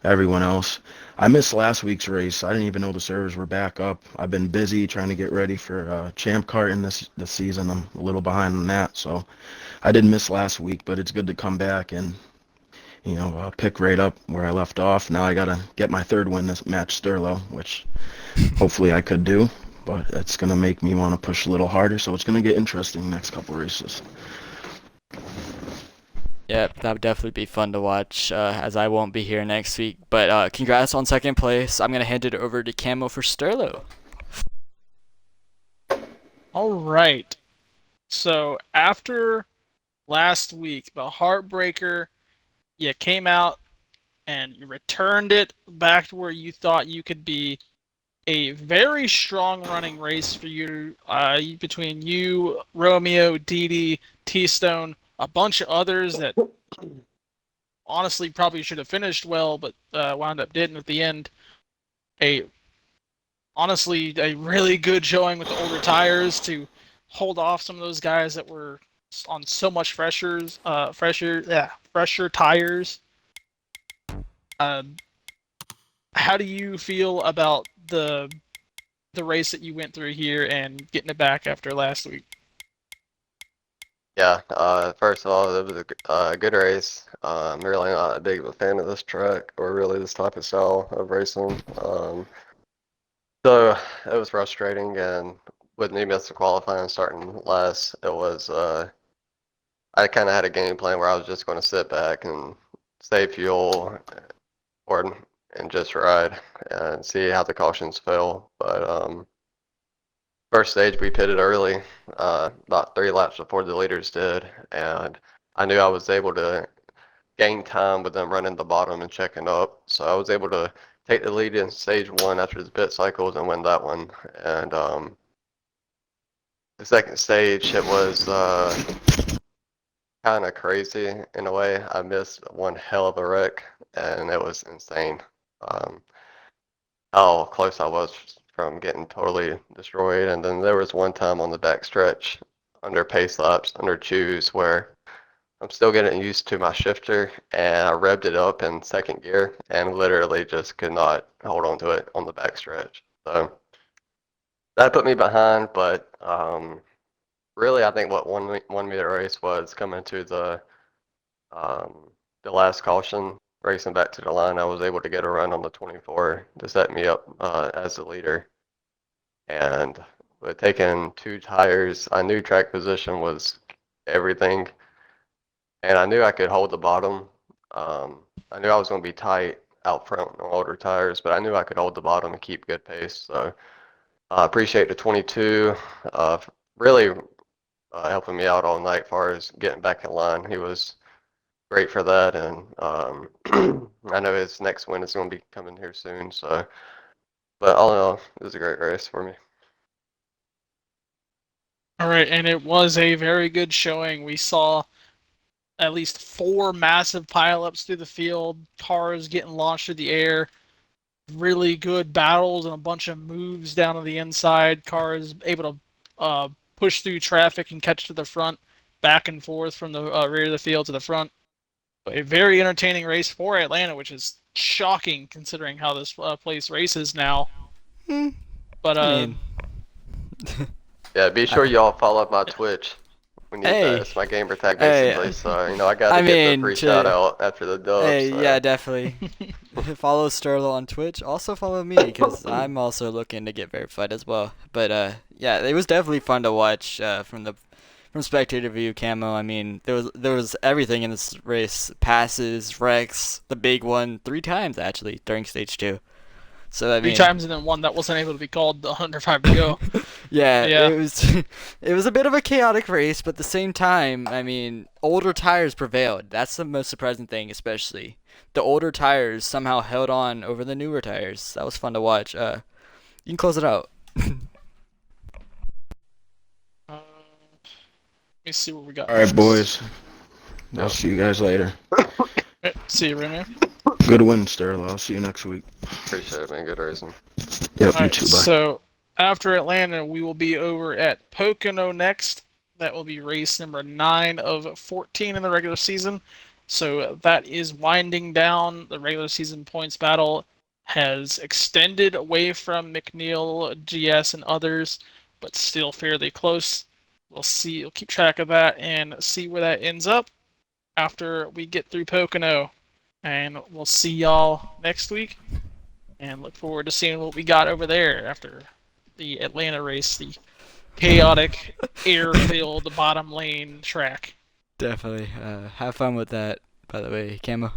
everyone else. I missed last week's race. I didn't even know the servers were back up. I've been busy trying to get ready for Champ Kart in this season. I'm a little behind on that, so I did miss last week, but it's good to come back and pick right up where I left off. Now I gotta get my 3rd win this match Sterlo, which hopefully I could do, but it's gonna make me want to push a little harder. So it's gonna get interesting next couple races. Yep, that would definitely be fun to watch, as I won't be here next week. But congrats on 2nd place. I'm going to hand it over to Camo for Sterlo. All right. So after last week, the heartbreaker, you came out and you returned it back to where you thought you could be. A very strong running race for you, between you, Romeo, Didi, T-Stone, a bunch of others that honestly probably should have finished well, but wound up didn't at the end. Honestly, a really good showing with the older tires to hold off some of those guys that were on so much fresher tires. How do you feel about the race that you went through here and getting it back after last week? Yeah, first of all, it was a good race. I'm really not that big of a fan of this track or really this type of style of racing. So it was frustrating, and with me missing qualifying and starting last, it was I kind of had a game plan where I was just going to sit back and save fuel or and just ride and see how the cautions fell. But first stage we pitted early, about 3 laps before the leaders did, and I knew I was able to gain time with them running the bottom and checking up. So I was able to take the lead in stage 1 after the pit cycles and win that one. And the second stage, it was kind of crazy in a way. I missed one hell of a wreck, and it was insane. How close I was from getting totally destroyed. And then there was one time on the back stretch under pace laps, under choose, where I'm still getting used to my shifter, and I revved it up in second gear and literally just could not hold on to it on the back stretch. So that put me behind, but really I think what won me the race was coming to the last caution, racing back to the line. I was able to get a run on the 24 to set me up as the leader. And with taking 2 tires, I knew track position was everything. And I knew I could hold the bottom. I knew I was going to be tight out front on older tires, but I knew I could hold the bottom and keep good pace. So I appreciate the 22 really helping me out all night as far as getting back in line. He was great for that, and I know his next win is going to be coming here soon. So, but all in all, it was a great race for me. All right, and it was a very good showing. We saw at least 4 massive pileups through the field, cars getting launched through the air, really good battles and a bunch of moves down to the inside, cars able to push through traffic and catch to the front, back and forth from the rear of the field to the front. But a very entertaining race for Atlanta, which is shocking considering how this place races now. But I mean, Yeah, be sure y'all follow my Twitch. We need Hey. that. It's my gamer tag Hey. basically. So I got I to get mean, the free to- shout out after the dub. hey, so. yeah, definitely. Follow Sterlo on Twitch. Also follow me because I'm also looking to get verified as well. But yeah, it was definitely fun to watch from spectator view camo. I mean, there was everything in this race: passes, wrecks, the big one 3 times actually during stage 2. So I 3 mean, times and then one that wasn't able to be called under 5 to go. yeah, Yeah. it was a bit of a chaotic race, but at the same time, I mean, older tires prevailed. That's the most surprising thing, especially the older tires somehow held on over the newer tires. That was fun to watch. You can close it out. Let me see what we got. All right, boys. I'll see you guys later. See you, Remy. Good win, Sterling. I'll see you next week. Appreciate it, man. Good racing. Yep, you Alright, too. Bye. so after Atlanta, we will be over at Pocono next. That will be race number 9 of 14 in the regular season. So that is winding down. The regular season points battle has extended away from McNeil, GS, and others, but still fairly close. We'll see. We'll keep track of that and see where that ends up after we get through Pocono. And we'll see y'all next week. And look forward to seeing what we got over there after the Atlanta race, the chaotic, air-filled bottom lane track. Definitely. Have fun with that, by the way, camo.